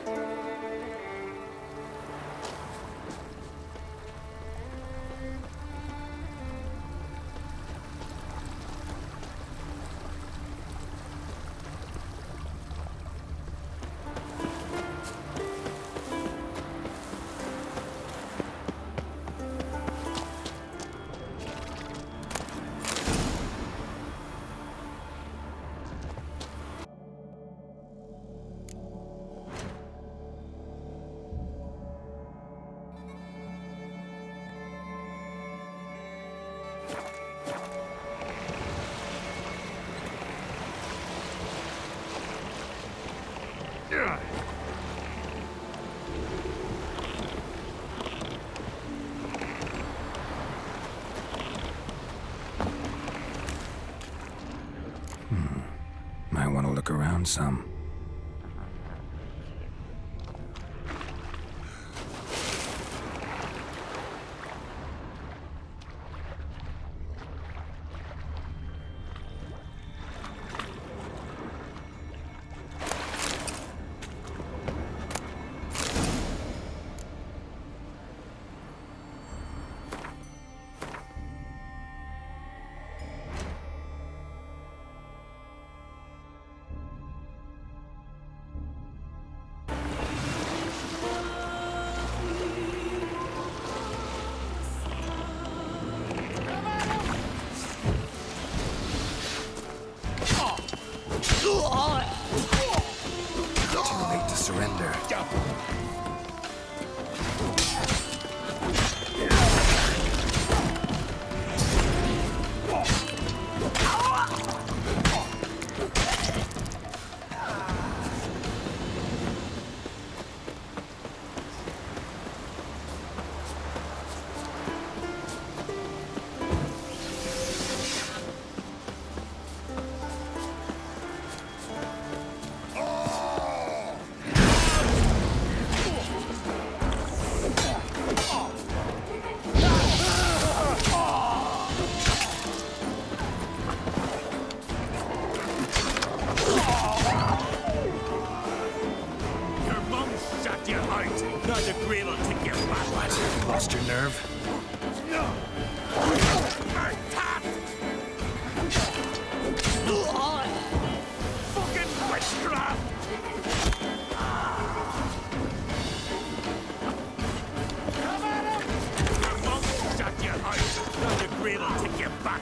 [SPEAKER 4] Might want to look around some. Too late to surrender. Lost your nerve?
[SPEAKER 12] Fucking witchcraft! Your monk shut your eyes. Now the grave will take you back.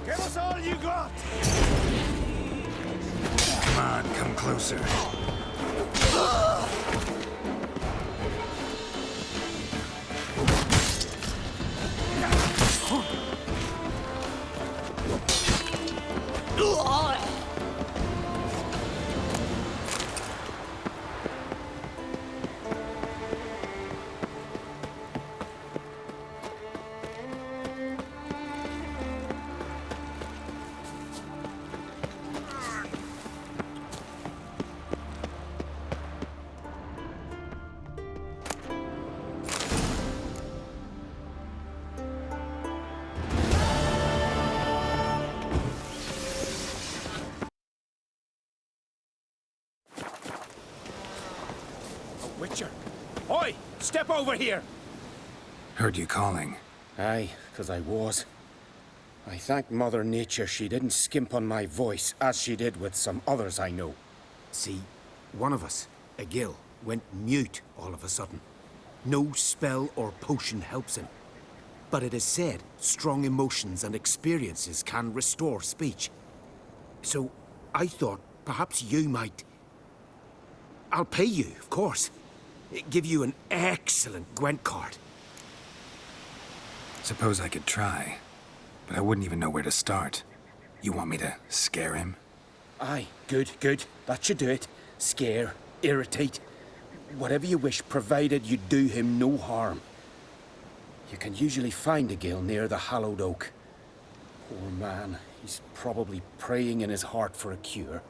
[SPEAKER 14] Give us all you got!
[SPEAKER 4] Come on, come closer.
[SPEAKER 9] Witcher! Oi! Step over here!
[SPEAKER 4] Heard you calling.
[SPEAKER 9] Aye, 'cause I was. I thank Mother Nature she didn't skimp on my voice, as she did with some others I know.
[SPEAKER 3] See, one of us, a gill, went mute all of a sudden. No spell or potion helps him. But it is said strong emotions and experiences can restore speech. So I thought perhaps you might... I'll pay you, of course. Give you an excellent Gwent card.
[SPEAKER 4] Suppose I could try, but I wouldn't even know where to start. You want me to scare him?
[SPEAKER 9] Aye, good, good. That should do it. Scare, irritate, whatever you wish, provided you do him no harm. You can usually find a gill near the hallowed oak. Poor man, he's probably praying in his heart for a cure.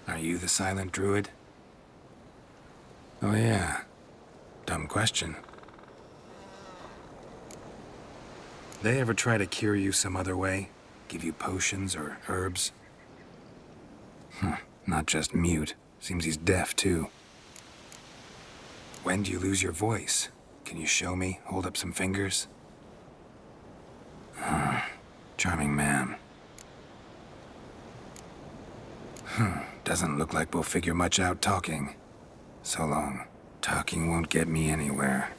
[SPEAKER 4] Are you the silent druid? Oh yeah. Dumb question. They ever try to cure you some other way? Give you potions or herbs? Not just mute. Seems he's deaf too. When do you lose your voice? Can you show me? Hold up some fingers? Charming man. Doesn't look like we'll figure much out talking. So long. Talking won't get me anywhere.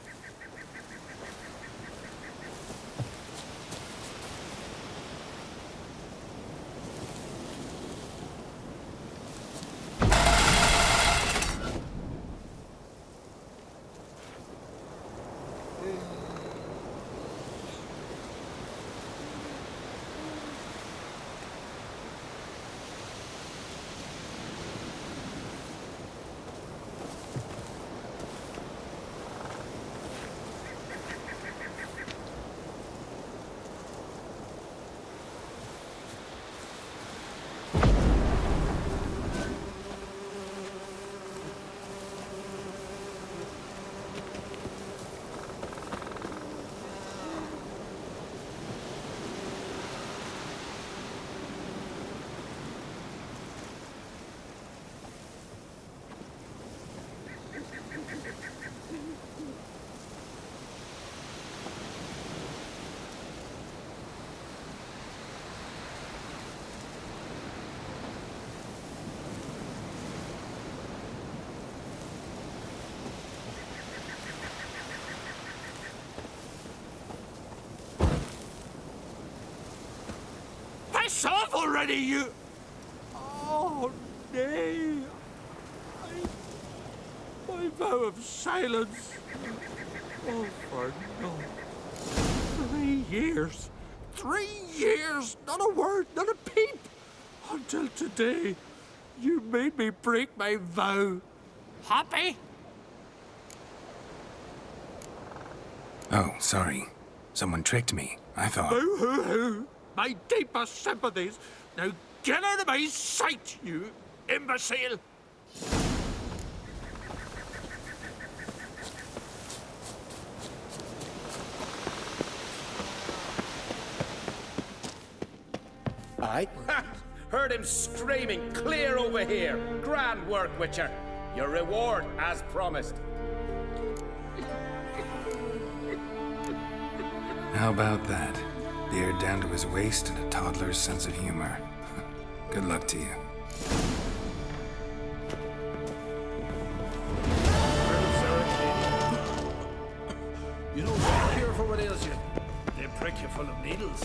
[SPEAKER 10] Piss off already, you... Oh, nay. My vow of silence. Oh, for no. 3 years. 3 years! Not a word, not a peep! Until today, you made me break my vow. Happy?
[SPEAKER 4] Oh, sorry. Someone tricked me. I thought...
[SPEAKER 10] Boo-hoo-hoo! My deepest sympathies. Now get out of my sight, you imbecile!
[SPEAKER 9] Aye? Heard him screaming clear over here. Grand work, Witcher. Your reward, as promised.
[SPEAKER 4] How about that? Beard down to his waist and a toddler's sense of humor. Good luck to you.
[SPEAKER 12] prick you full of needles.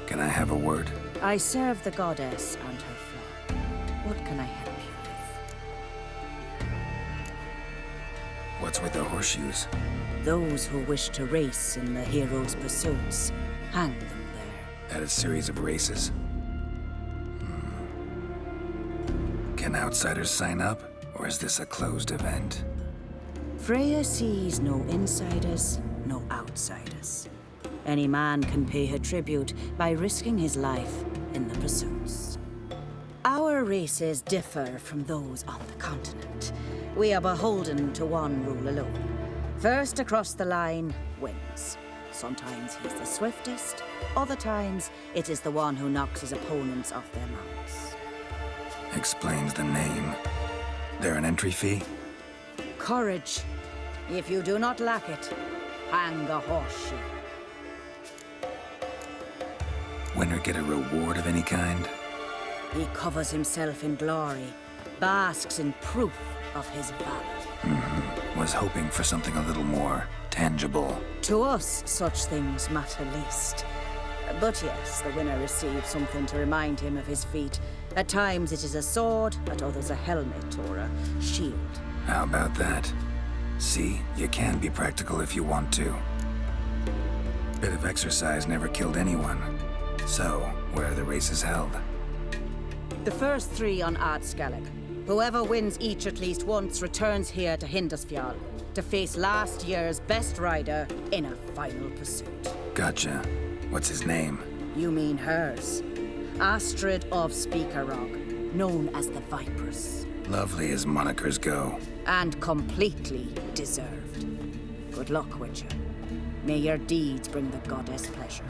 [SPEAKER 4] Can I have a word?
[SPEAKER 6] I serve the goddess and her flock. What can I help you with?
[SPEAKER 4] What's with the horseshoes?
[SPEAKER 6] Those who wish to race in the hero's pursuits, hang them there.
[SPEAKER 4] At a series of races? Can outsiders sign up, or is this a closed event?
[SPEAKER 6] Freya sees no insiders, no outsiders. Any man can pay her tribute by risking his life in the pursuits. Our races differ from those on the continent. We are beholden to one rule alone. First across the line wins. Sometimes he's the swiftest, other times it is the one who knocks his opponents off their mounts.
[SPEAKER 4] Explains the name. There an entry fee?
[SPEAKER 6] Courage. If you do not lack it, hang a horseshoe.
[SPEAKER 4] Winner get a reward of any kind?
[SPEAKER 6] He covers himself in glory, basks in proof of his valor.
[SPEAKER 4] Was hoping for something a little more tangible.
[SPEAKER 6] To us, such things matter least. But yes, the winner receives something to remind him of his feat. At times it is a sword, at others a helmet or a shield.
[SPEAKER 4] How about that? See, you can be practical if you want to. Bit of exercise never killed anyone. So, where are the races held?
[SPEAKER 6] The first 3 on Adscalig. Whoever wins each at least once returns here to Hindusfjall to face last year's best rider in a final pursuit.
[SPEAKER 4] Gotcha. What's his name?
[SPEAKER 6] You mean hers. Astrid of Speakerrog, known as the Vipress.
[SPEAKER 4] Lovely as monikers go.
[SPEAKER 6] And completely deserved. Good luck, Witcher. May your deeds bring the goddess pleasure.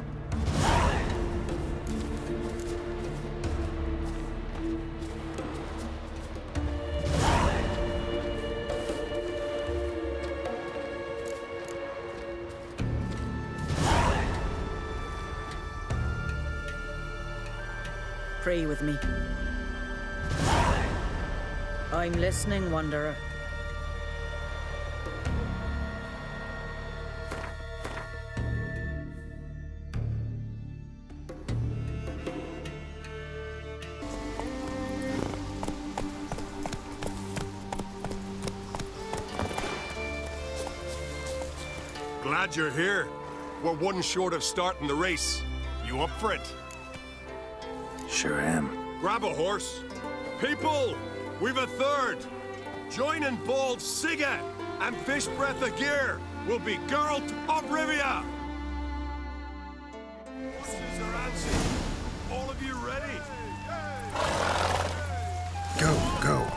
[SPEAKER 6] Pray with me. I'm listening, Wanderer.
[SPEAKER 17] Glad you're here. We're one short of starting the race. You up for it?
[SPEAKER 4] Sure am.
[SPEAKER 17] Grab a horse. People, we've a third. Joining Bald Sigga and Fish Breath of Gear will be Geralt of Rivia. Horses are antsy. All of you ready?
[SPEAKER 4] Go, go.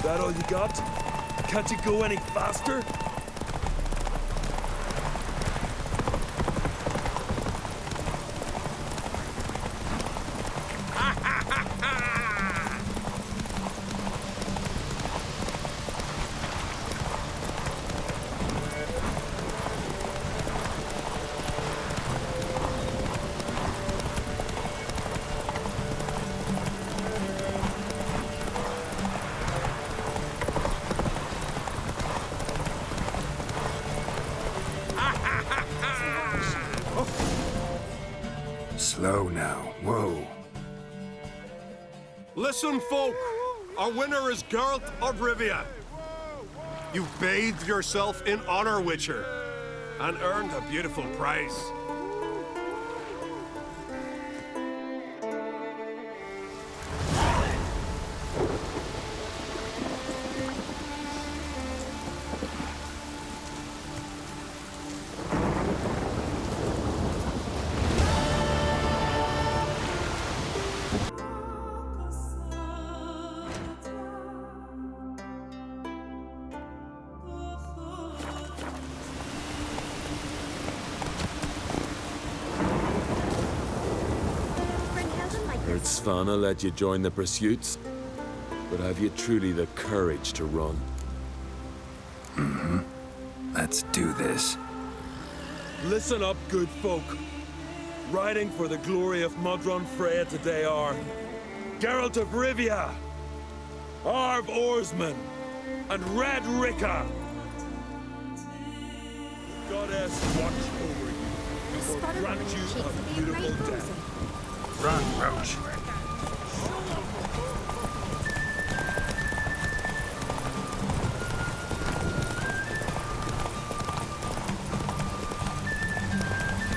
[SPEAKER 12] That all you got? Can't you go any faster?
[SPEAKER 4] Slow now. Whoa.
[SPEAKER 17] Listen, folk. Our winner is Geralt of Rivia. You bathed yourself in honor, Witcher, and earned a beautiful prize.
[SPEAKER 7] that Svanna let you join the pursuits, but have you truly the courage to run?
[SPEAKER 4] Mm-hmm. Let's do this.
[SPEAKER 5] Listen up, good folk. Riding for the glory of Modron Freya today are Geralt of Rivia, Arv Oarsman, and Red Ricka. The goddess watch over you, or grant you a beautiful death.
[SPEAKER 4] Run, Roach.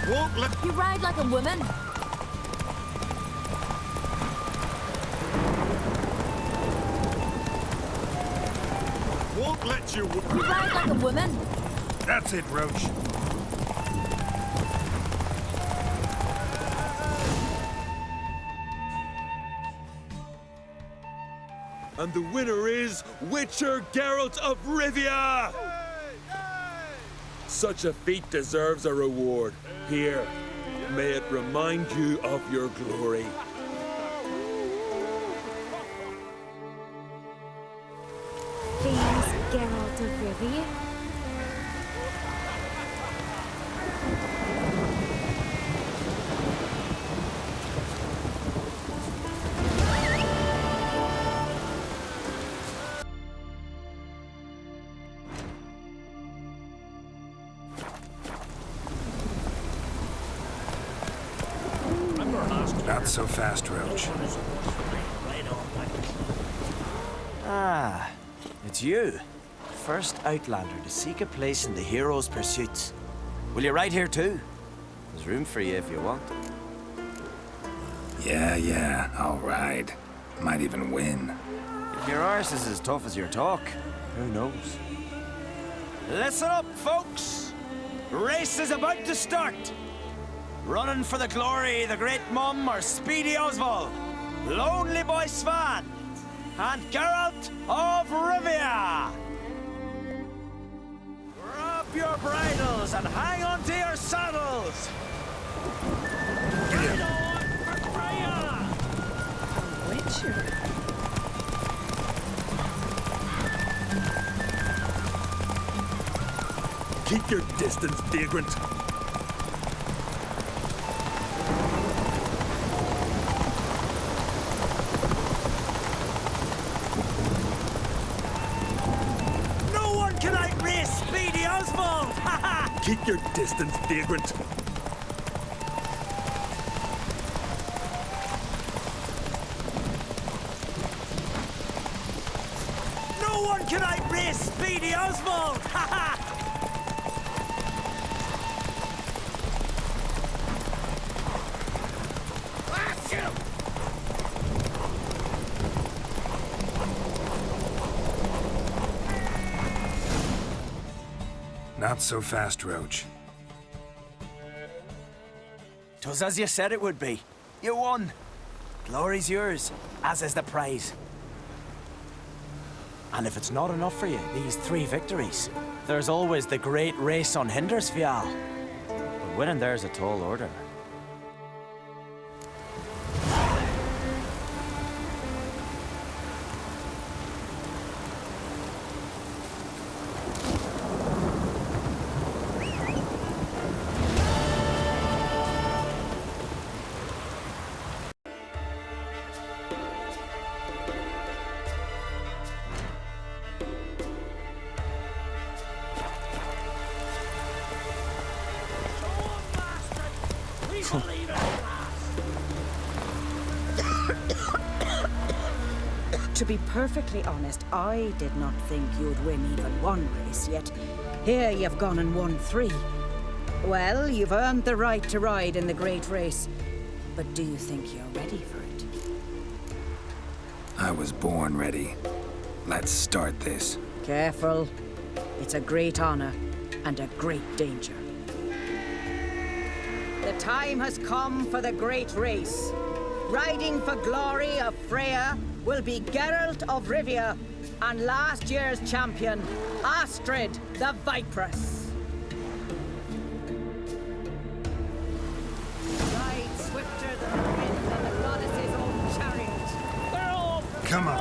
[SPEAKER 11] Won't let you ride like a woman.
[SPEAKER 17] Won't let you.
[SPEAKER 11] You ride like a woman.
[SPEAKER 4] That's it, Roach.
[SPEAKER 5] And the winner is Witcher Geralt of Rivia! Such a feat deserves a reward. Here, may it remind you of your glory.
[SPEAKER 11] Famous Geralt of Rivia.
[SPEAKER 4] Not so fast, Roach.
[SPEAKER 13] Ah, it's you. First Outlander to seek a place in the hero's pursuits. Will you ride here too? There's room for you if you want.
[SPEAKER 4] Yeah, I'll ride. Might even win.
[SPEAKER 13] If your arse is as tough as your talk, who knows? Listen up, folks! The race is about to start! Running for the glory, the Great Mum, or Speedy Oswald, Lonely Boy Svan, and Geralt of Rivia! Grab your bridles and hang on to your saddles! Get on for Freya!
[SPEAKER 22] Witcher.
[SPEAKER 5] Keep your distance, vagrant. Keep your distance, vagrant.
[SPEAKER 13] No one can outrace Speedy Oswald! Ha ha!
[SPEAKER 4] Not so fast, Roach.
[SPEAKER 13] 'Twas as you said it would be. You won. Glory's yours, as is the prize. And if it's not enough for you, these 3 victories, there's always the great race on Hindersfjall. But winning there's a tall order.
[SPEAKER 6] To be perfectly honest, I did not think you'd win even one race, yet here you've gone and won 3. Well, you've earned the right to ride in the great race, but do you think you're ready for it?
[SPEAKER 4] I was born ready. Let's start this.
[SPEAKER 6] Careful. It's a great honor and a great danger. The time has come for the great race. Riding for glory of Freya will be Geralt of Rivia and last year's champion, Astrid the Viperess. Ride swifter than the wind and the goddess's own
[SPEAKER 14] Come on.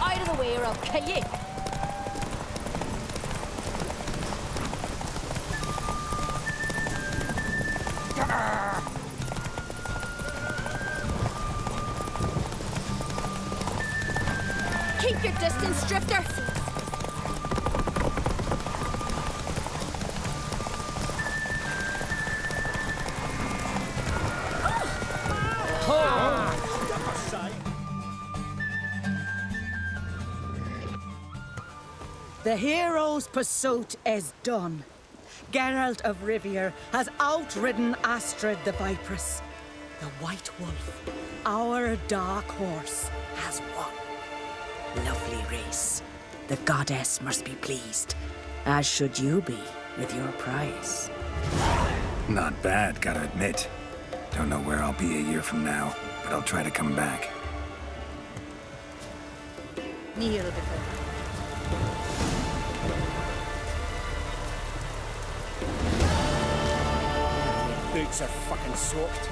[SPEAKER 11] Out of the way or I'll kill you. Keep your distance, Drifter.
[SPEAKER 2] The hero's pursuit is done. Geralt of Rivia has outridden Astrid the Vipress. The White Wolf, our dark horse, has won.
[SPEAKER 6] Lovely race. The goddess must be pleased, as should you be with your prize.
[SPEAKER 4] Not bad, gotta admit. Don't know where I'll be a year from now, but I'll try to come back.
[SPEAKER 6] Kneel before.
[SPEAKER 13] Boots are fucking soaked.